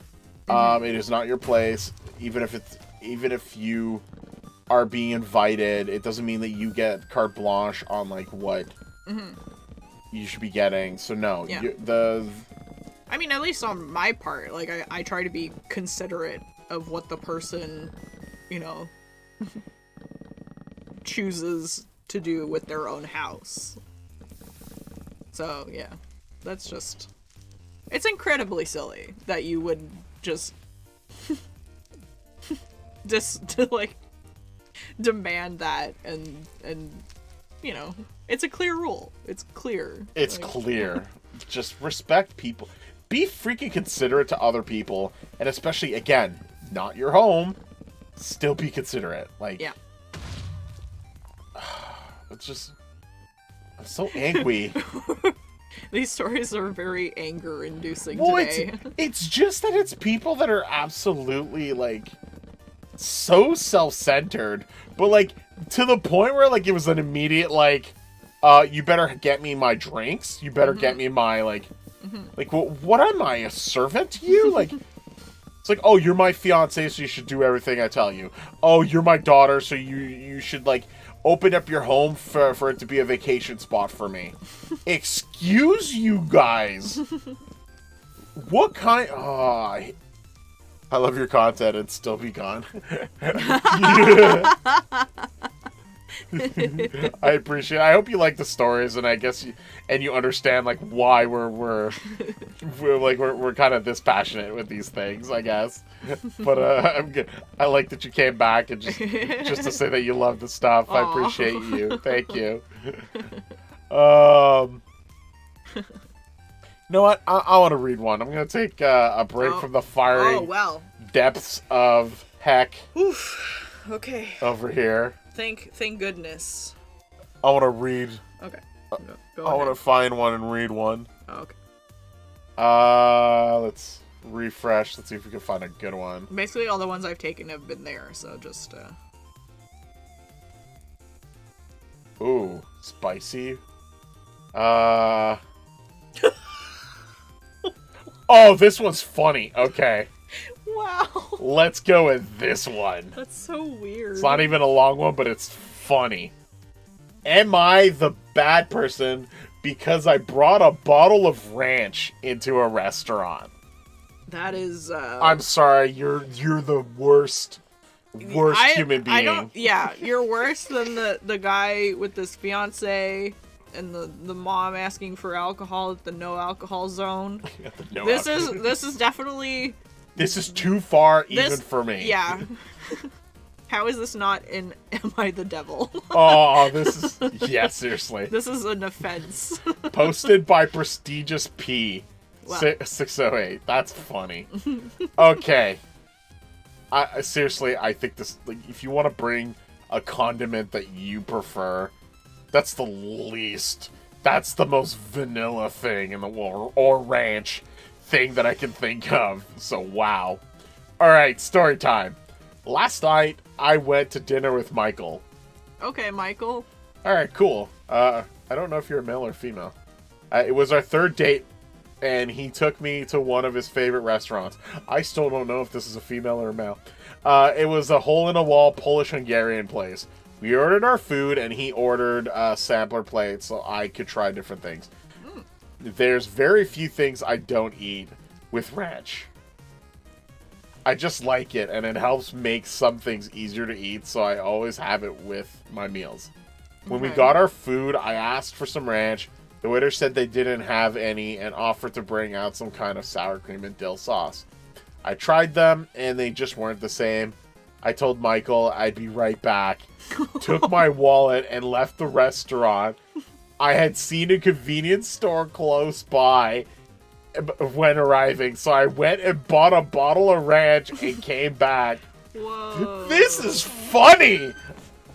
Mm-hmm. It is not your place, even if you are being invited. It doesn't mean that you get carte blanche on, like, what Mm-hmm. you should be getting. So no, Yeah. I mean, at least on my part, like, I try to be considerate of what the person, you know, chooses to do with their own house. So, yeah, that's just... It's incredibly silly that you would just... to, like, demand that and, you know, it's a clear rule. It's clear. It's like, clear. Just respect people. Be freaking considerate to other people, and especially, again, not your home. Still be considerate. Like, yeah. It's just... I'm so angry. These stories are very anger-inducing today. It's just that it's people that are absolutely, like, so self-centered, but, like, to the point where, like, it was an immediate, like, you better get me my drinks, you better get me my, like, like, what am I, a servant to you? Like, it's like, oh, you're my fiance, so you should do everything I tell you. Oh, you're my daughter, so you should, like, open up your home for it to be a vacation spot for me. Excuse you guys. What kind... Oh, I love your content and still be gone. I appreciate it. I hope you like the stories, and I guess you understand, like, why we're kind of this passionate with these things, I guess. But I'm good. I like that you came back and just to say that you love the stuff. Aww. I appreciate you. Thank you. You know what? I want to read one. I'm gonna take a break from the fiery depths of heck. Oof. Okay. Over here. Thank goodness. I want to read. Okay. Go I want to find one and read one. Oh, okay. Let's refresh. Let's see if we can find a good one. Basically, all the ones I've taken have been there, so just. Ooh, spicy. Oh, this one's funny. Okay. Wow. Let's go with this one. That's so weird. It's not even a long one, but it's funny. Am I the bad person because I brought a bottle of ranch into a restaurant? That is, I'm sorry, you're the worst human being. Yeah, you're worse than the guy with his fiance and the mom asking for alcohol at the no alcohol zone. This is definitely... This is too far even for me. Yeah. How is this not in Am I the Devil? Oh, this is... Yeah, seriously. This is an offense. Posted by Prestigious P. Wow. 608. That's funny. Okay. Seriously, I think this... Like, if you want to bring a condiment that you prefer, that's the least That's the most vanilla thing in the world, or ranch thing that I can think of. So, wow. Alright, story time. Last night, I went to dinner with Michael. Okay, Michael. Alright, cool. I don't know if you're a male or female. It was our third date, and he took me to one of his favorite restaurants. I still don't know if this is a female or a male. It was a hole-in-a-wall Polish-Hungarian place. We ordered our food, and he ordered sampler plates so I could try different things. There's very few things I don't eat with ranch. I just like it, and it helps make some things easier to eat, so I always have it with my meals. When we got our food, I asked for some ranch. The waiter said they didn't have any and offered to bring out some kind of sour cream and dill sauce. I tried them, and they just weren't the same. I told Michael I'd be right back, took my wallet, and left the restaurant. I had seen a convenience store close by when arriving, so I went and bought a bottle of ranch and came back. Whoa. This is funny!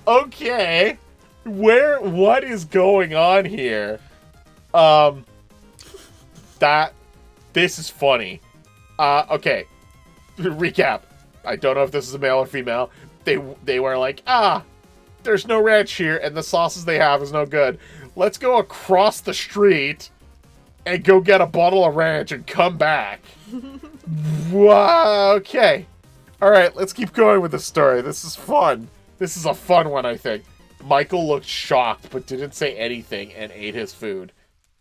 Okay. What is going on here? This is funny. Okay. Recap. I don't know if this is a male or female. They were like, there's no ranch here, and the sauces they have is no good. Let's go across the street and go get a bottle of ranch and come back. Wow, okay. Alright, let's keep going with the story. This is fun. This is a fun one, I think. Michael looked shocked, but didn't say anything and ate his food.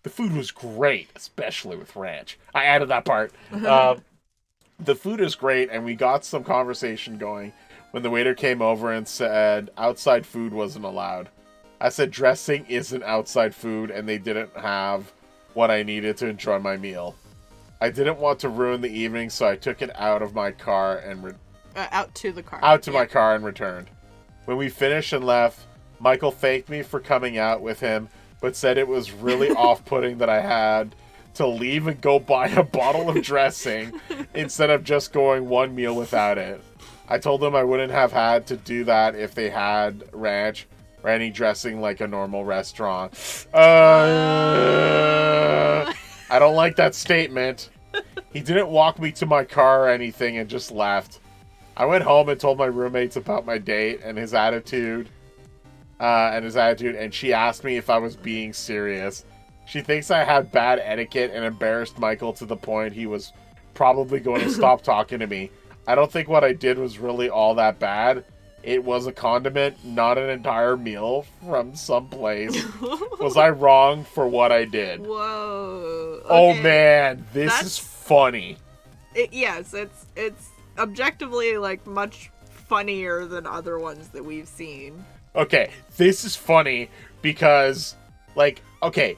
The food was great, especially with ranch. I added that part. The food is great, and we got some conversation going when the waiter came over and said outside food wasn't allowed. I said dressing isn't outside food, and they didn't have what I needed to enjoy my meal. I didn't want to ruin the evening, so I took it out of my car and Out to the car. out to my car and returned. When we finished and left, Michael thanked me for coming out with him, but said it was really off-putting that I had to leave and go buy a bottle of dressing instead of just going one meal without it. I told him I wouldn't have had to do that if they had ranch or any dressing like a normal restaurant. I don't like that statement. He didn't walk me to my car or anything and just left. I went home and told my roommates about my date and his attitude. And she asked me if I was being serious. She thinks I had bad etiquette and embarrassed Michael to the point he was probably going to stop talking to me. I don't think what I did was really all that bad. It was a condiment, not an entire meal from someplace. Was I wrong for what I did? Whoa. Okay. Oh man, this is funny. Yes, it's objectively like much funnier than other ones that we've seen. Okay, this is funny because, like, okay,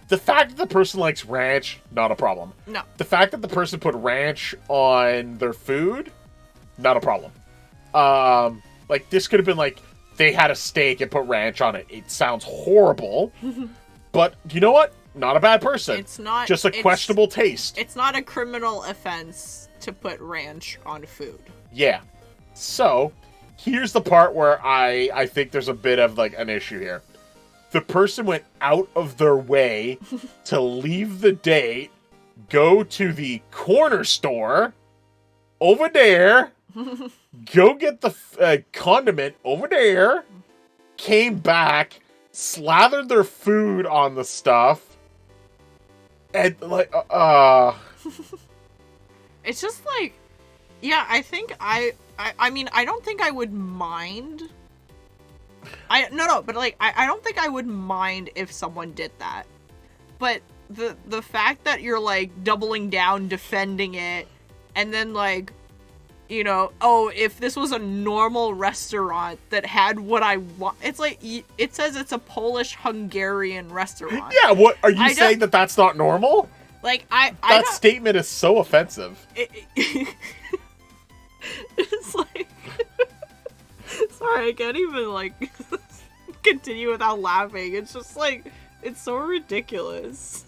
the fact that the person likes ranch, not a problem. No. The fact that the person put ranch on their food, not a problem. Like, this could have been like, they had a steak and put ranch on it. It sounds horrible. But, you know what? Not a bad person. It's not... Just a questionable taste. It's not a criminal offense to put ranch on food. Yeah. So, here's the part where I think there's a bit of, like, an issue here. The person went out of their way to leave the date, go to the corner store over there, go get the condiment over there, came back, slathered their food on the stuff, and, like, It's just like, yeah, I think I mean, I don't think I would mind. But like, I don't think I would mind if someone did that. But the fact that you're like doubling down, defending it, and then like, you know, oh, if this was a normal restaurant that had what I want, it's like, it says it's a Polish-Hungarian restaurant. Yeah, what, are you saying that that's not normal? Like, that statement is so offensive. It's like, sorry, I can't even, like, continue without laughing. It's just, like, it's so ridiculous.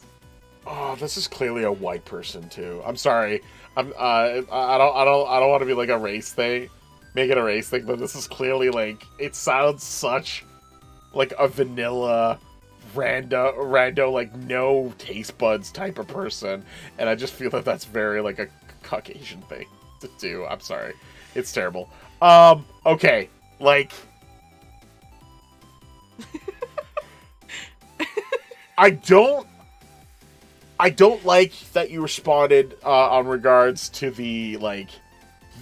Oh, this is clearly a white person, too. I'm sorry. I don't want to be, like, a race thing. Make it a race thing, but this is clearly, like, it sounds such, like, a vanilla rando, like, no taste buds type of person. And I just feel that that's very, like, a Caucasian thing to do. I'm sorry. It's terrible. Okay. Like... I don't like that you responded on regards to the, like,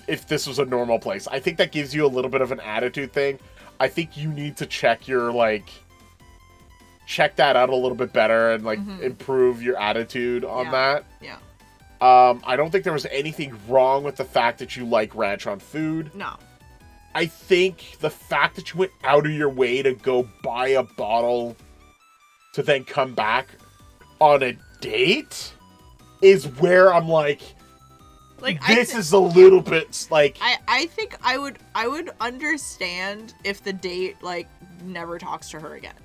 if this was a normal place. I think that gives you a little bit of an attitude thing. I think you need to check your, like, check that out a little bit better and, like, improve your attitude on that. Yeah. I don't think there was anything wrong with the fact that you like ranch on food. No. I think the fact that you went out of your way to go buy a bottle to then come back on a date is where I'm like this is a little bit like... I think I would understand if the date, like, never talks to her again.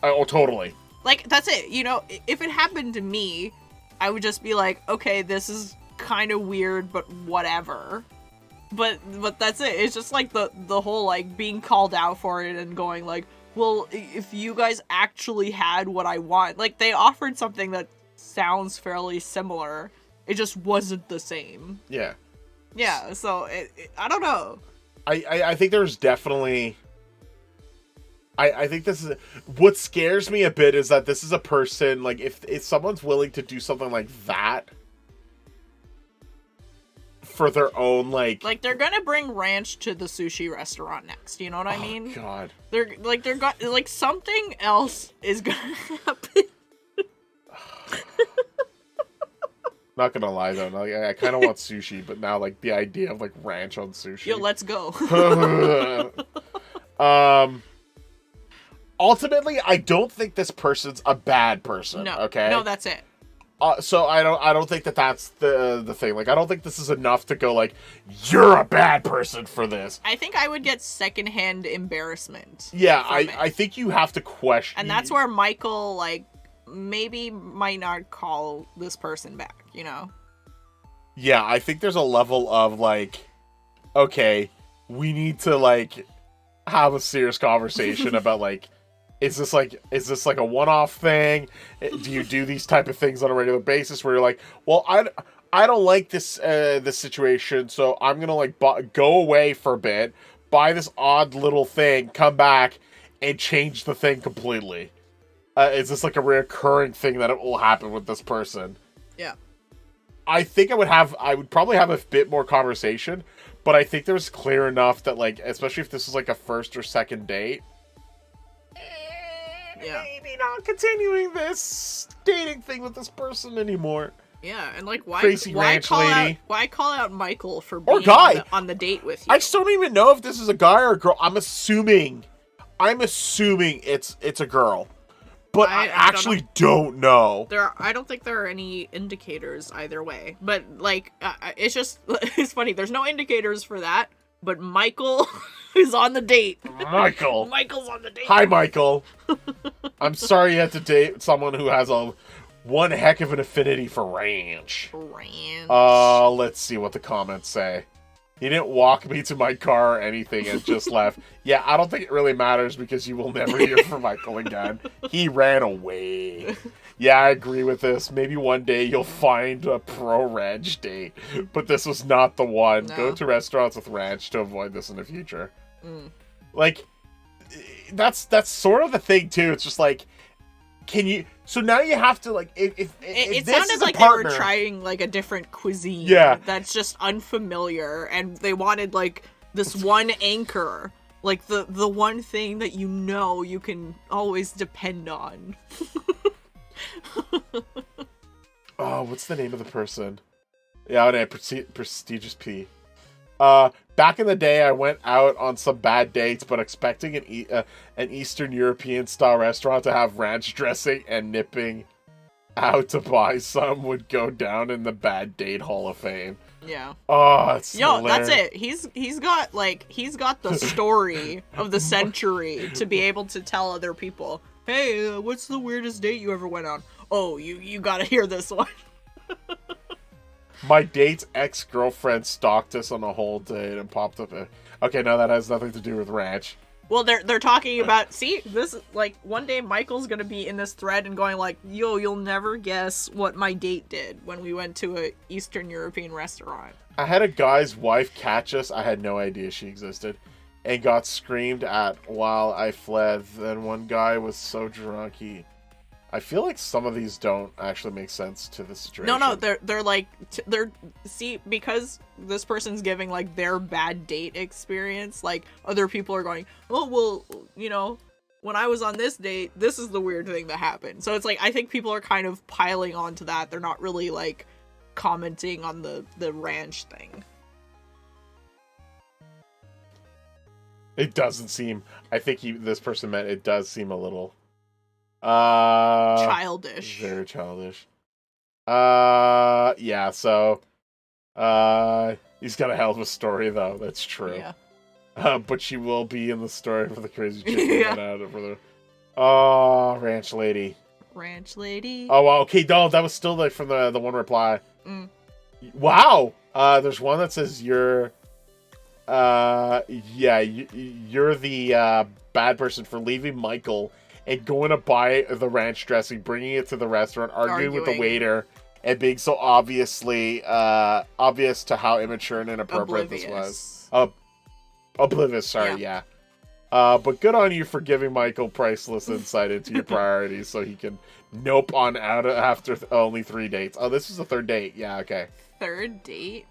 Oh, totally. Like, that's it. You know, if it happened to me, I would just be like, okay, this is kind of weird, but whatever. But that's it. It's just like the whole, like, being called out for it and going like, well, if you guys actually had what I want, like, they offered something that sounds fairly similar. It just wasn't the same. Yeah. Yeah, so I don't know. I think there's definitely... I think this is... What scares me a bit is that this is a person, like, if someone's willing to do something like that for their own, like... Like, they're gonna bring ranch to the sushi restaurant next, you know what I mean? Oh, God. Like, something else is gonna happen. Not gonna lie, though. Like, I kind of want sushi, but now, like, the idea of, like, ranch on sushi... Yo, let's go. Ultimately, I don't think this person's a bad person. No. Okay. No, that's it. So I don't think that's the thing. Like, I don't think this is enough to go like, you're a bad person for this. I think I would get secondhand embarrassment. Yeah, I think you have to question. And that's where Michael, like, maybe might not call this person back, you know? Yeah, I think there's a level of, like, okay, we need to, like, have a serious conversation about, like, is this like a one-off thing? Do you do these type of things on a regular basis where you're like, well, I don't like this situation, so I'm gonna, like, go away for a bit, buy this odd little thing, come back, and change the thing completely? Is this like a recurring thing that it will happen with this person? Yeah. I think I would probably have a bit more conversation, but I think there's clear enough that, like, especially if this is like a first or second date, maybe not continuing this dating thing with this person anymore. Yeah, and, like, why call out Michael for being on the date with you? I still don't even know if this is a guy or a girl. I'm assuming it's a girl. But I actually don't know. I don't think there are any indicators either way. But, like, it's just, it's funny. There's no indicators for that. But Michael is on the date. Michael's on the date. Hi, Michael. I'm sorry you had to date someone who has one heck of an affinity for ranch. Let's see what the comments say. He didn't walk me to my car or anything and just left. Yeah, I don't think it really matters because you will never hear from Michael again. He ran away. Yeah, I agree with this. Maybe one day you'll find a pro-ranch date, but this was not the one. No. Go to restaurants with ranch to avoid this in the future. Like, that's sort of the thing, too. It's just like, can you... So now you have to, like, if it this sounded is a like partner, they were trying, like, a different cuisine. Yeah. That's just unfamiliar, and they wanted, like, this one anchor. Like, the one thing that you can always depend on. Oh, what's the name of the person? Yeah, no, Prestigious P. Back in the day, I went out on some bad dates, but expecting an Eastern European style restaurant to have ranch dressing and nipping out to buy some would go down in the bad date Hall of Fame. Yeah. Oh, it's hilarious. That's it. He's got the story of the century to be able to tell other people. Hey, what's the weirdest date you ever went on? Oh, you gotta hear this one. My date's ex-girlfriend stalked us on a whole date and popped up. Okay, no, that has nothing to do with ranch. Well, they're talking about, see, this, like, one day Michael's gonna be in this thread and going like, yo, you'll never guess what my date did when we went to a Eastern European restaurant. I had a guy's wife catch us. I had no idea she existed. And got screamed at while I fled. Then one guy was so drunk I feel like some of these don't actually make sense to the situation. No, they're like, see, because this person's giving, like, their bad date experience, like, other people are going, oh, well, you know, when I was on this date, this is the weird thing that happened. So it's like, I think people are kind of piling onto that. They're not really, like, commenting on the ranch thing. It doesn't seem, I think this person meant it does seem a little... childish. Very childish. Yeah, so he's got a hell of a story though, that's true. Yeah. But she will be in the story for the crazy chicken that out for the ranch lady. Ranch lady. Oh wow, okay, no, that was still like from the one reply. Wow. There's one that says you're you're the bad person for leaving Michael and going to buy the ranch dressing, bringing it to the restaurant, arguing with the waiter, and being so obvious to how immature and inappropriate this was. Oblivious, sorry, yeah. But good on you for giving Michael priceless insight into your priorities so he can nope on out after only 3 dates. Oh, this is the 3rd date. Yeah, okay. 3rd date?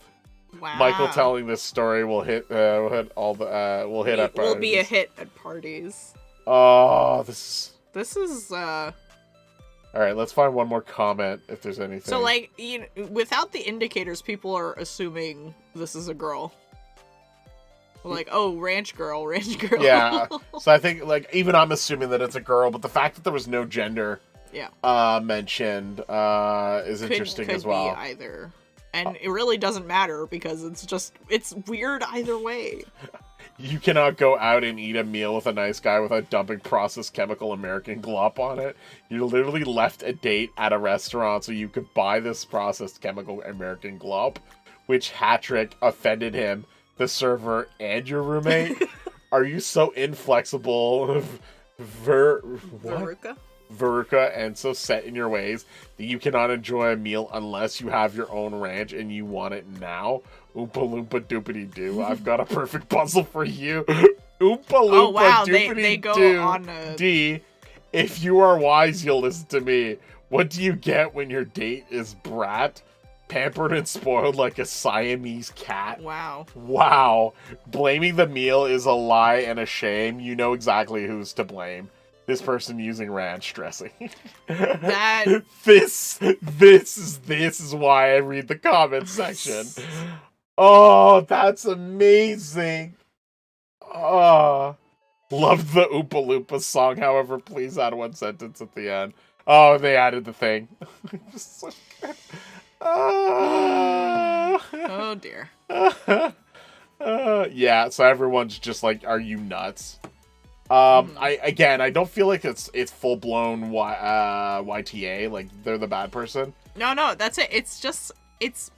Wow. Michael telling this story will hit all the will hit at parties. Will be a hit at parties. Oh, this is all right, let's find one more comment if there's anything. So, like, you know, without the indicators, people are assuming this is a girl. Like, oh, ranch girl. Yeah. So I think, like, even I'm assuming that it's a girl, but the fact that there was no gender mentioned is interesting as well. Could be either. And it really doesn't matter because it's weird either way. You cannot go out and eat a meal with a nice guy without dumping processed chemical American glop on it. You literally left a date at a restaurant so you could buy this processed chemical American glop, which hat-trick offended him, the server, and your roommate. Are you so inflexible, Veruca, and so set in your ways that you cannot enjoy a meal unless you have your own ranch and you want it now? Oompa Loompa Doopity Doo. I've got a perfect puzzle for you. Oompa Loompa Doopity they go Doo. On a... D. If you are wise, you'll listen to me. What do you get when your date is brat? Pampered and spoiled like a Siamese cat. Wow. Blaming the meal is a lie and a shame. You know exactly who's to blame. This person using ranch dressing. This is why I read the comment section. Oh, that's amazing. Oh, loved the Oompa Loompa song. However, please add 1 sentence at the end. Oh, they added the thing. So good. Oh dear. Yeah, so everyone's just like, are you nuts? I don't feel like it's full blown YTA, like they're the bad person. No, that's it. It's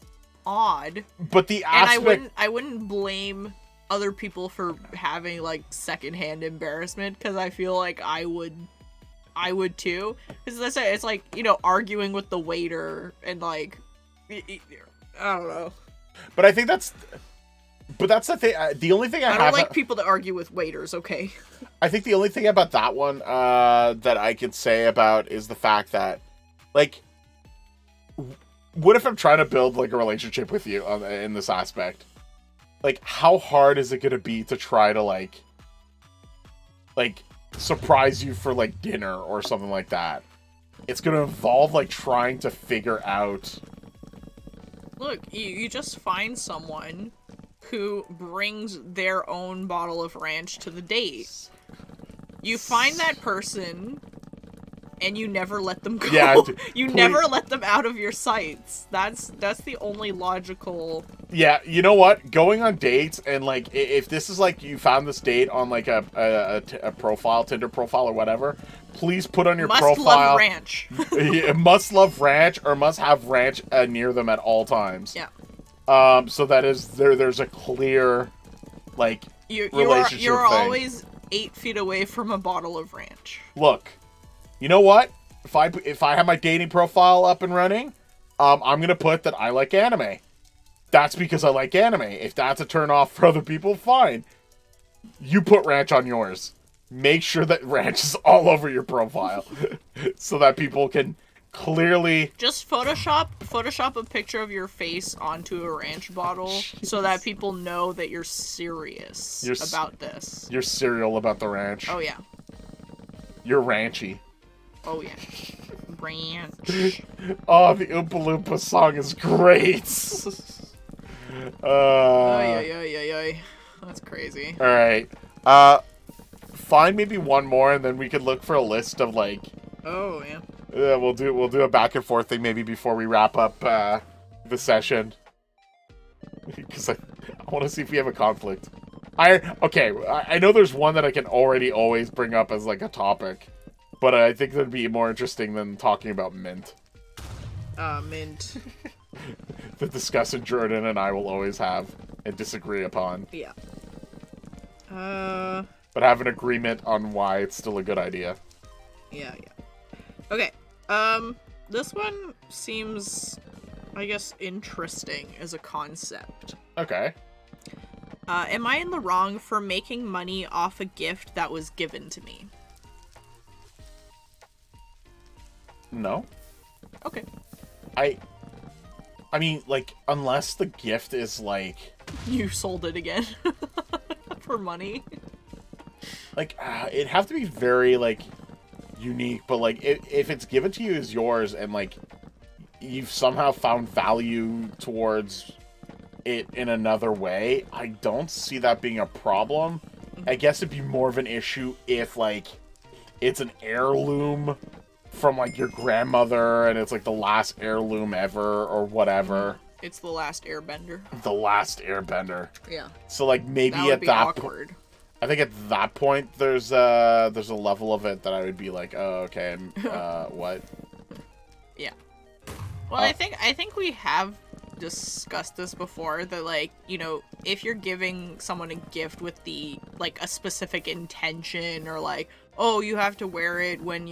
odd. But the aspect, and I wouldn't blame other people for having like secondhand embarrassment because I feel like I would too. Because that's it. It's like, you know, arguing with the waiter and like, I don't know. But I think that's the thing. The only thing I don't like people that argue with waiters. Okay. I think the only thing about that one that I could say about is the fact that, like, what if I'm trying to build like a relationship with you in this aspect? Like, how hard is it going to be to try to like surprise you for like dinner or something like that? It's going to involve like trying to figure out. Look, you just find someone who brings their own bottle of ranch to the date. You find that person, and you never let them go. Yeah, you never let them out of your sights. That's the only logical... Yeah, you know what? Going on dates, and like, if this is like, you found this date on like a profile, Tinder profile or whatever, please put on your profile... Must love ranch. Must love ranch, or must have ranch near them at all times. Yeah. So that is there's a clear, like, relationship you're thing. always 8 feet away from a bottle of ranch. Look, you know what? If I have my dating profile up and running, I'm gonna put that I like anime. That's because I like anime. If that's a turn off for other people, fine. You put ranch on yours. Make sure that ranch is all over your profile so that people can clearly just Photoshop a picture of your face onto a ranch bottle so that people know that you're serious about this. You're serial about the ranch. Oh yeah. You're ranchy. Oh yeah. Ranch. Oh, the Oompa Loompa song is great. Oy. That's crazy. All right. Find maybe one more, and then we could look for a list of like. Oh yeah. We'll do a back and forth thing maybe before we wrap up the session. Because I want to see if we have a conflict. I know there's one that I can already always bring up as like a topic, but I think that'd be more interesting than talking about mint. Mint. The discussion Jordan and I will always have and disagree upon. Yeah. But have an agreement on why it's still a good idea. Yeah. Okay. This one seems, I guess, interesting as a concept. Okay. Am I in the wrong for making money off a gift that was given to me? No. Okay. I mean, like, unless the gift is, like... You sold it again. For money. Like, it'd have to be very, like, unique, but, like, if it's given to you as yours and, like, you've somehow found value towards it in another way, I don't see that being a problem. I guess it'd be more of an issue if, like, it's an heirloom from, like, your grandmother, and it's, like, the last heirloom ever, or whatever. It's the last airbender. The last airbender. Yeah. So, like, maybe that at that point... I think at that point, there's a level of it that I would be like, oh, okay, what? Yeah. Well, I think we have discussed this before, that, like, you know, if you're giving someone a gift with the, like, a specific intention, or, like, oh, you have to wear it when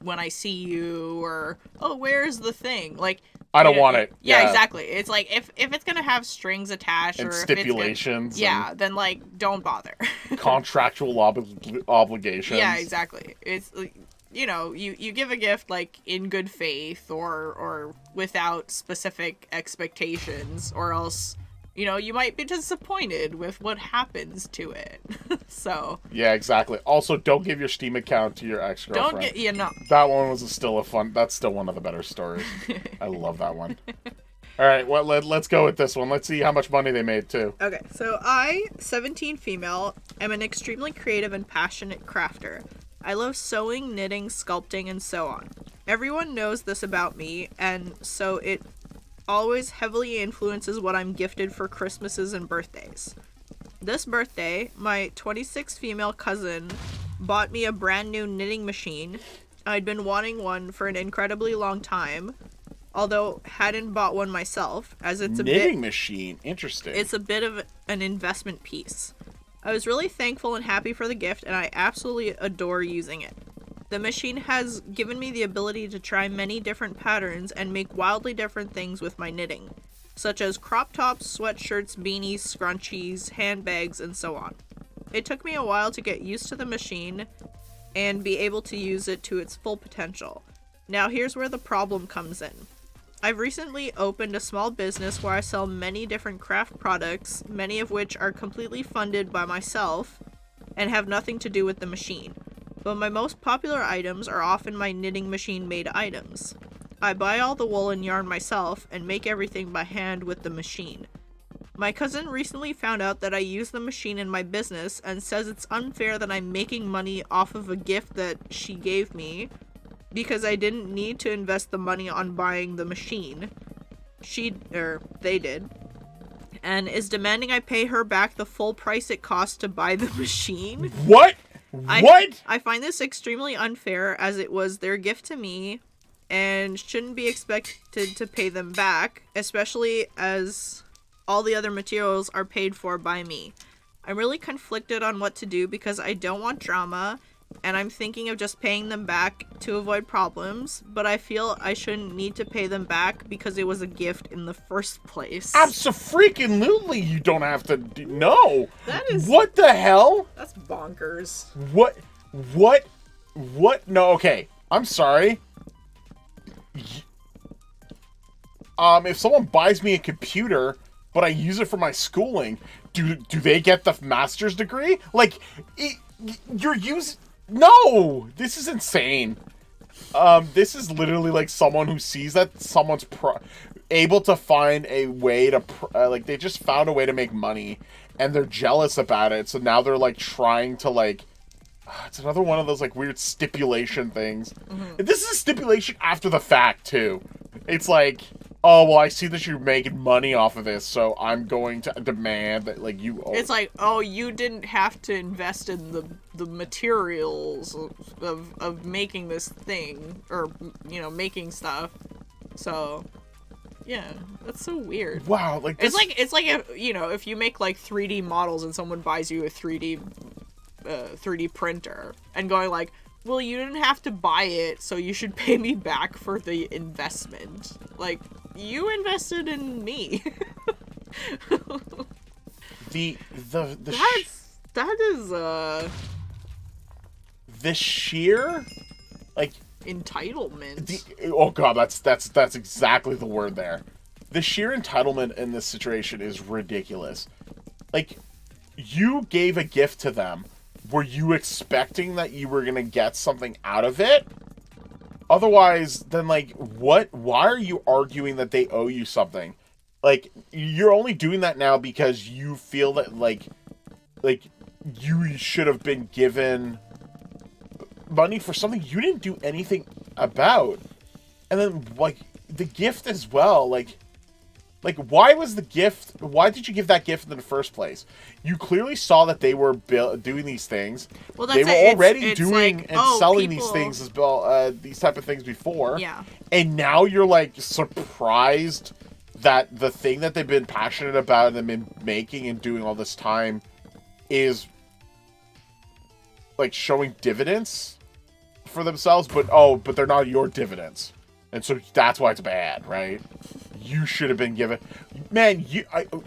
when I see you, or, oh, where's the thing? Like, I don't want it. Yeah, exactly. It's like, if it's gonna have strings attached, and or stipulations. then, like, don't bother. Contractual obligations. Yeah, exactly. It's, you know, you give a gift, like, in good faith, or without specific expectations, or else, you know, you might be disappointed with what happens to it. So. Yeah, exactly. Also, don't give your Steam account to your ex-girlfriend. No. That one was that's still one of the better stories. I love that one. All right, well, let's go with this one. Let's see how much money they made, too. Okay, so I, 17 female, am an extremely creative and passionate crafter. I love sewing, knitting, sculpting, and so on. Everyone knows this about me, and so it always heavily influences what I'm gifted for Christmases and birthdays. This birthday, my 26 female cousin bought me a brand new knitting machine. I'd been wanting one for an incredibly long time, although hadn't bought one myself, as it's knitting machine. Interesting. It's a bit of an investment piece. I was really thankful and happy for the gift, and I absolutely adore using it. The machine has given me the ability to try many different patterns and make wildly different things with my knitting, such as crop tops, sweatshirts, beanies, scrunchies, handbags, and so on. It took me a while to get used to the machine and be able to use it to its full potential. Now here's where the problem comes in. I've recently opened a small business where I sell many different craft products, many of which are completely funded by myself and have nothing to do with the machine. But my most popular items are often my knitting machine made items. I buy all the wool and yarn myself and make everything by hand with the machine. My cousin recently found out that I use the machine in my business and says it's unfair that I'm making money off of a gift that she gave me because I didn't need to invest the money on buying the machine. They did. And is demanding I pay her back the full price it cost to buy the machine. What? What? I find this extremely unfair, as it was their gift to me and shouldn't be expected to pay them back, especially as all the other materials are paid for by me. I'm really conflicted on what to do because I don't want drama, and I'm thinking of just paying them back to avoid problems, but I feel I shouldn't need to pay them back because it was a gift in the first place. Abso-freaking-lutely, you don't have to no. That is... What the hell? That's bonkers. What? No, okay. I'm sorry. If someone buys me a computer, but I use it for my schooling, do they get the master's degree? Like, you're using... No! This is insane. This is literally like someone who sees that someone's able to find a way to... like, they just found a way to make money, and they're jealous about it, so now they're, like, trying to, like... It's another one of those, like, weird stipulation things. Mm-hmm. This is a stipulation after the fact, too. It's like... Oh, well, I see that you're making money off of this, so I'm going to demand that, like, you... It's like, oh, you didn't have to invest in the materials of making this thing, or, you know, making stuff. So, yeah, that's so weird. Wow, like, this... It's like if, you know, if you make, like, 3D models and someone buys you a 3D printer, and going, like, well, you didn't have to buy it, so you should pay me back for the investment. Like... You invested in me. That is the sheer, like, entitlement. Oh god, that's exactly the word there. The sheer entitlement in this situation is ridiculous. Like, you gave a gift to them. Were you expecting that you were gonna get something out of it? Otherwise, then, like, what? Why are you arguing that they owe you something? Like, you're only doing that now because you feel that, like you should have been given money for something you didn't do anything about. And then, like, the gift as well, like, why did you give that gift in the first place? You clearly saw that they were doing these things. Well, that's they were already doing like, and selling these things as well, these type of things before. Yeah. And now you're, like, surprised that the thing that they've been passionate about and been making and doing all this time is, like, showing dividends for themselves, but they're not your dividends. And so that's why it's bad, right? You should have been given... Man,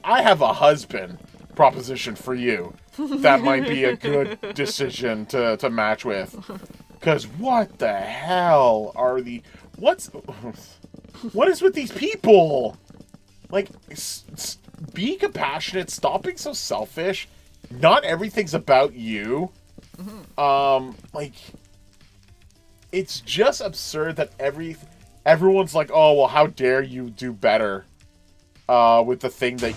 I have a husband proposition for you. That might be a good decision to match with. Because what the hell are the... What is with these people? Like, be compassionate. Stop being so selfish. Not everything's about you. Like... It's just absurd that everyone's like, oh, well, how dare you do better with the thing that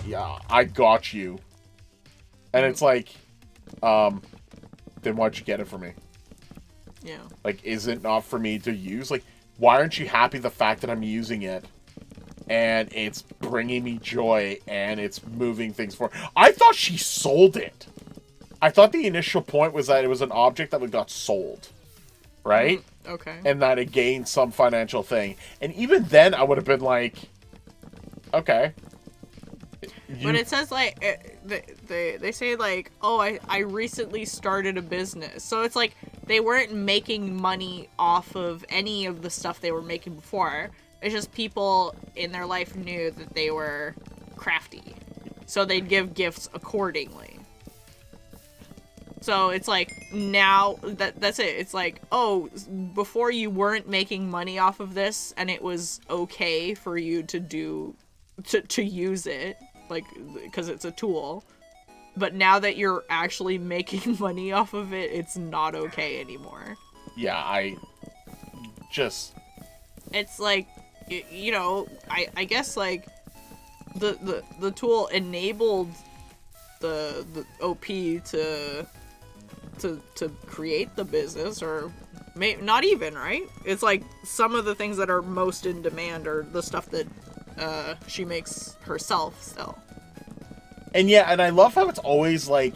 I got you. And it's like, then why'd you get it for me? Yeah. Like, is it not for me to use? Like, why aren't you happy the fact that I'm using it? And it's bringing me joy, and it's moving things forward. I thought she sold it. I thought the initial point was that it was an object that got sold. Right? Okay. And that it gained some financial thing. And even then, I would have been like, okay. But it says, like, they say, like, oh, I recently started a business. So it's like, they weren't making money off of any of the stuff they were making before. It's just people in their life knew that they were crafty. So they'd give gifts accordingly. So it's like, now, that's it. It's like, oh, before you weren't making money off of this, and it was okay for you to use it, like, because it's a tool. But now that you're actually making money off of it, it's not okay anymore. Yeah, It's like, you know, I guess, like, the tool enabled the OP to create the business, or not even, right? It's like some of the things that are most in demand are the stuff that she makes herself still. And yeah, and I love how it's always like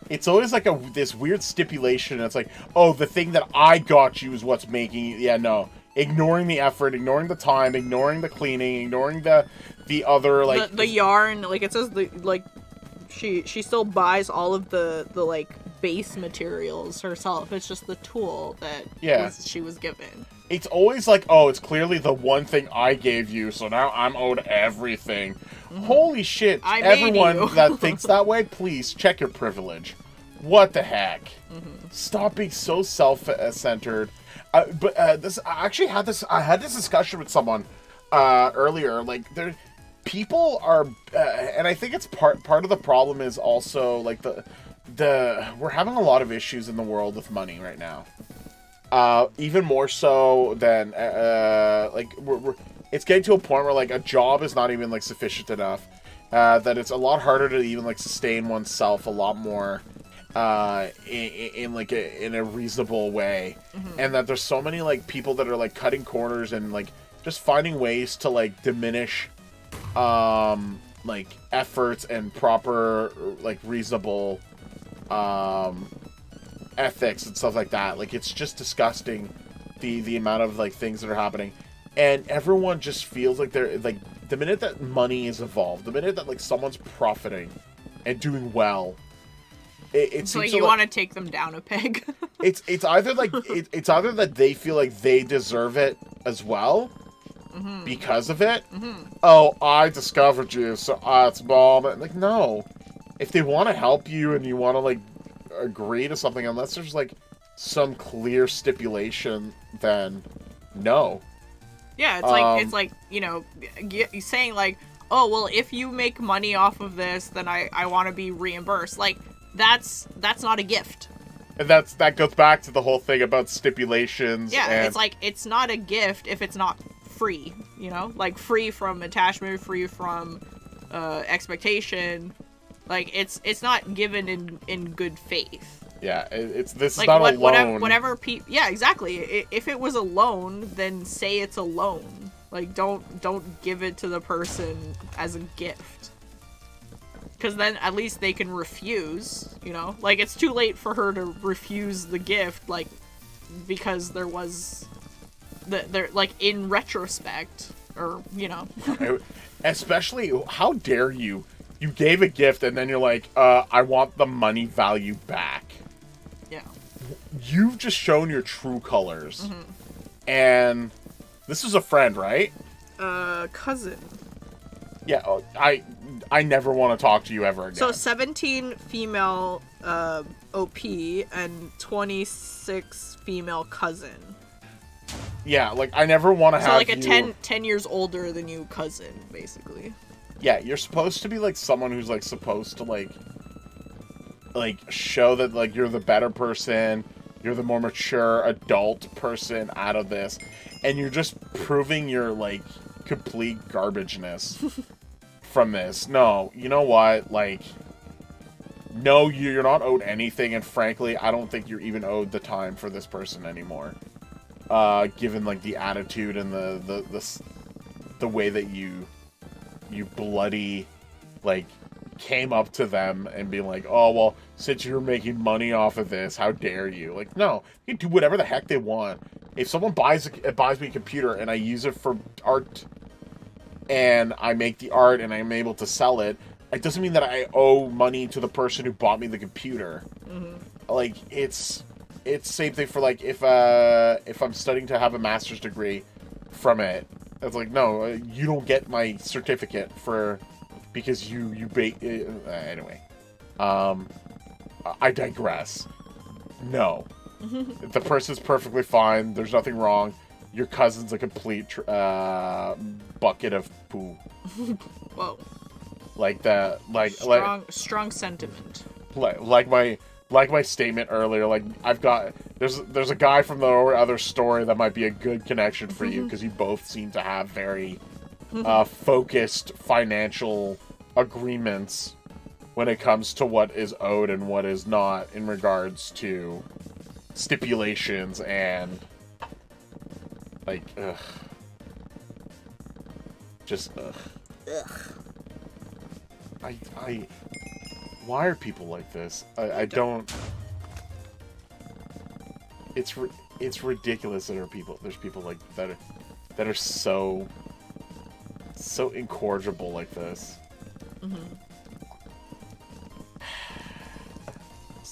this weird stipulation. It's like, oh, the thing that I got you is what's making you. Yeah, no, ignoring the effort, ignoring the time, ignoring the cleaning, ignoring the other, like, the yarn. Like, it says She still buys all of the like base materials herself. It's just the tool that she was given. It's always like, oh, it's clearly the one thing I gave you, so now I'm owed everything. Holy shit. Everyone that thinks that way, please check your privilege. What the heck? Stop being so self-centered. I had this discussion with someone earlier. Like, people are, and I think it's part of the problem is also like we're having a lot of issues in the world with money right now. Even more so than it's getting to a point where like a job is not even like sufficient enough. That it's a lot harder to even like sustain oneself a lot more in a reasonable way, and that there's so many like people that are like cutting corners and like just finding ways to like diminish like efforts and proper like reasonable ethics and stuff like that. Like, it's just disgusting the amount of like things that are happening, and everyone just feels like they're like, the minute that money is involved, the minute that like someone's profiting and doing well, it so seems you want to take them down a peg. it's either like it's either that they feel like they deserve it as well because of it. Oh, I discovered you, so it's mom. Like, no, if they want to help you and you want to like agree to something, unless there's like some clear stipulation, then no. Yeah, it's like you know, saying like, oh well, if you make money off of this, then I want to be reimbursed. Like, that's not a gift. And that goes back to the whole thing about stipulations. Yeah, and it's like, it's not a gift if it's not free. You know, like free from attachment, free from expectation. Like, it's not given in good faith. Yeah, this like, is not a loan. Whatever yeah, exactly. If it was a loan, then say it's a loan. Like, don't give it to the person as a gift. Because then at least they can refuse, you know? Like, it's too late for her to refuse the gift, like, because there was like, in retrospect, or, you know. Especially, how dare you? You gave a gift and then you're like, I want the money value back. Yeah. You've just shown your true colors. And this is a friend, right? Cousin. Yeah, I never want to talk to you ever again. So 17 female OP and 26 female cousin. Yeah, like, I never want to have like a 10 years older than you cousin, basically. Yeah, you're supposed to be, like, someone who's, like, supposed to, like, show that, like, you're the better person, you're the more mature adult person out of this, and you're just proving your, like, complete garbageness from this. No, you know what? Like, no, you're not owed anything, and frankly, I don't think you're even owed the time for this person anymore. Given, like, the attitude and the way that you bloody, like, came up to them and be like, oh, well, since you're making money off of this, how dare you? Like, no, you can do whatever the heck they want. If someone buys me a computer and I use it for art, and I make the art and I'm able to sell it, it doesn't mean that I owe money to the person who bought me the computer. Like, it's same thing for, like, if I'm studying to have a master's degree from it. It's like, no, you don't get my certificate because you anyway. I digress. No. The person's perfectly fine. There's nothing wrong. Your cousin's a complete bucket of poo. Whoa. Like that, strong sentiment. Like my statement earlier. Like, there's a guy from the other story that might be a good connection for you, because you both seem to have very focused financial agreements when it comes to what is owed and what is not in regards to stipulations and, like, ugh. Just, ugh. Why are people like this? I don't... It's ridiculous that there's people like that are so incorrigible like this.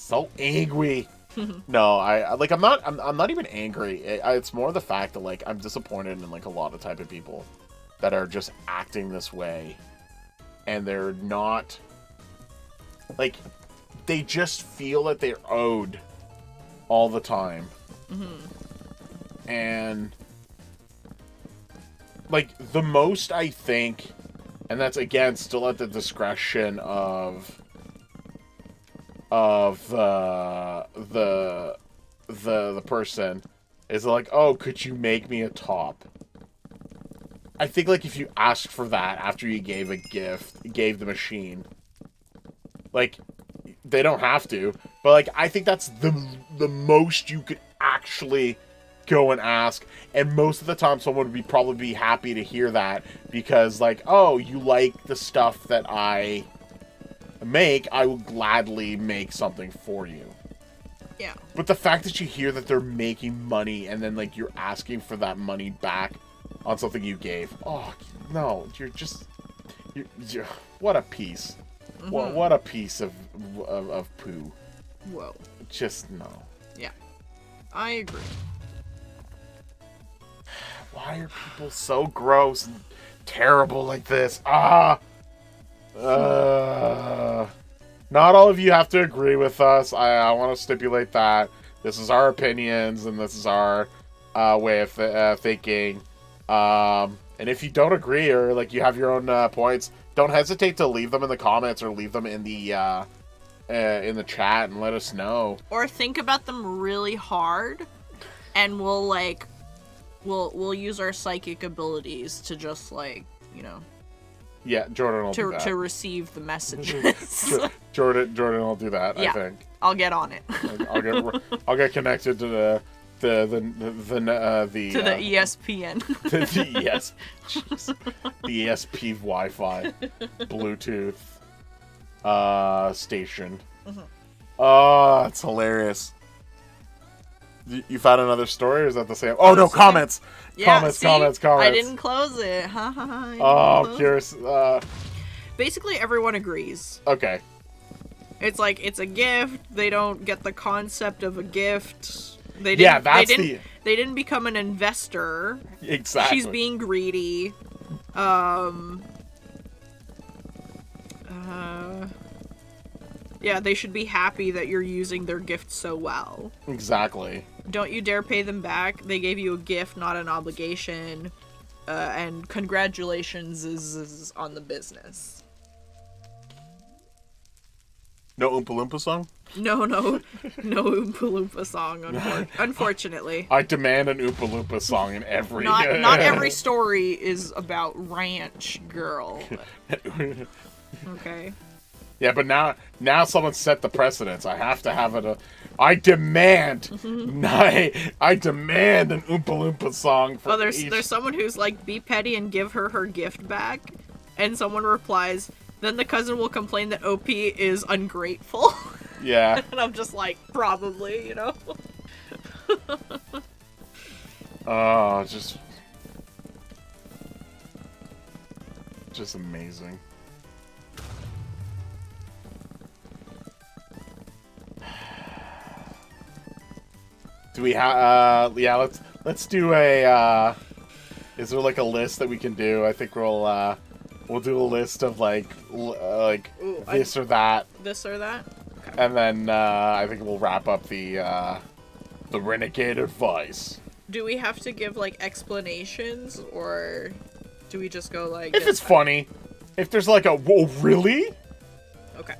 so angry. No, I'm not even angry. It's more the fact that, like, I'm disappointed in, like, a lot of type of people that are just acting this way. And they're not, like, they just feel that they're owed all the time. Mm-hmm. And, like, the most I think, and that's, again, still at the discretion of the person, is like, oh, could you make me a top? I think, like, if you asked for that after you gave the machine, like, they don't have to, but, like, I think that's the most you could actually go and ask, and most of the time someone would probably be happy to hear that, because, like, oh, you like the stuff that I make, I will gladly make something for you. Yeah. But the fact that you hear that they're making money, and then, like, you're asking for that money back on something you gave. Oh, no, you're what a piece. Mm-hmm. What a piece of poo. Whoa. Just, no. Yeah. I agree. Why are people so gross and terrible like this? Not all of you have to agree with us. I want to stipulate that. This is our opinions, and this is our way of thinking. And if you don't agree, or, like, you have your own points, don't hesitate to leave them in the comments, or leave them in the chat, and let us know. Or think about them really hard, and we'll use our psychic abilities to just, like, you know. Yeah, Jordan will do that. To receive the messages. Jordan will do that. Yeah, I think. I'll get on it. I'll get connected to the ESPN. The ESP Wi-Fi Bluetooth station. Mm-hmm. Oh, it's hilarious. You found another story, or is that the same? Oh, no, comments. Yeah, comments. I didn't close it. Curious. Basically, everyone agrees. Okay. It's like, it's a gift. They don't get the concept of a gift. They didn't become an investor. Exactly. She's being greedy. Yeah, they should be happy that you're using their gift so well. Exactly. Don't you dare pay them back. They gave you a gift, not an obligation. And congratulations is on the business. No Oompa Loompa song? No Oompa Loompa song, unfortunately. I demand an Oompa Loompa song in every... Not every story is about Ranch Girl. Okay. Yeah, but now someone set the precedence. I have to have it. I demand an Oompa Loompa song for there's someone who's like, be petty and give her gift back. And someone replies, then the cousin will complain that OP is ungrateful. Yeah. And I'm just like, probably, you know? Oh, just amazing. Do we have, let's do a, is there, like, a list that we can do? I think we'll do a list of, this or that. This or that? Okay. And then, I think we'll wrap up the Renegade advice. Do we have to give, like, explanations, or do we just go, like... If it's funny. If there's, like, a, whoa, really? Okay.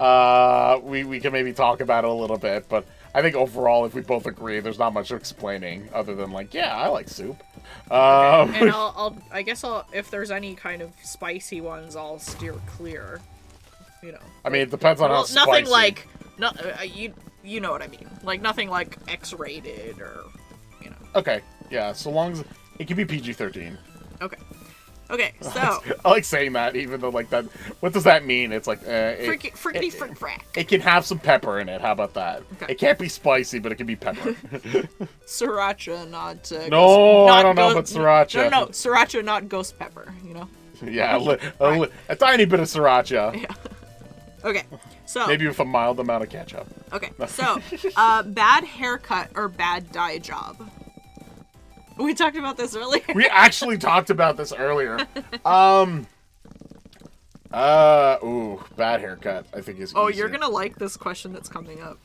We can maybe talk about it a little bit, but I think overall, if we both agree, there's not much explaining other than, like, yeah, I like soup. Okay. And I guess if there's any kind of spicy ones, I'll steer clear. You know. I mean, it depends on how spicy. Nothing like, you know what I mean. Like, nothing like X-rated or, you know. Okay, yeah, so long as it can be PG-13. Okay, so... I like saying that, even though, like, that... What does that mean? It's like, frickety frick frack. It can have some pepper in it, how about that? Okay. It can't be spicy, but it can be pepper. Sriracha, not... I don't know about sriracha. No, sriracha, not ghost pepper, you know? Yeah, a tiny bit of sriracha. Yeah. Okay, so Maybe with a mild amount of ketchup. okay, so bad haircut or bad dye job. We talked about this earlier. We actually talked about this earlier. Bad haircut, I think is easier. Oh, you're gonna like this question that's coming up.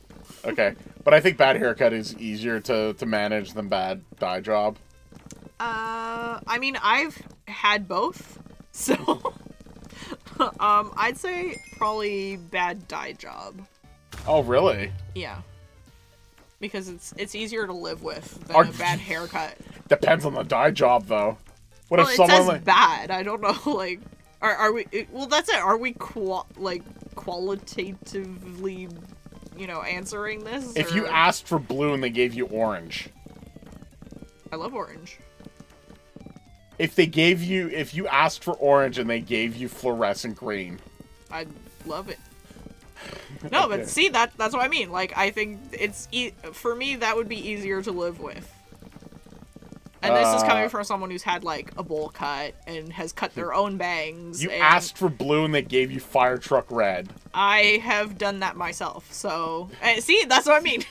Okay, but I think bad haircut is easier to manage than bad dye job. I mean, I've had both, so I'd say probably bad dye job. Oh, really? Yeah. Because it's easier to live with than a bad haircut. Depends on the dye job, though. What Well, if it someone says like bad. I don't know, like, are we? Well, that's it. Are we qualitatively, answering this? if or... you asked for blue and they gave you orange? I love orange. If you asked for orange and they gave you fluorescent green? I'd love it. No, Okay. but see, that's what I mean. Like, I think it's for me that would be easier to live with. And this is coming from someone who's had like a bowl cut and has cut their own bangs. You and asked for blue and they gave you fire truck red. I have done that myself. So see, that's what I mean.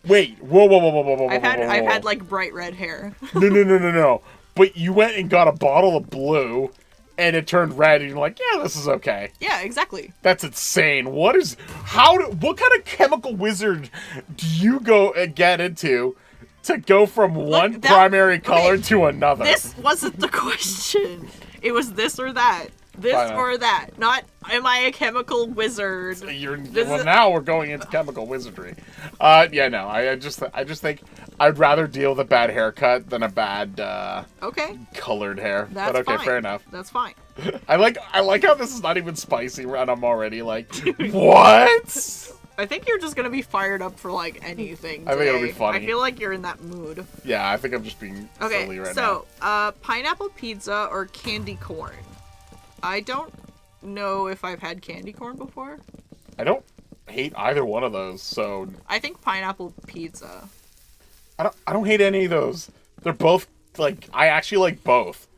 Wait, whoa. I've had like bright red hair. No. But you went and got a bottle of blue, and it turned red, and you're like, yeah, this is okay. Yeah, exactly. That's insane. What kind of chemical wizard do you go and get into to go from one primary color to another? This wasn't the question. It was this or that. This or that. Not, am I a chemical wizard? Now we're going into chemical wizardry. I just think I'd rather deal with a bad haircut than a bad colored hair. That's but okay, fine. fair enough. That's fine. I like how this is not even spicy, and I'm already like, what? I think you're just gonna be fired up for like anything today. I think it'll be funny. I feel like you're in that mood. Yeah, I think I'm just being silly right now. So, pineapple pizza or candy corn? I don't know if I've had candy corn before. I don't hate either one of those, so I think pineapple pizza. I don't hate any of those. They're both like I actually like both.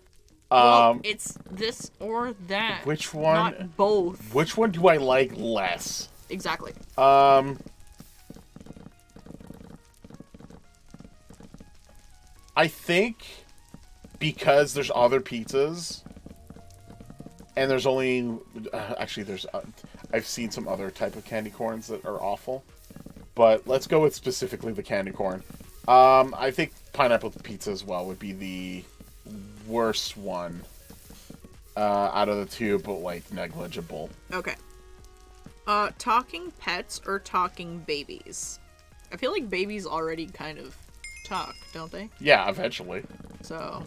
Well, it's this or that. Which one? Not both. Which one do I like less? Exactly. I think because there's other pizzas, and there's only I've seen some other type of candy corns that are awful, but let's go with specifically the candy corn. I think pineapple pizza as well would be the worst one out of the two, but like negligible. Okay. Talking pets or talking babies? I feel like babies already kind of talk, don't they? Yeah, eventually. So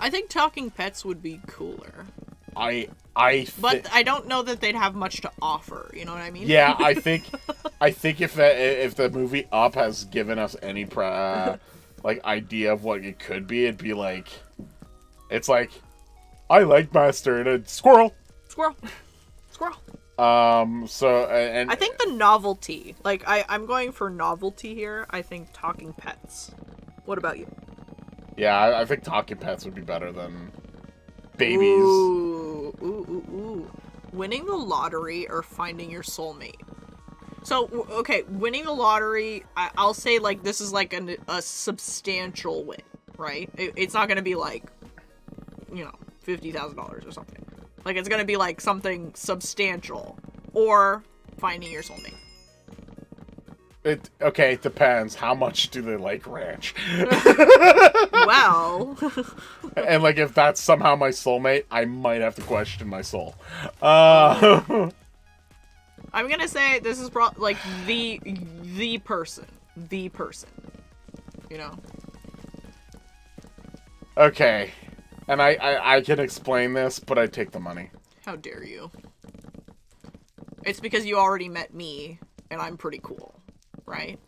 I think talking pets would be cooler. But I don't know that they'd have much to offer. You know what I mean? Yeah, I think if the movie Up has given us any like idea of what it could be, it'd be like, it's like, I like Master and a squirrel. Squirrel. So and I think the novelty. Like I'm going for novelty here. I think talking pets. What about you? Yeah, I think talking pets would be better than babies. Ooh. Winning the lottery or finding your soulmate? So, okay, winning the lottery, I'll say, like, this is, like, a substantial win, right? It's not gonna be, like, $50,000 or something. Like, it's gonna be, like, something substantial. Or finding your soulmate. It depends. How much do they like ranch? Well. And, like, if that's somehow my soulmate, I might have to question my soul. I'm gonna say this is like the person. You know? Okay. And I can explain this, but I take the money. How dare you? It's because you already met me, and I'm pretty cool. Right?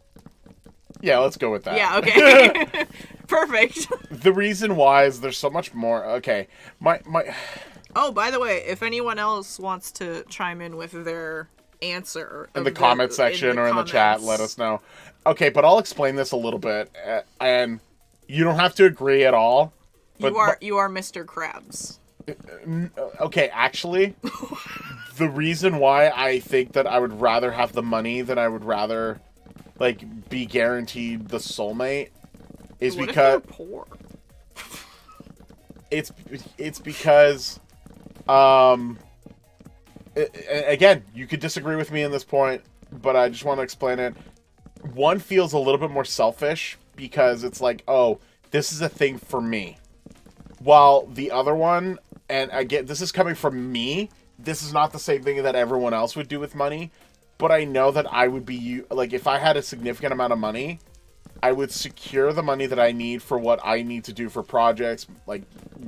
Yeah, let's go with that. Yeah, okay. Perfect. The reason why is there's so much more. Okay, my. Oh, by the way, if anyone else wants to chime in with their answer in the comment section or in the chat, let us know. Okay, but I'll explain this a little bit, and you don't have to agree at all. But you are Mr. Krabs. Okay, actually, the reason why I think that I would rather have the money than I would rather, like, be guaranteed the soulmate is what because if they're poor? it's because, again, you could disagree with me in this point, but I just want to explain it. One feels a little bit more selfish because it's like, oh, this is a thing for me. While the other one, and again, this is coming from me, this is not the same thing that everyone else would do with money, but I know that I would be, like, if I had a significant amount of money, I would secure the money that I need for what I need to do for projects, like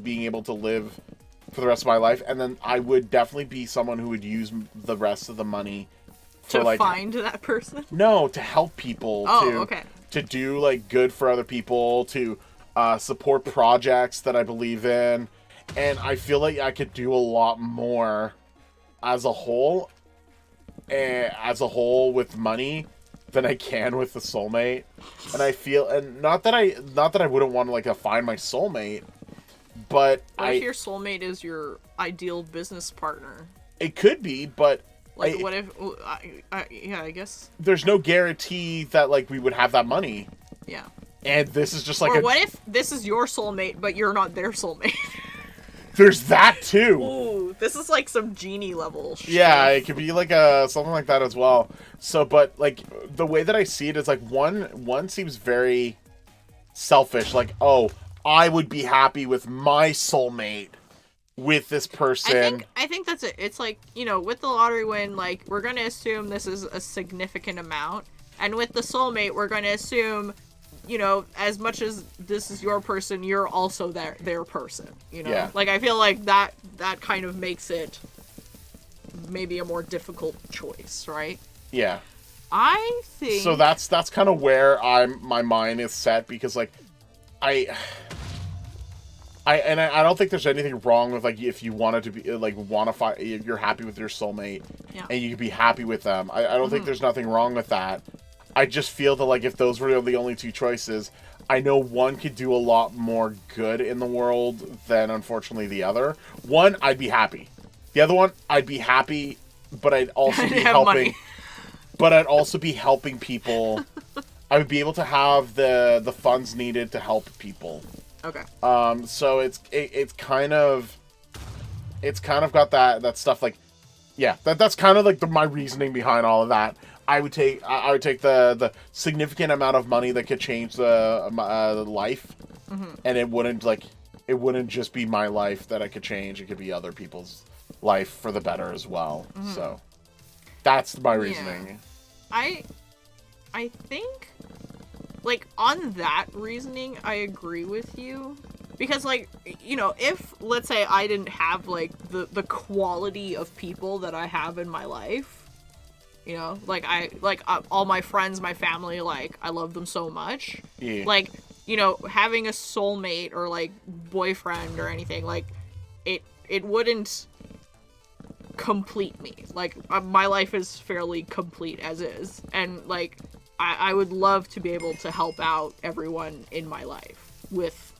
being able to live for the rest of my life, and then I would definitely be someone who would use the rest of the money for, To like, find that person? no, to help people, Okay. to do, like, good for other people, to support projects that I believe in, and I feel like I could do a lot more as a whole with money than I can with the soulmate. And I feel, and not that I wouldn't want to, like, find my soulmate, but What if your soulmate is your ideal business partner? It could be, but like, what if? Yeah, I guess. There's no guarantee that, like, we would have that money. Yeah. And this is just like, or what if this is your soulmate, but you're not their soulmate? There's that too. Ooh, this is like some genie level shit. Yeah, it could be like something like that as well. So, but, like, the way that I see it is, like, one seems very selfish. Like, oh, I would be happy with my soulmate with this person. I think that's it. It's like, you know, with the lottery win, like, we're going to assume this is a significant amount. And with the soulmate, we're going to assume, you know, as much as this is your person, you're also their person, you know? Yeah. Like, I feel like that kind of makes it maybe a more difficult choice, right? Yeah. I think... So that's kind of where my mind is set, because, like, I don't think there's anything wrong with, like, if you wanted to be, like, if you're happy with your soulmate, yeah, and you can be happy with them. I don't think there's nothing wrong with that. I just feel that, like, if those were the only two choices, I know one could do a lot more good in the world than, unfortunately, the other. One, I'd be happy. The other one, I'd be happy, but I'd also be helping. Money. But I'd also be helping people. I would be able to have the funds needed to help people. Okay. So it's kind of got that stuff, like, yeah, that's kind of like my reasoning behind all of that. I would take the significant amount of money that could change the life, and it wouldn't just be my life that I could change. It could be other people's life for the better as well. So that's my reasoning. Yeah. I think, like, on that reasoning, I agree with you. Because, like, you know, if, let's say, I didn't have, like, the quality of people that I have in my life, you know, like, all my friends, my family, like, I love them so much. Yeah. Like, you know, having a soulmate or, like, boyfriend or anything, like, it wouldn't complete me. Like, my life is fairly complete as is. And, like, I would love to be able to help out everyone in my life with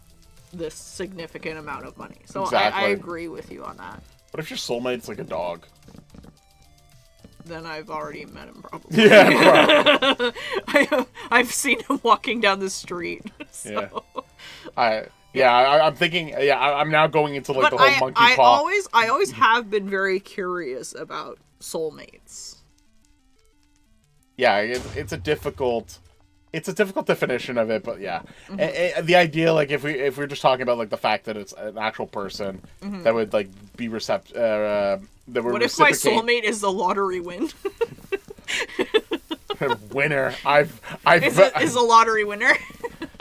this significant amount of money. So exactly. I agree with you on that. What if your soulmate's like a dog? Then I've already met him, probably. Yeah, probably. I've seen him walking down the street. So. Yeah. I'm thinking. Yeah, I'm now going into, like, but the whole monkey paw. I always have been very curious about soulmates. Yeah, it's a difficult definition of it, but yeah, the idea, like, if we're just talking about, like, the fact that it's an actual person that would, like, be that would what if my soulmate is the lottery win? Winner. Is a lottery winner.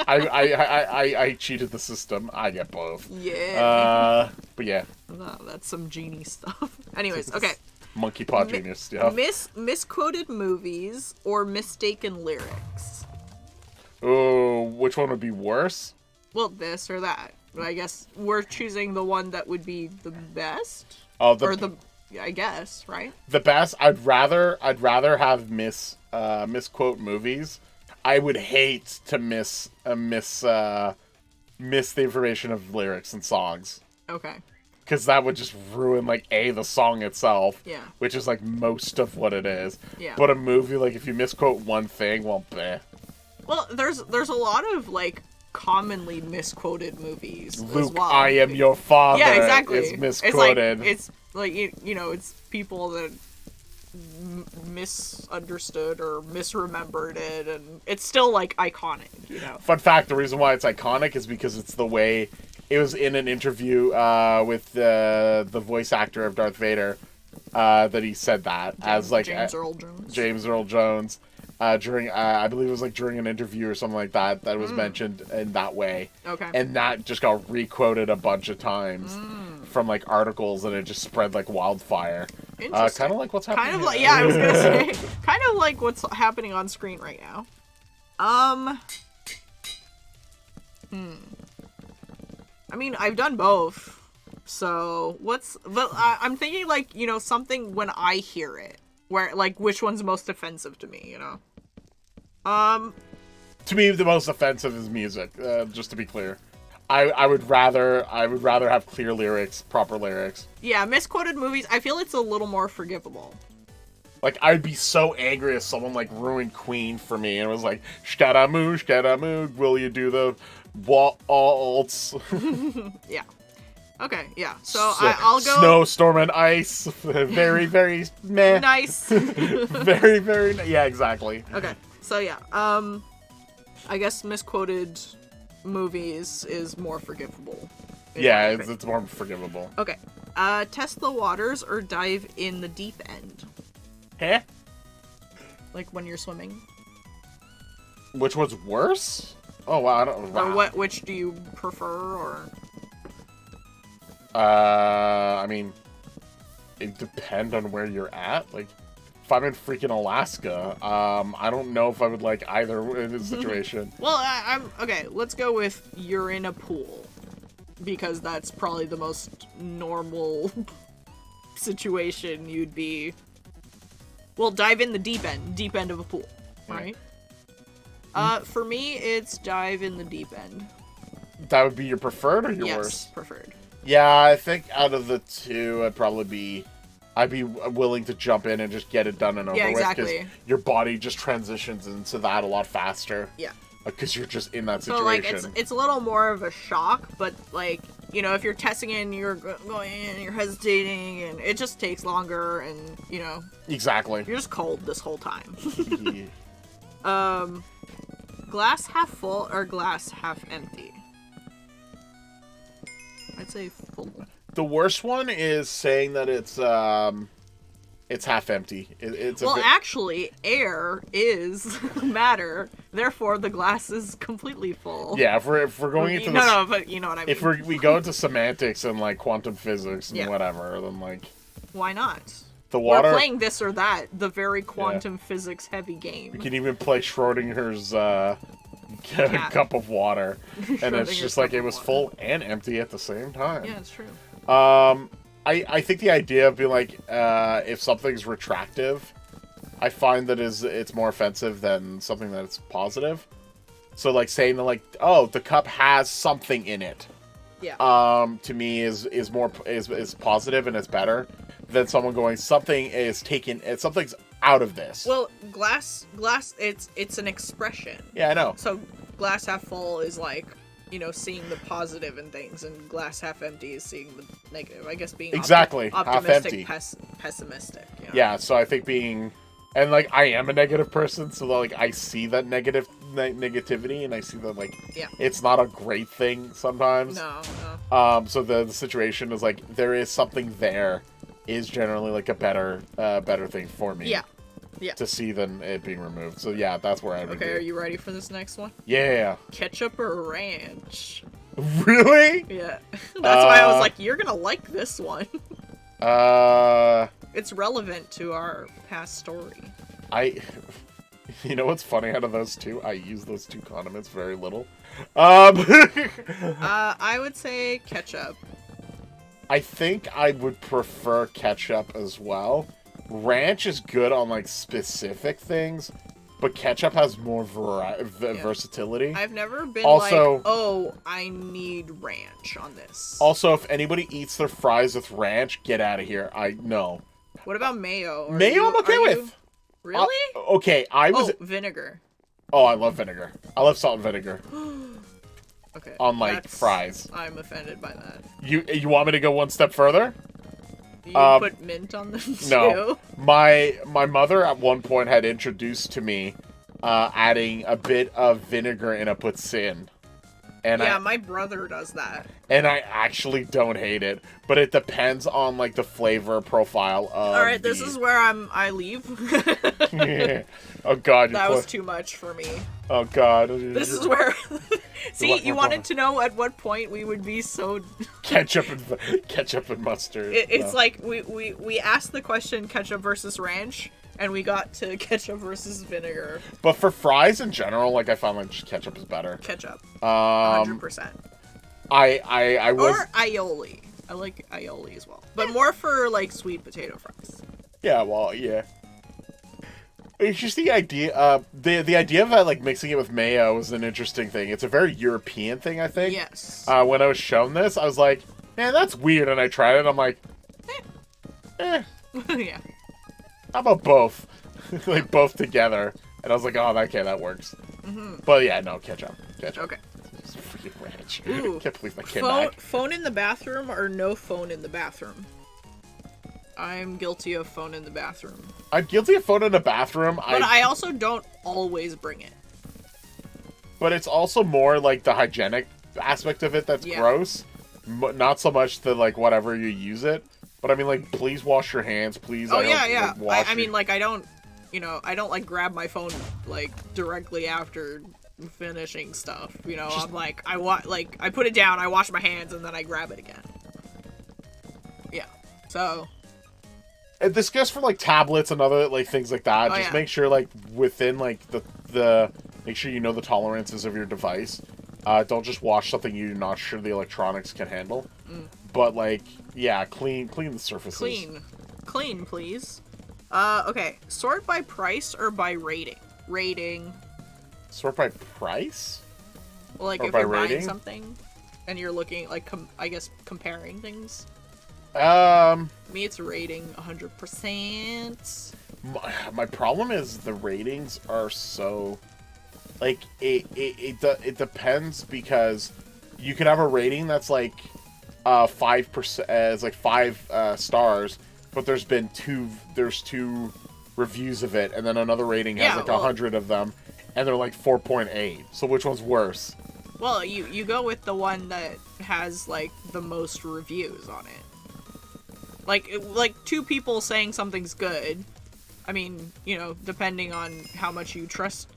I cheated the system. I get both. Yeah. But yeah. Oh, that's some genie stuff. Anyways, okay. Monkey paw genius stuff. Misquoted movies or mistaken lyrics? Oh, which one would be worse? Well, this or that. I guess we're choosing the one that would be the best. Oh, I guess, right? The best. I'd rather have misquote movies. I would hate to miss the information of lyrics and songs. Okay. because that would just ruin, like, the song itself. Yeah. Which is, like, most of what it is. Yeah. But a movie, like, if you misquote one thing, well, bleh. Well, there's a lot of, like, commonly misquoted movies Luke, as well. I am your father. Yeah, exactly. Is misquoted. It's like you know, it's people that misunderstood or misremembered it, and it's still, like, iconic, you know. Fun fact, the reason why it's iconic is because it's the way it was in an interview with the voice actor of Darth Vader that he said that as like James Earl Jones. James Earl Jones during I believe it was like during an interview or something like that was mentioned in that way. Okay. And that just got requoted a bunch of times from like articles, and it just spread like wildfire. Kind of like what's happening. Kind of like, yeah, I was gonna say, kind of like what's happening on screen right now. I mean, I've done both. So but I'm thinking, like, you know, something when I hear it, where, like, which one's most offensive to me, you know? To me, the most offensive is music. Just to be clear, I would rather have clear lyrics, proper lyrics. Yeah, misquoted movies, I feel it's a little more forgivable. Like, I'd be so angry if someone, like, ruined Queen for me and was like, Scaramouche, will you do the waltz? Yeah. Okay, yeah. So I'll go... Snowstorm and ice. Very, very meh. Nice. Very, very... Yeah, exactly. Okay, so yeah. I guess misquoted movies is more forgivable. Yeah, it's more forgivable. Okay. Test the waters or dive in the deep end. Huh? Like when you're swimming. Which one's worse? Oh, wow. I don't... Wow. Or which do you prefer, or... I mean, it depends on where you're at. Like, if I'm in freaking Alaska, I don't know if I would like either in this situation. Well, I'm... Okay, let's go with you're in a pool. Because that's probably the most normal situation you'd be... Well, dive in the deep end of a pool, right? For me, it's dive in the deep end. That would be your preferred or your worst? Yes, preferred. Yeah, I think out of the two, I'd be willing to jump in and just get it done and over with. Because your body just transitions into that a lot faster. Yeah. Because you're just in that situation. So, like, it's a little more of a shock, but, like, you know, if you're testing in, you're going in, you're hesitating, and it just takes longer, and, you know. Exactly. You're just cold this whole time. Glass half full or glass half empty? I'd say full. The worst one is saying that it's half empty. Actually, air is matter. Therefore, the glass is completely full. Yeah, if we're going into no, but you know what I mean. If we go into semantics and like quantum physics and whatever, then like why not? The water. We're playing this or that, the very quantum physics heavy game. We can even play Schrodinger's cup of water, and it's just like it was full and empty at the same time. Yeah, it's true. I think the idea of being like, if something's retractive, I find that it's more offensive than something that's positive. So like saying that like, oh, the cup has something in it. Yeah. To me is positive and it's better than someone going something's out of this. Well, glass it's an expression. Yeah, I know. So glass half full is like, you know, seeing the positive in things, and glass half empty is seeing the negative. I guess being exactly optimistic, half empty. Pessimistic. You know? Yeah, so I think being, and like I am a negative person, so like I see that negativity, and I see that like it's not a great thing sometimes. No. So the situation is like there is something there is generally like a better thing for me. Yeah. To see than it being removed. So yeah, that's where I would Okay, are you ready for this next one? Yeah. Ketchup or ranch? Really? Yeah. That's why I was like, you're gonna like this one. It's relevant to our past story. You know what's funny out of those two? I use those two condiments very little. I would say ketchup. I think I would prefer ketchup as well. Ranch is good on like specific things, but ketchup has more versatility. I've never been also, like, oh, I need ranch on this. Also, if anybody eats their fries with ranch, get out of here. No. What about mayo? Mayo I'm okay with. Really? Okay, vinegar. Oh, I love vinegar. I love salt and vinegar. Okay. On, like, fries. I'm offended by that. You want me to go one step further? You put mint on them too? No. My mother at one point had introduced to me adding a bit of vinegar in a poutine. And my brother does that. And I actually don't hate it, but it depends on like the flavor profile of. All right, this is where I leave. Yeah. Oh God, that was too much for me. Oh God, this is where. See, you wanted to know at what point we would be so. ketchup and mustard. It's like we asked the question ketchup versus ranch. And we got to ketchup versus vinegar. But for fries in general, like I found like ketchup is better. Ketchup. 100%. I was. Or aioli. I like aioli as well, but more for like sweet potato fries. Yeah, well, yeah. It's just the idea. The idea of like mixing it with mayo is an interesting thing. It's a very European thing, I think. Yes. When I was shown this, I was like, man, that's weird, and I tried it. And I'm like, yeah. How about both? Like, both together. And I was like, oh, okay, that works. Mm-hmm. But yeah, no, ketchup. Okay. It's freaking ranch. Ooh. Can't believe my kid died. Phone in the bathroom or no phone in the bathroom? I'm guilty of phone in the bathroom. I'm guilty of phone in the bathroom. But I also don't always bring it. But it's also more like the hygienic aspect of it that's gross. Not so much the, like, whatever you use it. But I mean, like, please wash your hands, please. Oh, yeah. Like, I mean, like, I don't, like, grab my phone, like, directly after finishing stuff. You know, I'm like, I put it down, I wash my hands, and then I grab it again. Yeah. So. And this goes for, like, tablets and other, like, things like that. Just make sure, like, within, like, the make sure you know the tolerances of your device. Don't just wash something you're not sure the electronics can handle. But, like, yeah, clean the surfaces. Clean, please. Okay. Sort by price or by rating? Sort by price? Well, like, if you're buying something and you're looking, like, I guess, comparing things. Me, it's rating 100%. My problem is the ratings are so... Like, it depends because you could have a rating that's, like, 5%, it's like 5 stars, but there's two reviews of it, and then another rating has like 100 of them, and they're like 4.8. So which one's worse? Well, you go with the one that has like the most reviews on it. Like 2 people saying something's good. I mean, you know, depending on how much you trust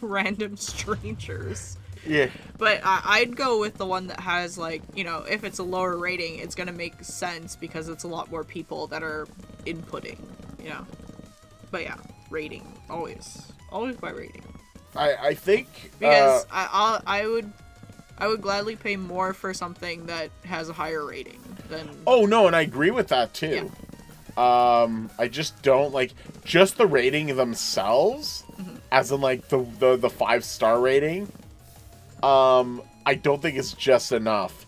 random strangers. Yeah. But I'd go with the one that has, like, you know, if it's a lower rating, it's going to make sense because it's a lot more people that are inputting, you know. But yeah, rating. Always by rating. I think... Because I would gladly pay more for something that has a higher rating than... Oh, no, and I agree with that, too. Yeah. I just don't, like, just the rating themselves, as in, like, the 5-star rating... I don't think it's just enough.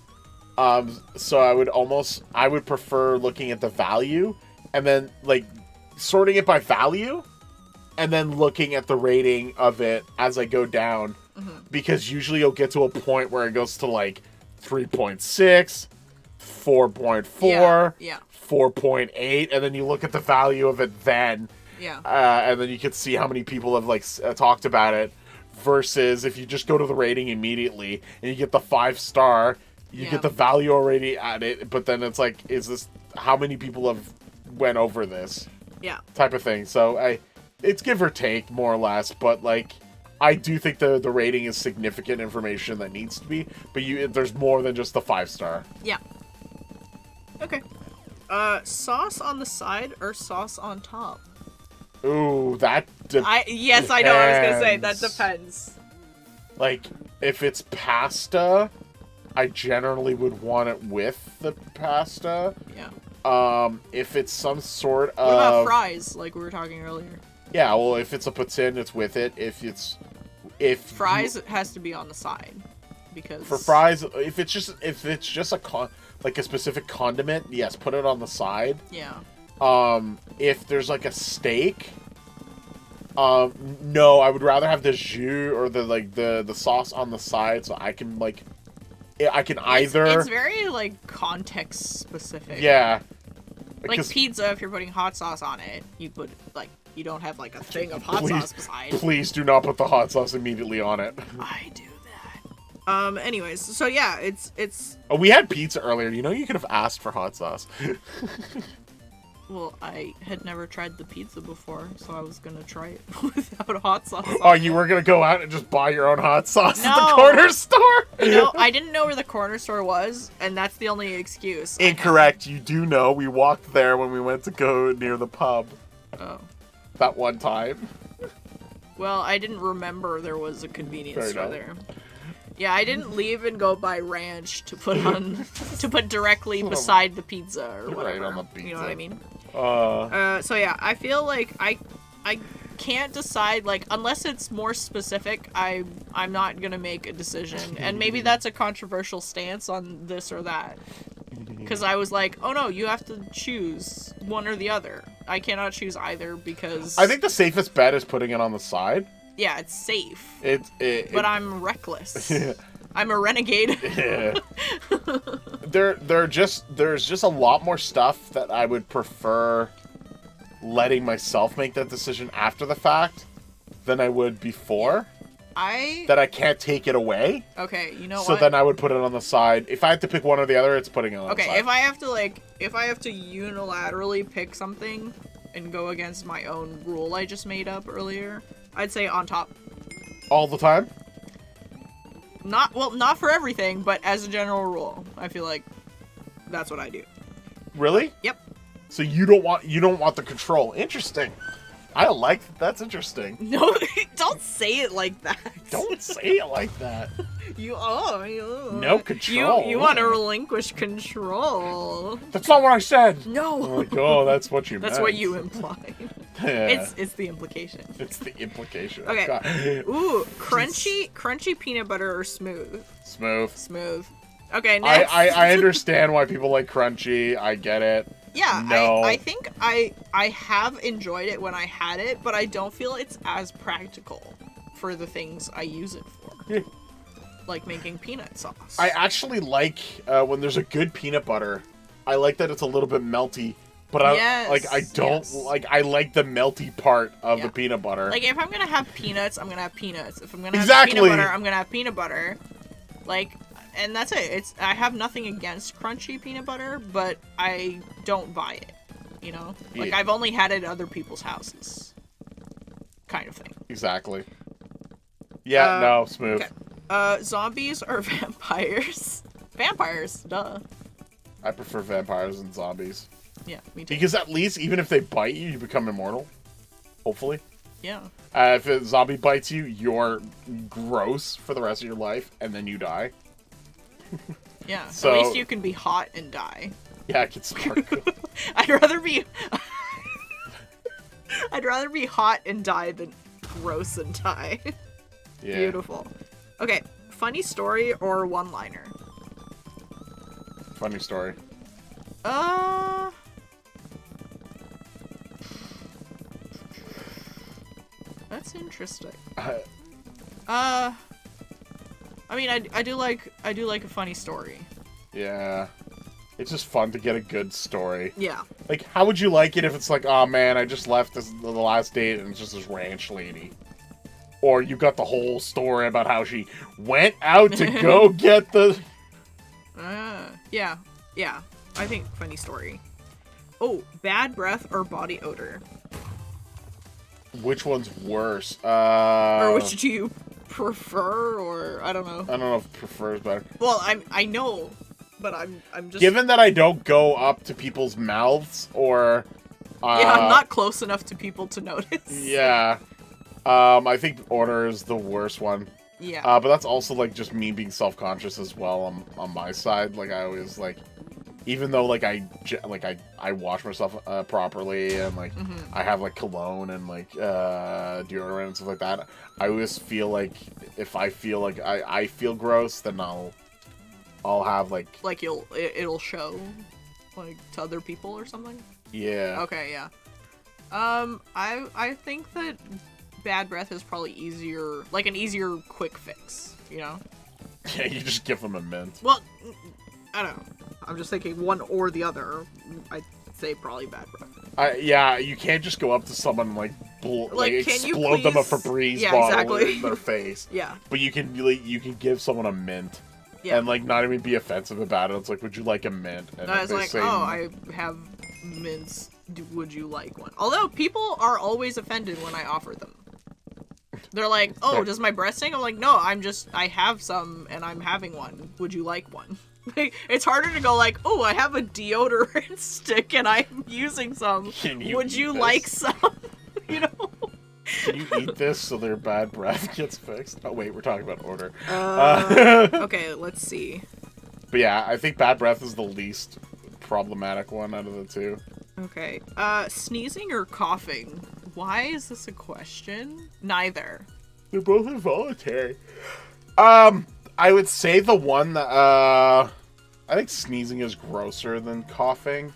So I would prefer looking at the value and then like sorting it by value and then looking at the rating of it as I go down, because usually you'll get to a point where it goes to like 3.6, 4.4, 4.8, and then you look at the value of it then. Yeah. And then you can see how many people have like talked about it. Versus if you just go to the rating immediately and you get the 5-star, you get the value already at it, but then it's like, is this how many people have went over this? Yeah. Type of thing. So it's give or take more or less, but like I do think the rating is significant information that needs to be, but there's more than just the 5-star. Yeah. Okay. Sauce on the side or sauce on top? Ooh, that depends. Yes, I know what I was going to say. That depends. Like, if it's pasta, I generally would want it with the pasta. Yeah. If it's some sort of... What about fries, like we were talking earlier? Yeah, well, if it's a poutine, it's with it. If Fries has to be on the side, because for fries, if it's just like a specific condiment, yes, put it on the side. Yeah. If there's like a steak, no, I would rather have the jus or the sauce on the side, so I can either. It's very like context specific. Yeah. Like pizza, if you're putting hot sauce on it, you you don't have like a thing of hot sauce beside. Please do not put the hot sauce immediately on it. I do that. Anyways, so yeah, it's. Oh, we had pizza earlier. You know, you could have asked for hot sauce. Well, I had never tried the pizza before, so I was gonna try it without hot sauce. Oh, you were gonna go out and just buy your own hot sauce at the No. corner store? No, I didn't know where the corner store was, and that's the only excuse. Incorrect. You do know. We walked there when we went to go near the pub. Oh. That one time. Well, I didn't remember there was a convenience Fair store enough. there. Yeah, I didn't leave and go buy ranch to put directly beside the pizza or Right whatever. on the pizza. You know what I mean? So yeah, I feel like I can't decide, like, unless it's more specific, I'm not gonna make a decision. And maybe that's a controversial stance on this or that. Because I was like, oh no, you have to choose one or the other. I cannot choose either because... I think the safest bet is putting it on the side. Yeah, it's safe. But I'm reckless. I'm a renegade. Yeah. There's just a lot more stuff that I would prefer letting myself make that decision after the fact than I would before. That I can't take it away. Okay, you know what? So then I would put it on the side. If I had to pick one or the other, it's putting it on the side. Okay, if I have to unilaterally pick something and go against my own rule I just made up earlier, I'd say on top. All the time? Not for everything, but as a general rule, I feel like that's what I do. Really? Yep. So you don't want the control. Interesting. I like that's interesting. No, don't say it like that. Don't say it like that. No control. You want to relinquish control. That's not what I said. No. Like, oh, that's what you meant. That's what you implied. Yeah. It's the implication. It's the implication. Okay. God. Ooh, crunchy peanut butter or smooth? Smooth. Okay, next. I understand why people like crunchy. I get it. Yeah, no. I think I have enjoyed it when I had it, but I don't feel it's as practical for the things I use it for. Yeah. Like making peanut sauce. I actually like when there's a good peanut butter. I like that it's a little bit melty, but I like the melty part of the peanut butter. Like if I'm gonna have peanuts, I'm gonna have peanuts. If I'm gonna have peanut butter, I'm gonna have peanut butter. Like, and that's it. I have nothing against crunchy peanut butter, but I don't buy it. You know, like I've only had it at other people's houses, kind of thing. Exactly. Yeah. No. Smooth. Okay. Zombies or vampires? Vampires, duh. I prefer vampires and zombies. Yeah, me too. Because at least, even if they bite you, you become immortal. Hopefully. Yeah. If a zombie bites you, you're gross for the rest of your life, and then you die. Yeah. So, at least you can be hot and die. Yeah, it can sparkle. I'd rather be hot and die than gross and die. Yeah. Beautiful. Okay, funny story or one-liner? Funny story. That's interesting. I mean, I do like a funny story. Yeah. It's just fun to get a good story. Yeah. Like, how would you like it if it's like, oh man, I just left the last date and it's just this ranch lady? Or you got the whole story about how she went out to go get the... Yeah. I think funny story. Oh, bad breath or body odor? Which one's worse? Or which do you prefer, or I don't know. I don't know if prefer is better. Well, I know, but I'm just... Given that I don't go up to people's mouths or... yeah, I'm not close enough to people to notice. Yeah. I think order is the worst one. Yeah. But that's also, like, just me being self-conscious as well on my side. Like, I always, like... even though like I wash myself properly and like I have like cologne and like deodorant and stuff like that, I always feel like if I feel like I feel gross, then I'll have like it'll show like to other people or something. Yeah. Okay, yeah. I think that bad breath is probably easier, like an easier quick fix, you know? Yeah, you just give them a mint. Well, I don't know. I'm just thinking one or the other. I'd say probably bad breath. Yeah, you can't just go up to someone and like explode them a Febreze bottle in their face. Yeah. But you can give someone a mint. Yeah. And like not even be offensive about it. It's like, would you like a mint? And I was like, say, I have mints. Would you like one? Although people are always offended when I offer them. They're like, oh, does my breath stink? I'm like, no, I have some and I'm having one. Would you like one? It's harder to go like, oh, I have a deodorant stick and I'm using some. Would you like some? You know? Can you eat this so their bad breath gets fixed? Oh, wait, we're talking about order. Okay, let's see. But yeah, I think bad breath is the least problematic one out of the two. Okay. Sneezing or coughing? Why is this a question? Neither. They're both involuntary. I would say the one that, I think sneezing is grosser than coughing.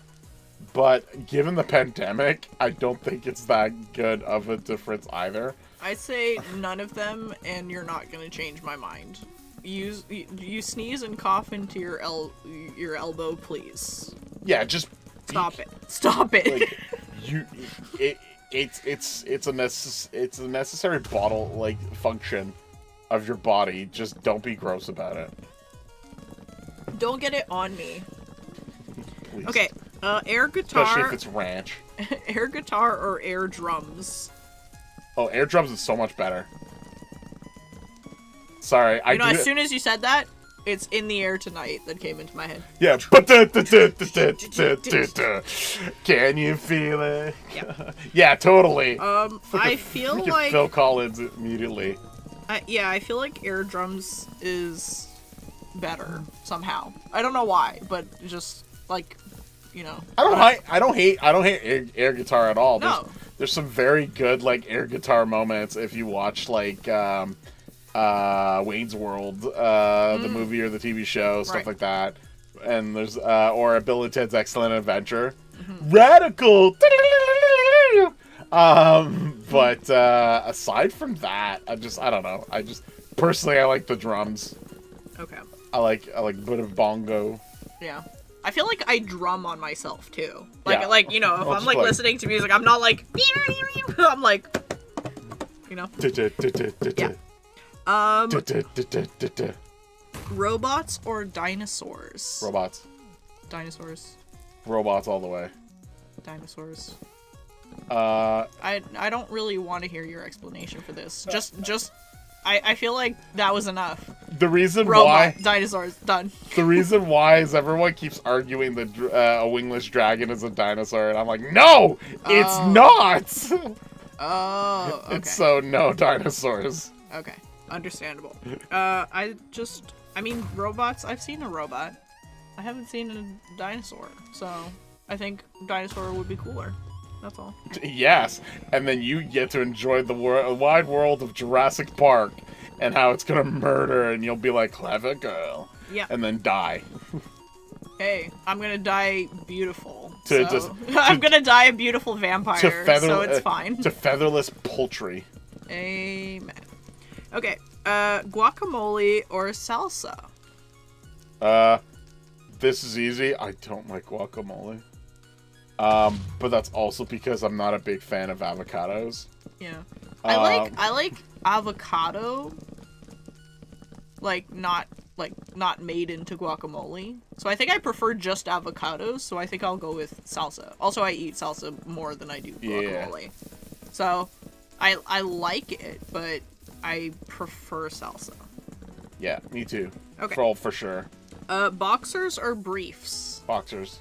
But given the pandemic, I don't think it's that good of a difference either. I'd say none of them, and you're not going to change my mind. You sneeze and cough into your elbow, please. Yeah, just stop it. Stop it. Like, it's a necessary bottle like function of your body. Just don't be gross about it. Don't get it on me. Please. Okay. Air guitar. Especially if it's ranch. Air guitar or air drums? Oh, air drums is so much better. Sorry, as soon as you said that, it's In the Air Tonight that came into my head. Yeah. Can you feel it? Yeah. Yeah, totally. I feel like Phil Collins immediately. I feel like air drums is better somehow. I don't know why, but just like, you know. I don't hate air guitar at all. No. There's some very good like air guitar moments if you watch like Wayne's World, the movie or the TV show, stuff like that. And there's or Bill and Ted's Excellent Adventure. Radical. But aside from that, I don't know. Personally I like the drums. Okay. I like a bit of bongo. Yeah. I feel like I drum on myself too. Like you know, if I'm like listening to music, I'm not like I'm like, you know. Yeah. Robots or dinosaurs? Robots. Dinosaurs. Robots all the way. Dinosaurs. I don't really want to hear your explanation for this. I feel like that was enough. The reason why dinosaurs done. The reason why is everyone keeps arguing that a wingless dragon is a dinosaur, and I'm like, no, it's not. Oh, okay. It's so no dinosaurs. Okay, understandable. I mean, robots. I've seen a robot. I haven't seen a dinosaur, so I think dinosaur would be cooler. That's all. Yes, and then you get to enjoy the wide world of Jurassic Park and how it's gonna murder, and you'll be like, clever girl. Yeah. And then die. Hey, I'm gonna die beautiful. I'm gonna die a beautiful vampire, so it's fine. To featherless poultry. Amen. Okay, guacamole or salsa? This is easy. I don't like guacamole. But that's also because I'm not a big fan of avocados. Yeah. I like avocado, not made into guacamole. So I think I prefer just avocados, so I think I'll go with salsa. Also, I eat salsa more than I do guacamole. Yeah. So I like it, but I prefer salsa. Yeah, me too. Okay. For sure. Boxers or briefs? Boxers.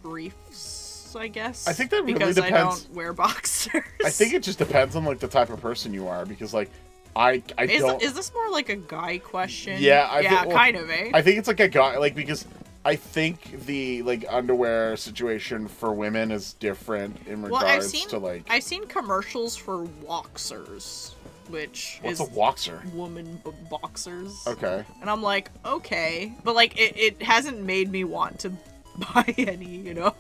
Briefs, I guess. I think that really because depends. I don't wear boxers. I think it just depends on like the type of person you are, because like I don't. Is this more like a guy question? Yeah, kind of, eh? I think it's like a guy, like, because I think the like underwear situation for women is different in regards to like. I've seen commercials for Woxers, which What's is a Woxer? woman boxers. Okay. And I'm like, okay, but like it hasn't made me want to buy any, you know.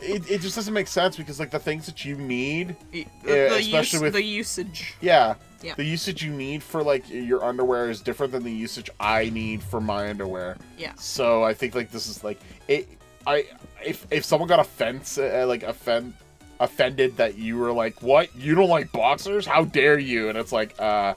It just doesn't make sense because like the things that you need, Especially with the usage. Yeah. Yeah. The usage you need for like your underwear is different than the usage I need for my underwear. Yeah. So I think like this is like it. If someone got offended that you were like, what, you don't like boxers? How dare you? And it's like, yeah,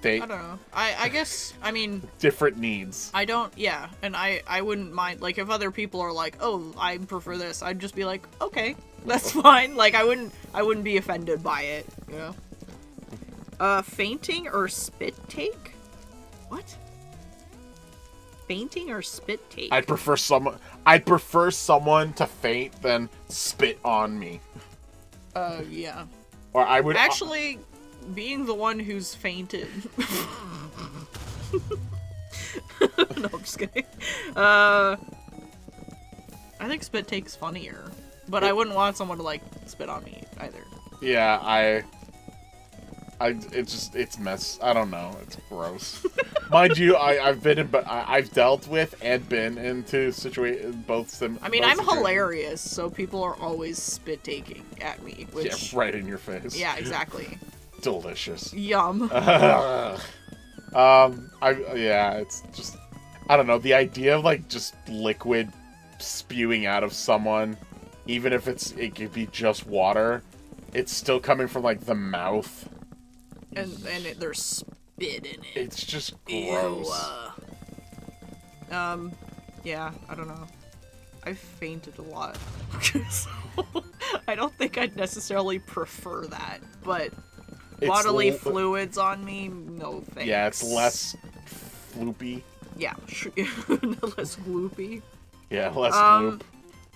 I don't know. I guess, I mean, different needs. I don't, yeah, and I wouldn't mind, like, if other people are like, oh, I prefer this, I'd just be like, okay, that's fine. Like, I wouldn't be offended by it, you know? Fainting or spit take? What? Fainting or spit take? I'd prefer someone to faint than spit on me. Yeah. Or I would Actually, being the one who's fainted. No, I'm just kidding. I think spit take's funnier, but I wouldn't want someone to like spit on me either. Yeah, it's mess. I don't know. It's gross. Mind you, I've dealt with and been into both. I mean, I'm hilarious, so people are always spit taking at me. Which, yeah, right in your face. Yeah, exactly. Delicious. Yum. It's just, I don't know. The idea of like just liquid spewing out of someone, even if it could be just water, it's still coming from like the mouth. And there's spit in it. It's just gross. Ew. Yeah, I don't know. I've fainted a lot. So I don't think I'd necessarily prefer that, but bodily fluids on me, no thanks. Yeah, it's less floopy. Yeah, less gloopy. Yeah, less gloop.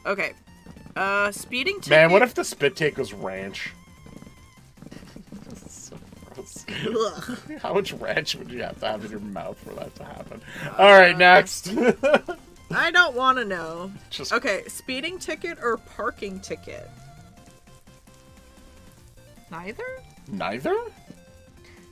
Okay. Speeding ticket. Man, what if the spit take was ranch? How much ranch would you have to have in your mouth for that to happen? Alright, next. I don't want to know. Just Okay, speeding ticket or parking ticket? Neither? Neither?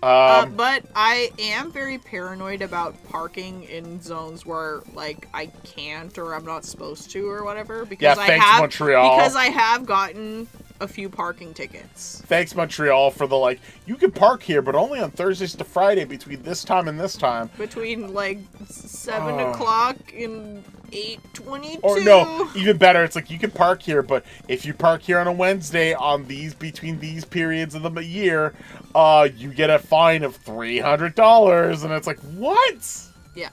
But I am very paranoid about parking in zones where, like, I can't or I'm not supposed to or whatever. Because Montreal. Because I have gotten a few parking tickets. Thanks, Montreal, for the, like, you can park here, but only on Thursdays to Friday between this time and this time. Between, like, 7 o'clock and 8:22. Or no, even better, it's like, you can park here, but if you park here on a Wednesday between these periods of the year, you get a fine of $300, and it's like, what? Yeah.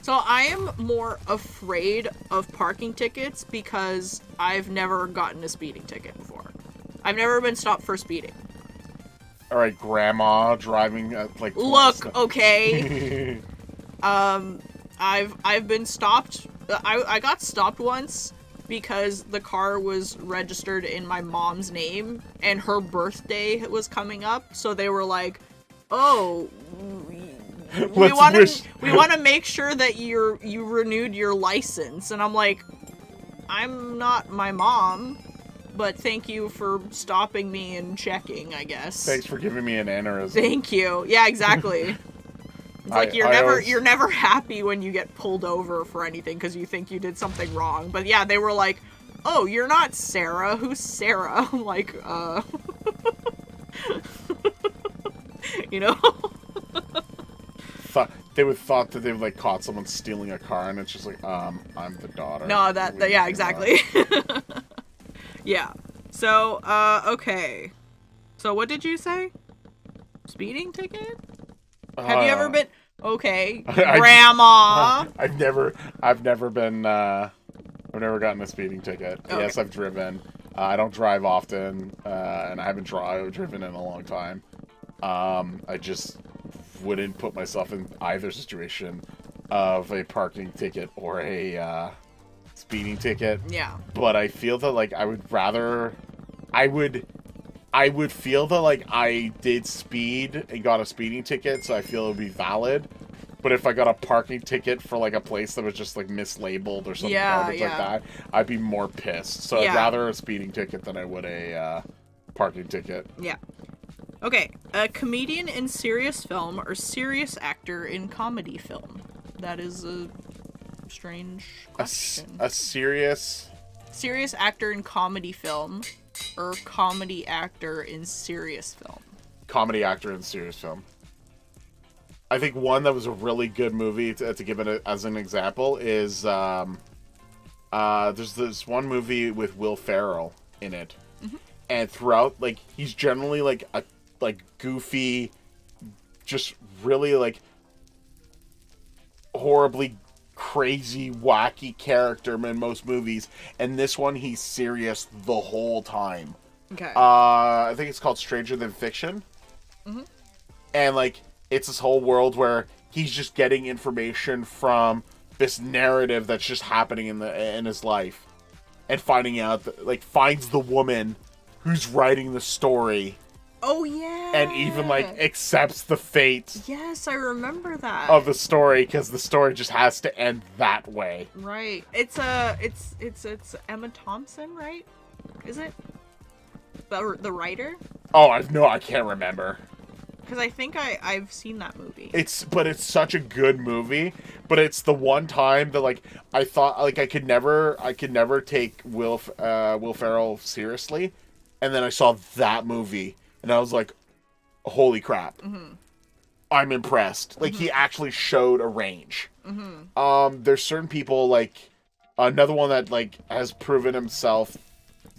So I am more afraid of parking tickets because I've never gotten a speeding ticket before. I've never been stopped for speeding. All right, grandma driving at like. Look, okay. I've been stopped. I got stopped once because the car was registered in my mom's name and her birthday was coming up, so they were like, "Oh, we want to make sure that you renewed your license." And I'm like, "I'm not my mom, but thank you for stopping me and checking, I guess." Thanks for giving me an aneurysm. Thank you. Yeah, exactly. It's like you're never happy when you get pulled over for anything because you think you did something wrong. But yeah, they were like, "Oh, you're not Sarah. Who's Sarah?" I'm like, you know? They would thought that they've like caught someone stealing a car, and it's just like, I'm the daughter. No, yeah, exactly. Yeah. So, okay. So what did you say? Speeding ticket? Have you ever been? Okay, Grandma. I've never been. I've never gotten a speeding ticket. Okay. Yes, I've driven. I don't drive often, and I haven't driven in a long time. I just wouldn't put myself in either situation of a parking ticket or a speeding ticket. Yeah. But I feel that like I would feel that like I did speed and got a speeding ticket, so I feel it would be valid. But if I got a parking ticket for like a place that was just like mislabeled or something garbage like that, I'd be more pissed. So I'd rather a speeding ticket than I would a parking ticket. Yeah. Okay, a comedian in serious film or serious actor in comedy film. That is a strange question. A serious actor in comedy film or comedy actor in serious film. Comedy actor in serious film. I think one that was a really good movie to give it as an example is there's this one movie with Will Ferrell in it, and throughout, like, he's generally like a goofy, just really like horribly crazy, wacky character in most movies, and this one he's serious the whole time. Okay. I think it's called Stranger Than Fiction, and like. It's this whole world where he's just getting information from this narrative that's just happening in his life, and finding out that, like, finds the woman who's writing the story. Oh yeah. And even like accepts the fate. Yes, I remember that. Of the story, because the story just has to end that way. Right. It's Emma Thompson, right? Is it? The writer? Oh, I can't remember. Because I think I've seen that movie. It's such a good movie, but it's the one time that, like, I thought, like, I could never take Will Ferrell seriously, and then I saw that movie, and I was like, holy crap. I'm impressed. Like, he actually showed a range. There's certain people, like, another one that, like, has proven himself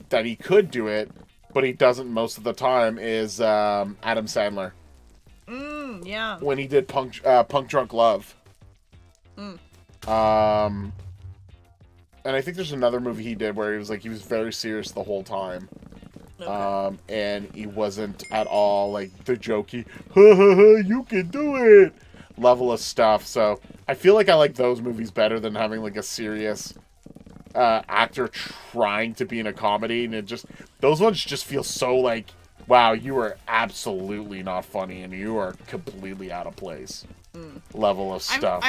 that he could do it, but he doesn't most of the time, is Adam Sandler. Yeah. When he did Punk Drunk Love. And I think there's another movie he did where he was very serious the whole time. Okay. And he wasn't at all like the jokey, ha ha ha, you can do it level of stuff. So I feel like I like those movies better than having like a serious actor trying to be in a comedy, and those ones just feel so like, wow, you are absolutely not funny, and you are completely out of place. Level of stuff.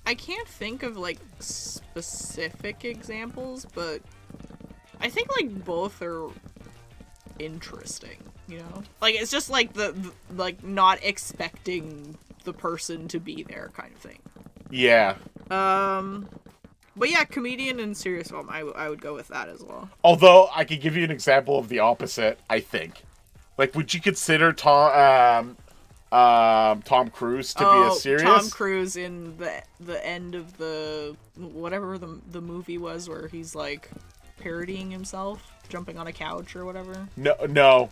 I can't think of like specific examples, but I think like both are interesting. You know, like it's just like the like not expecting the person to be there kind of thing. Yeah. But yeah, comedian and serious film, I would go with that as well. Although I could give you an example of the opposite, I think. Like, would you consider Tom Cruise to be a serious? Tom Cruise in the end of the whatever the movie was where he's like parodying himself, jumping on a couch or whatever. No.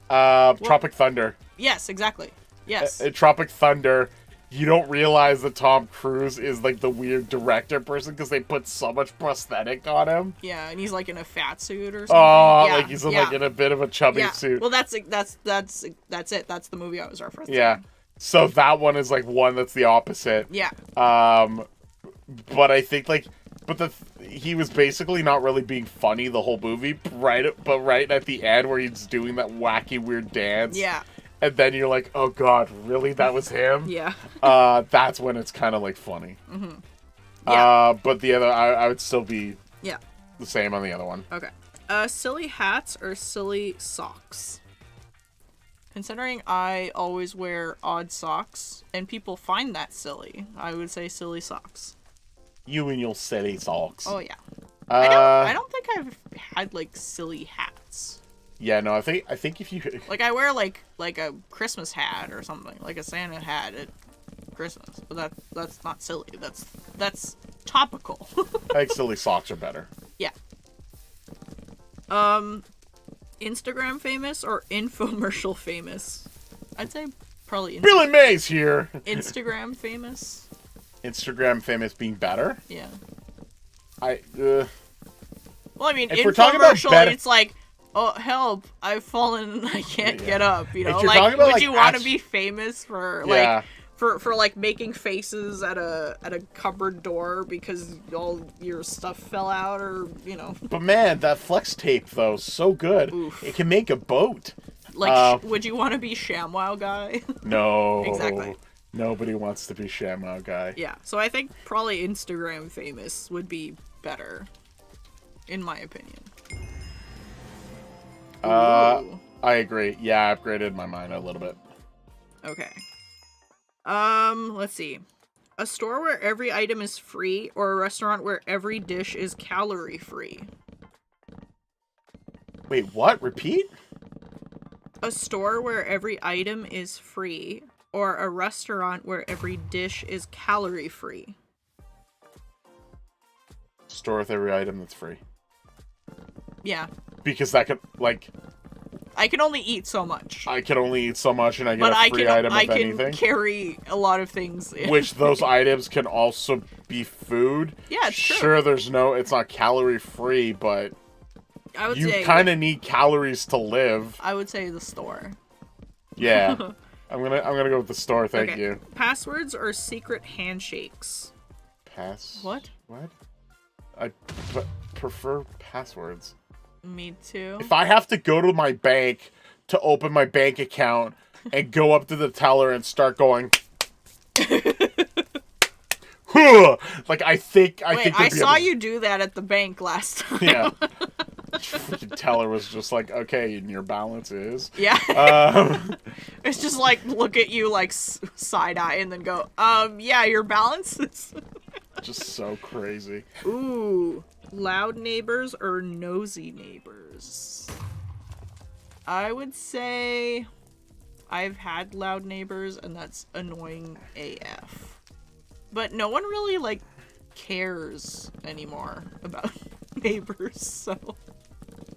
Tropic Thunder. Yes, exactly. Yes. Tropic Thunder. You don't realize that Tom Cruise is like the weird director person because they put so much prosthetic on him. Yeah, and he's like in a fat suit or something. Oh, yeah, like he's like in a bit of a chubby suit. Well, that's it. That's the movie I was referencing. Yeah. So that one is like one that's the opposite. Yeah. But I think like, he was basically not really being funny the whole movie, right at the end where he's doing that wacky weird dance. Yeah. And then you're like, oh god, really? That was him? Yeah. That's when it's kind of like funny. Yeah. But the other, I would still be the same on the other one. Okay. Silly hats or silly socks? Considering I always wear odd socks, and people find that silly, I would say silly socks. You and your silly socks. Oh, yeah. I don't think I've had, like, silly hats. Yeah, no, I think if you... Like, I wear, like a Christmas hat or something, like a Santa hat at Christmas, but that's not silly. That's topical. I think silly socks are better. Yeah. Instagram famous or infomercial famous? I'd say probably Billy Mays here! Instagram famous? Instagram famous being better? Yeah. Well, I mean, if we're talking about better, it's like, oh, help, I've fallen and I can't get up, you know? Like, would like, you want to be famous for, like, yeah. for like, making faces at a cupboard door because all your stuff fell out, or, you know? But man, that flex tape, though, so good. Oof. It can make a boat. Like, would you want to be ShamWow guy? No. Exactly. Nobody wants to be ShamWow guy. Yeah, so I think probably Instagram famous would be better, in my opinion. Ooh. I agree. Yeah, I upgraded my mind a little bit. Okay. Let's see. A store where every item is free, or a restaurant where every dish is calorie free? Wait, what? Repeat? A store where every item is free, or a restaurant where every dish is calorie free? Store with every item that's free. Yeah. Because that could, like... I can only eat so much. I can only eat so much and I get a free item of anything. I can carry a lot of things. Which those items can also be food. Yeah, it's true. Sure, it's not calorie free, but I would you say kind of need calories to live. I would say the store. Yeah. I'm gonna go with the store, thank you. Passwords or secret handshakes? What? I prefer passwords. Me too. If I have to go to my bank to open my bank account and go up to the teller and start going, like I think I saw you do that at the bank last time. Yeah. The teller was just like, okay, and your balance is. Yeah. It's just like look at you like side eye and then go, yeah, your balance is. Just so crazy. Ooh. Loud neighbors or nosy neighbors? I would say I've had loud neighbors and that's annoying AF. But no one really like cares anymore about neighbors, so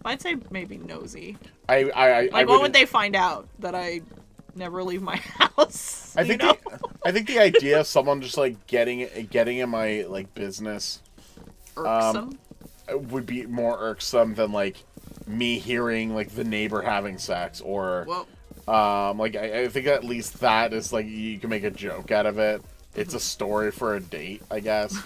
I'd say maybe nosy. When would they find out that I never leave my house? I think the idea of someone just like getting in my like business would be more irksome than like me hearing like the neighbor having sex or like I think at least that is like you can make a joke out of it. It's a story for a date, I guess.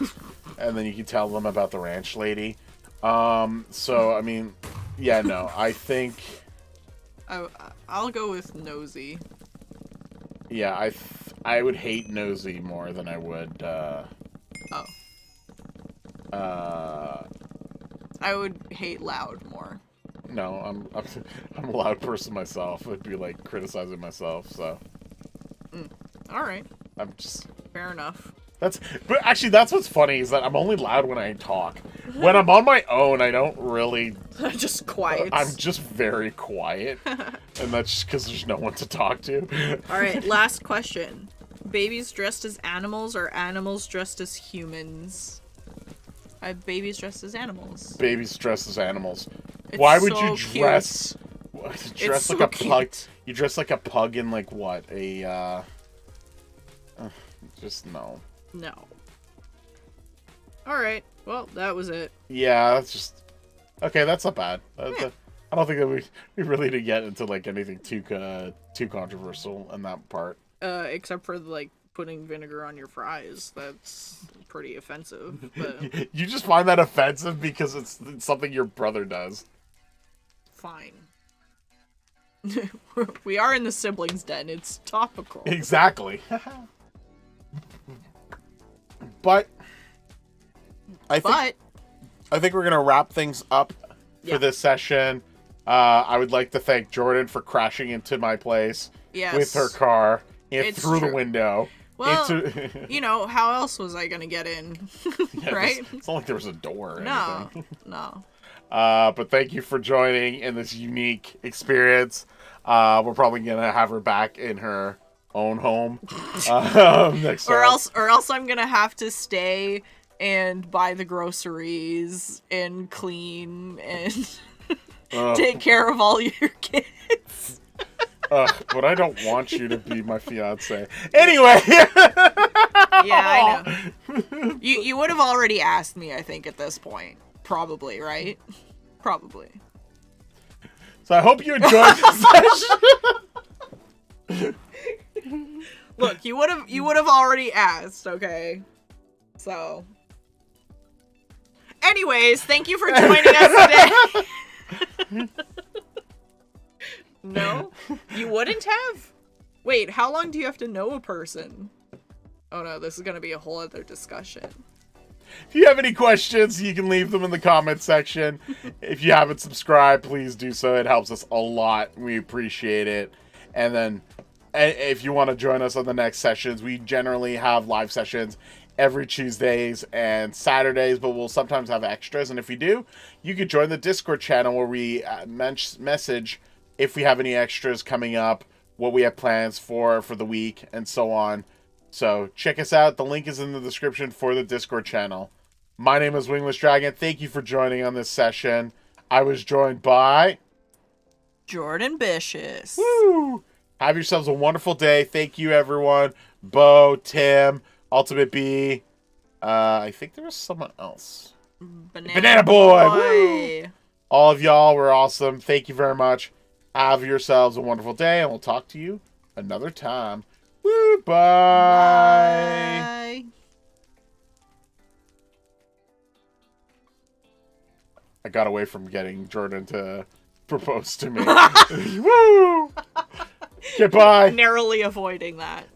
And then you can tell them about the ranch lady. So I mean, yeah, no, I think I'll go with nosy. Yeah, I would hate nosy more than I would I would hate loud more. No, I'm a loud person myself. I'd be like criticizing myself, so. All right. I'm just fair enough. But actually that's what's funny is that I'm only loud when I talk. When I'm on my own, I don't really just quiet. I'm just very quiet. And that's just because there's no one to talk to. All right, last question. Babies dressed as animals or animals dressed as humans? I have babies dressed as animals. Babies dressed as animals. It's Why would so you dress it's like so a pug? cute. You dress like a pug in like what? Just no. No. All right. Well, that was it. Yeah, that's just okay. That's not bad. I don't think that we really need to get into like anything too controversial in that part. Except for like putting vinegar on your fries. That's pretty offensive. But you just find that offensive because it's something your brother does. Fine. We are in the siblings' den. It's topical. Exactly. But I think we're gonna wrap things up for this session. I would like to thank Jordan for crashing into my place with her car through the window. Well, you know, how else was I gonna get in? Right? It's not like there was a door or anything. No. But thank you for joining in this unique experience. We're probably gonna have her back in her own home next time. Or else I'm gonna have to stay and buy the groceries and clean and take care of all your kids. But I don't want you to be my fiance. Anyway. Yeah, I know. You would have already asked me, I think, at this point. Probably, right? Probably. So I hope you enjoyed this session. Look, you would have already asked, okay? So. Anyways, thank you for joining us today. No? You wouldn't have? Wait, how long do you have to know a person? Oh no, this is gonna be a whole other discussion. If you have any questions, you can leave them in the comment section. If you haven't subscribed, please do so. It helps us a lot. We appreciate it. And then if you want to join us on the next sessions, we generally have live sessions every Tuesdays and Saturdays, but we'll sometimes have extras. And if we do, you could join the Discord channel where we message if we have any extras coming up, what we have plans for the week, and so on. So check us out. The link is in the description for the Discord channel. My name is Wingless Dragon. Thank you for joining on this session. I was joined by Jordanbitious. Woo! Have yourselves a wonderful day. Thank you, everyone. Bo, Tim, Ultimate B. I think there was someone else. Banana Boy. Woo! All of y'all were awesome. Thank you very much. Have yourselves a wonderful day, and we'll talk to you another time. Woo, bye. Bye. I got away from getting Jordan to propose to me. Woo! Goodbye. Narrowly avoiding that.